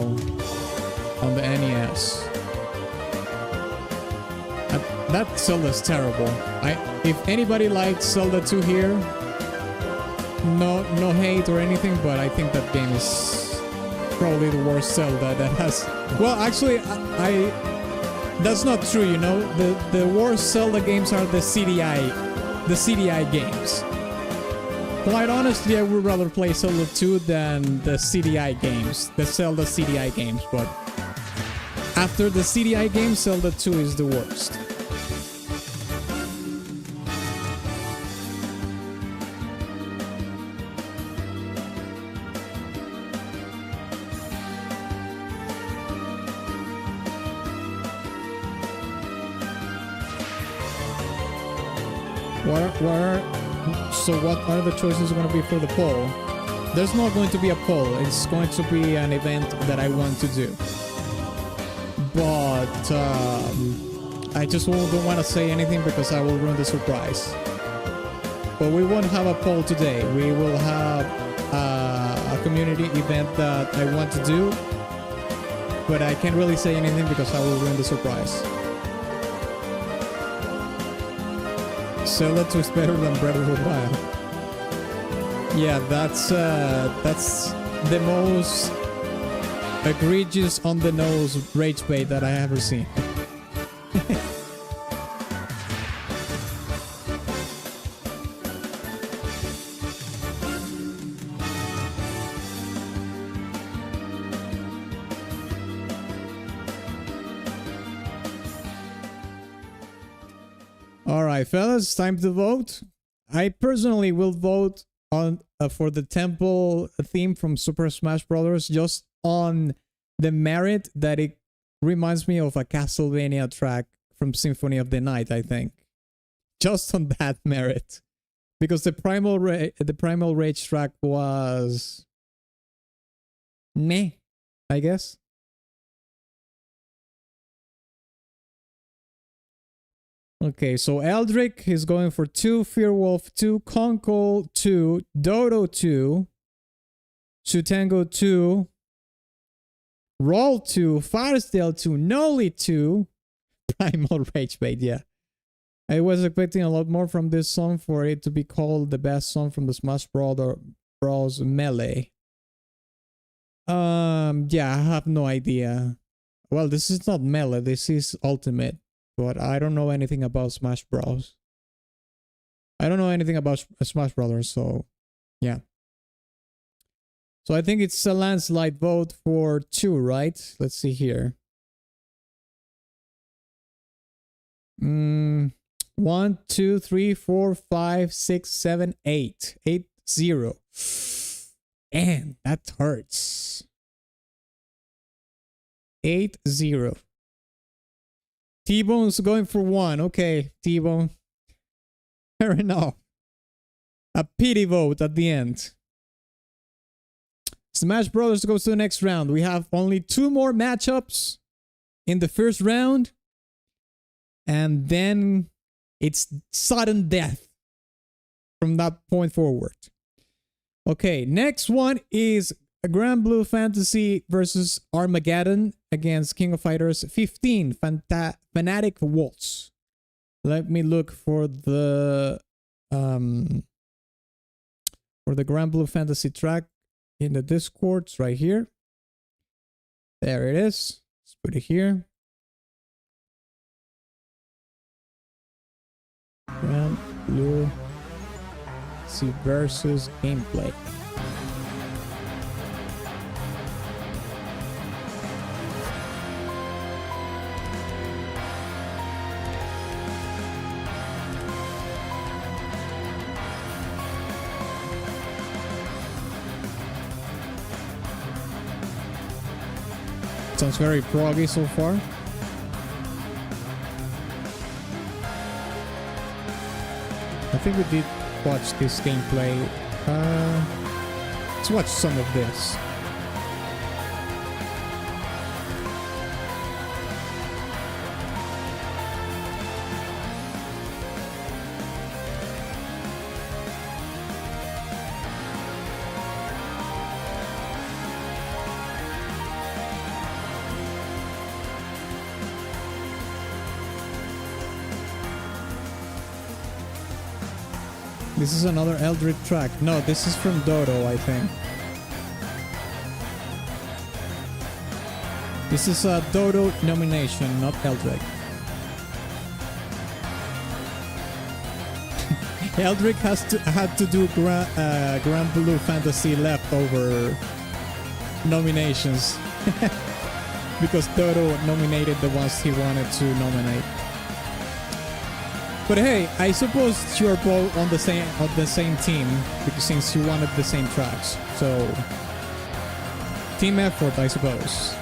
[SPEAKER 1] on the NES. That Zelda's terrible. If anybody likes Zelda 2 here, no hate or anything, but I think that game is probably the worst Zelda that has. Well, actually, that's not true. You know, the worst Zelda games are the CDI games. Quite honestly, I would rather play Zelda 2 than the CDI games, the Zelda CDI games. But after the CDI games, Zelda 2 is the worst. So what are the choices going to be for the poll? There's not going to be a poll. It's going to be an event that I want to do. But I just don't want to say anything because I will ruin the surprise. But we won't have a poll today. We will have a community event that I want to do. But I can't really say anything because I will ruin the surprise. Zelda 2 is better than Breath of the Wild. Yeah, that's the most egregious on the nose rage bait that I have ever seen. Alright, fellas, time to vote. I personally will vote on for the temple theme from Super Smash Bros. Just on the merit that it reminds me of a Castlevania track from Symphony of the Night, I think. Just on that merit. Because the Primal Rage track was meh, I guess. Okay, so Eldrick is going for 2, Fearwolf 2, Conkel 2, Dodo 2, Sutango 2, Roll 2, Firesdale 2, Noli 2, Primal Rage Bait, yeah. I was expecting a lot more from this song for it to be called the best song from the Smash Bros. Melee. Yeah, I have no idea. Well, this is not Melee, this is Ultimate. But I don't know anything about Smash Bros. I don't know anything about Smash Brothers, so yeah. So I think it's a landslide vote for 2, right? Let's see here. 1, 2, 3, 4, 5, 6, 7, 8. 8-0. And that hurts. 8-0. T-Bone's going for 1. Okay, T-Bone. Fair enough. A pity vote at the end. Smash Brothers goes to the next round. We have only 2 more matchups in the first round. And then it's sudden death from that point forward. Okay, next one is Grand Blue Fantasy versus Armageddon against King of Fighters 15 Fanatic Waltz. Let me look for the Grand Blue Fantasy track in the Discord. It's right here. There it is. Let's put it here. Grand Blue Fantasy versus gameplay. Sounds very proggy so far. I think we did watch this gameplay. Let's watch some of this. This is another Eldritch track. No, this is from Dodo, I think. This is a Dodo nomination, not Eldritch. Eldritch had to do Grand Blue Fantasy leftover nominations because Dodo nominated the ones he wanted to nominate. But hey, I suppose you're both on the same team because since you wanted the same tracks, so team effort, I suppose.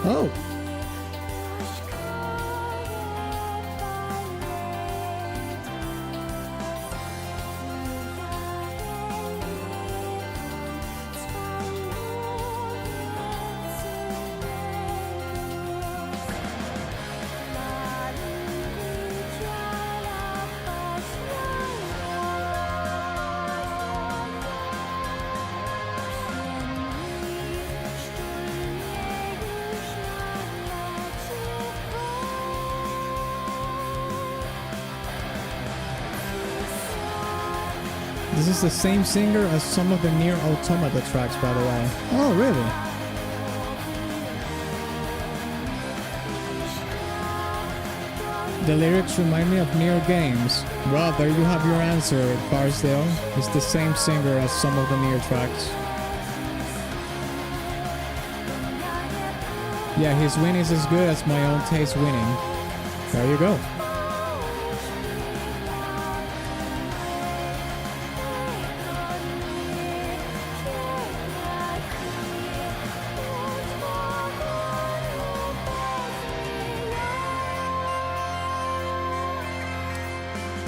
[SPEAKER 1] Oh. This is the same singer as some of the Nier Automata tracks, by the way. Oh, really? The lyrics remind me of Nier games. Well, there you have your answer, Firesdale. It's the same singer as some of the Nier tracks. Yeah, his win is as good as my own taste winning. There you go.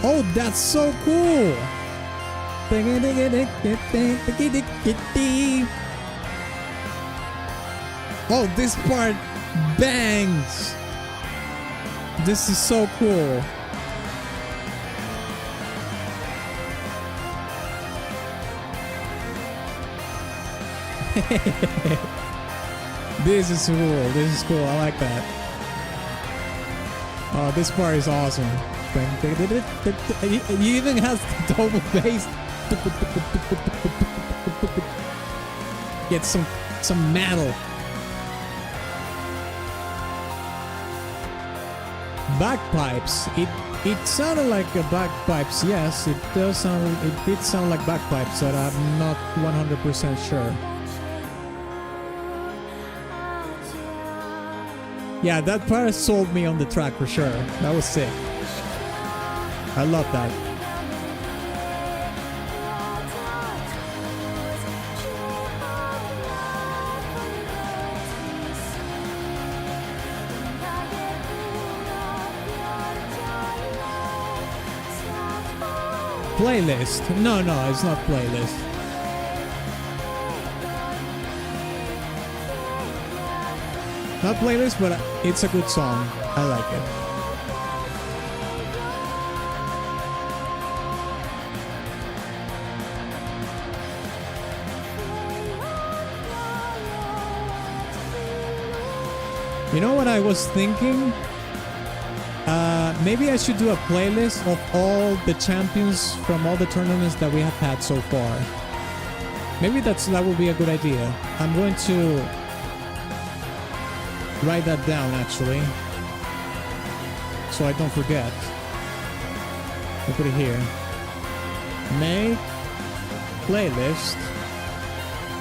[SPEAKER 1] Oh, that's so cool! Oh, this part bangs! This is so cool. This is cool. This is cool. I like that. Oh, this part is awesome. He even has the double bass. Get some metal. Bagpipes. It sounded like a bagpipes. Yes, it does sound. It did sound like bagpipes, but I'm not 100% sure. Yeah, that part sold me on the track for sure. That was sick. I love that. Playlist? No, it's not playlist. Not playlist, but it's a good song. I like it. You know what I was thinking? Maybe I should do a playlist of all the champions from all the tournaments that we have had so far. Maybe that would be a good idea. I'm going to write that down actually, so I don't forget. I'll put it here. Make playlist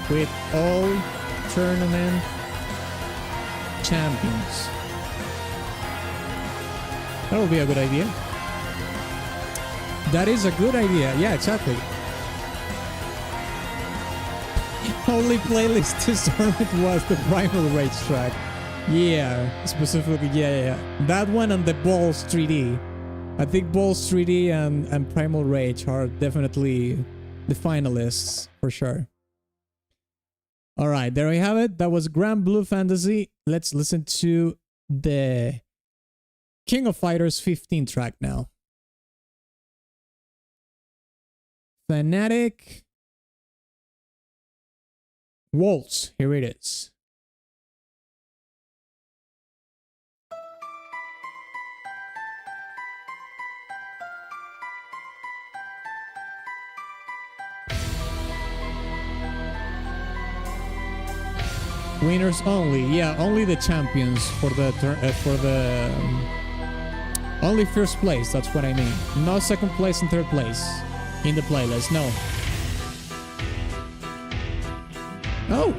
[SPEAKER 1] with all tournament champions. That would be a good idea. That is a good idea. Yeah, exactly. Only playlist this tournament was the Primal Rage track. Yeah, specifically, yeah. That one and the Balls 3D. I think Balls 3D and Primal Rage are definitely the finalists for sure. Alright, there we have it. That was Grand Blue Fantasy. Let's listen to the King of Fighters 15 track now. Fanatic Waltz. Here it is. Winners only. Yeah, only the champions for the only first place. That's what I mean. No second place and third place in the playlist. No. Oh.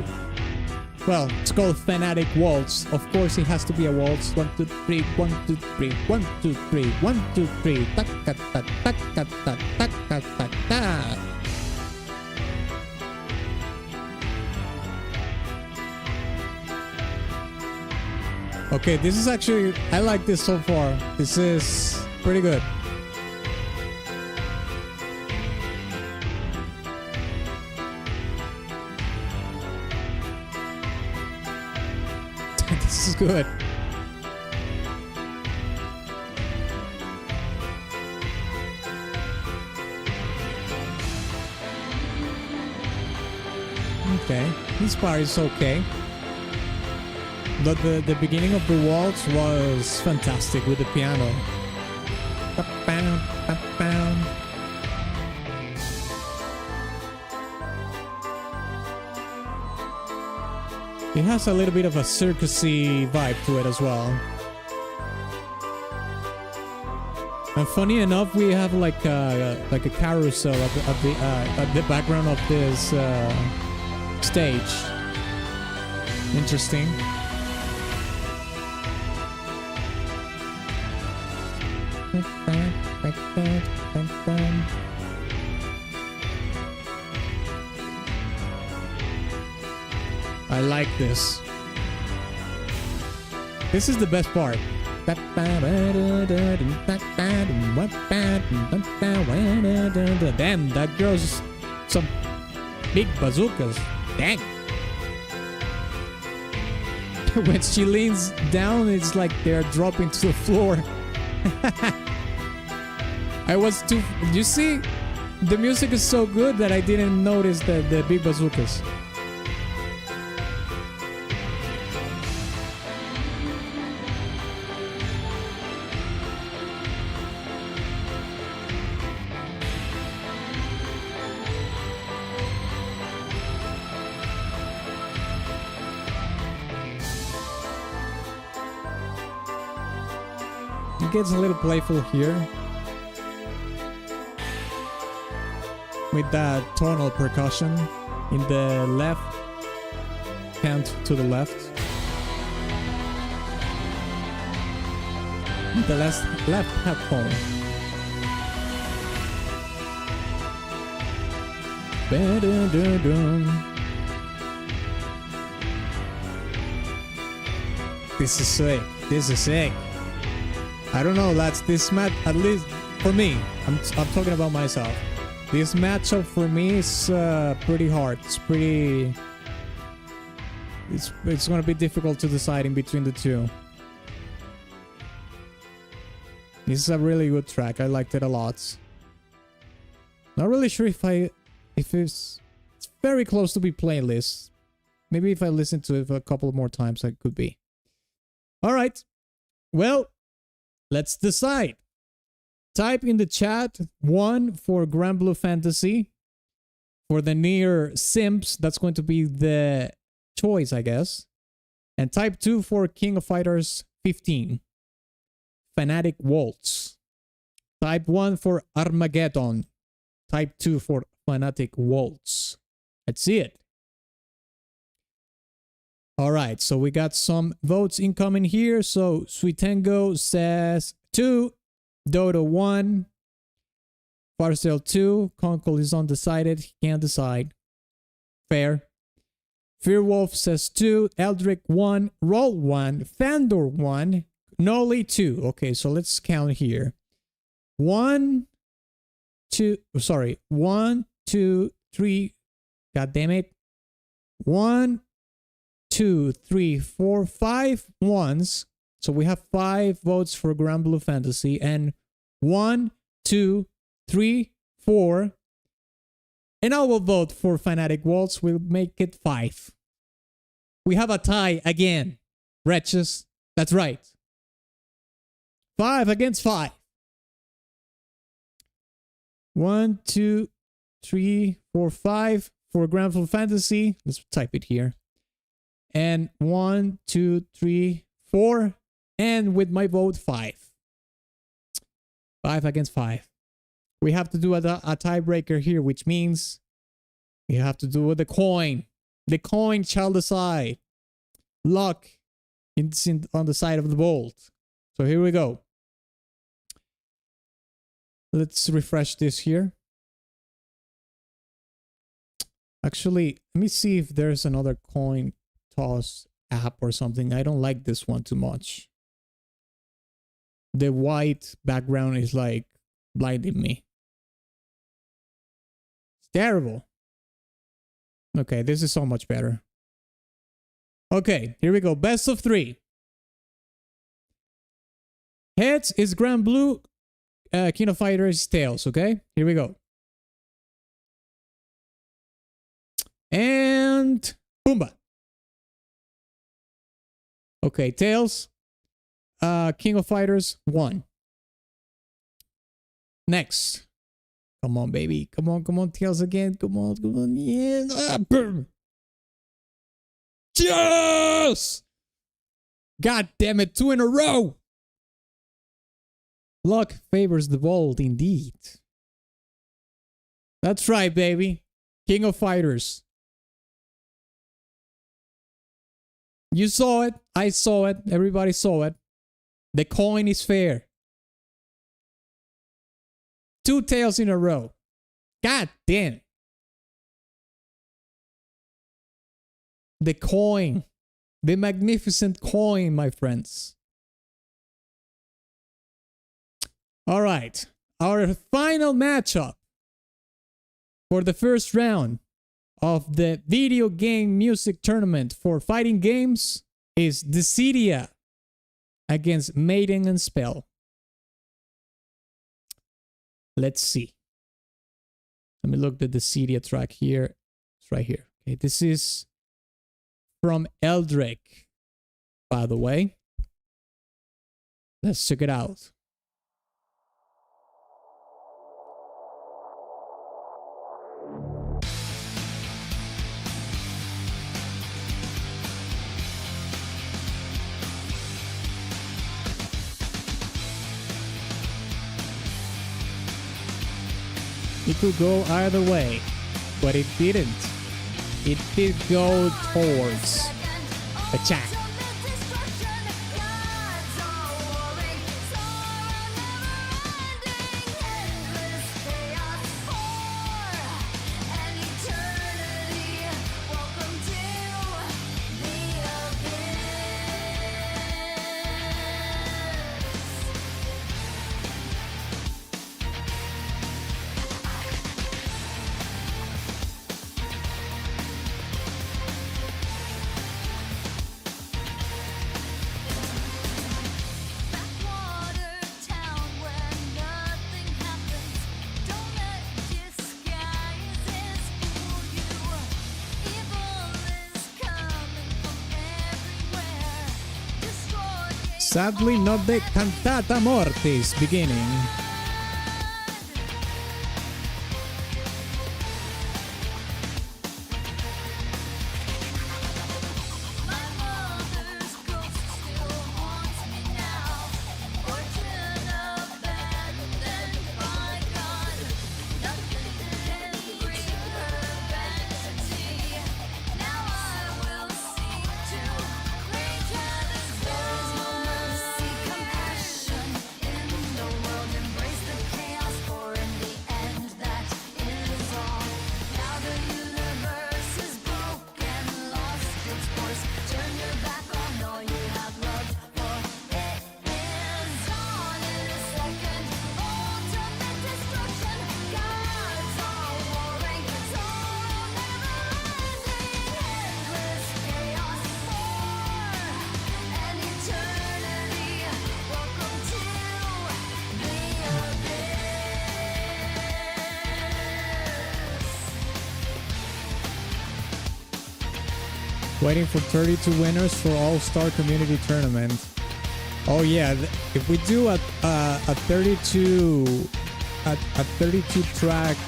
[SPEAKER 1] Well, it's called Fanatic Waltz. Of course, it has to be a waltz. 1, 2, 3. 1, 2, 3. 1, 2, 3. 1, 2, 3. Ta ta ta ta ta ta ta ta ta. Okay, this is actually, I like this so far. This is pretty good. This is good. Okay, this part is okay. But the beginning of the waltz was fantastic with the piano. It has a little bit of a circusy vibe to it as well. And funny enough, we have like a carousel at the background of this stage. Interesting. I like this. This is the best part. Damn, that girl's some big bazookas. Dang. When she leans down, it's like they're dropping to the floor. I was too... You see, the music is so good that I didn't notice the big bazookas. It gets a little playful here with that tonal percussion in the left hand to the left. The left headphone. This is sick. This is sick. I don't know, lads. This match, at least for me, I'm talking about myself. This matchup for me is pretty hard. It's pretty. It's gonna be difficult to decide in between the two. This is a really good track. I liked it a lot. Not really sure if it's very close to be playlist. Maybe if I listen to it a couple more times, I could be. All right. Well, let's decide. Type in the chat 1 for Grand Blue Fantasy. For the near Sims, that's going to be the choice, I guess. And type 2 for King of Fighters 15. Fanatic Waltz. Type 1 for Armageddon. Type 2 for Fanatic Waltz. Let's see it. All right, so we got some votes incoming here. So Sweetengo says 2, Dodo 1, Firesdale 2, Conkel is undecided, he can't decide. Fair. Fearwolf says 2, Eldrick 1, Roll 1, Fandor 1, Nolly 2. Okay, so let's count here. 1, 2, 3, god damn it. 1, 2, 3, 4, 5 ones. So we have 5 votes for Grand Blue Fantasy and 1, 2, 3, 4 And I will vote for Fanatic Waltz. We'll make it 5. We have a tie again. Wretches. That's right. 5 against 5. 1, 2, 3, 4, 5 for Grandful Fantasy. Let's type it here. And 1, 2, 3, 4. And with my vote, 5. 5 against 5. We have to do a tiebreaker here, which means we have to do with the coin. The coin shall decide. Luck is on the side of the bolt. So here we go. Let's refresh this here. Actually, let me see if there's another coin toss app or something. I don't like this one too much. The white background is like blinding me. It's terrible. Okay, this is so much better. Okay, here we go. Best of 3. Heads is Grand Blue. King of Fighters tails. Okay, here we go. And Boomba. Okay, tails. King of Fighters 1. Next. Come on, baby. Come on, tails again. Come on. Yeah. Boom. Yes! God damn it, 2 in a row. Luck favors the bold indeed. That's right, baby. King of Fighters. You saw it. I saw it. Everybody saw it. The coin is fair. 2 tails in a row. God damn. The coin. The magnificent coin, my friends. All right. Our final matchup for the first round of the video game music tournament for fighting games is Dissidia against Maiden and Spell. Let's see. Let me look at the Dissidia track here. It's right here. Okay, this is from Eldrick, by the way. Let's check it out. It could go either way, but it didn't. It did go towards attack. Sadly, not the Cantata Mortis beginning. Waiting for 32 winners for All-Star Community Tournament. Oh yeah, if we do a 32 track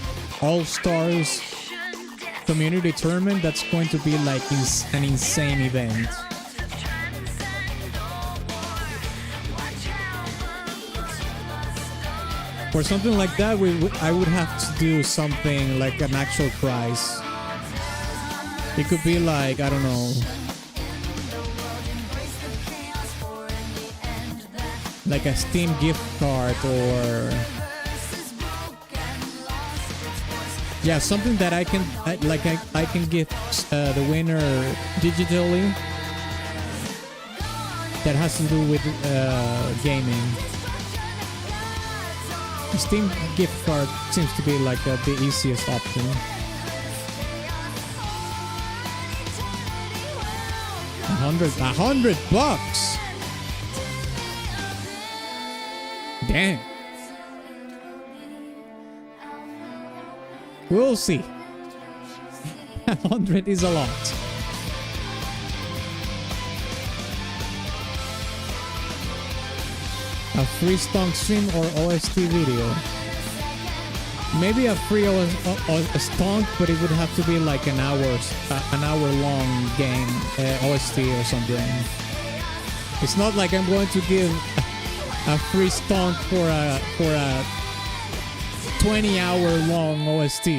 [SPEAKER 1] All-Stars Community Tournament, that's going to be like an insane event. For something like that, I would have to do something like an actual prize. It could be like, I don't know, like a Steam gift card, or yeah, something that I can give the winner digitally that has to do with gaming. The Steam gift card seems to be like the easiest option. $100. Damn. We'll see. 100 is a lot. A free stonk stream or OST video. Maybe a free stonk, but it would have to be like an hour long game, OST or something. It's not like I'm going to give a free stonk for a 20-hour long OST.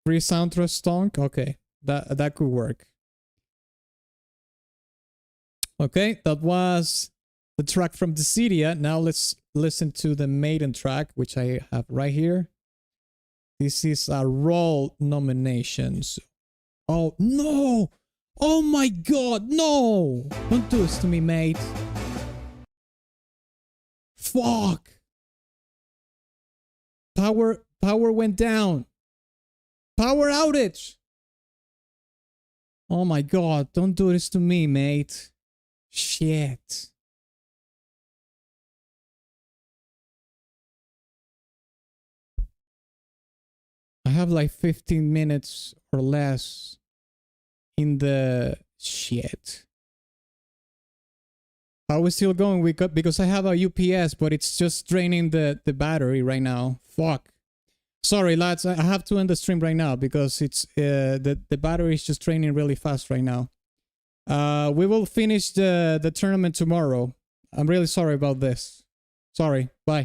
[SPEAKER 1] Free soundtrack stonk? Okay, that could work. Okay, that was the track from Dlazerz. Now let's listen to the maiden track, which I have right here. This is a role nominations. Oh no! Oh my god, no! Don't do this to me, mate. Fuck! Power went down. Power outage! Oh my god, don't do this to me, mate. Shit. I have like 15 minutes or less in the shit. Are we still going? Because I have a UPS, but it's just draining the battery right now. Fuck. Sorry, lads. I have to end the stream right now because it's the battery is just draining really fast right now. We will finish the tournament tomorrow. I'm really sorry about this. Sorry. Bye.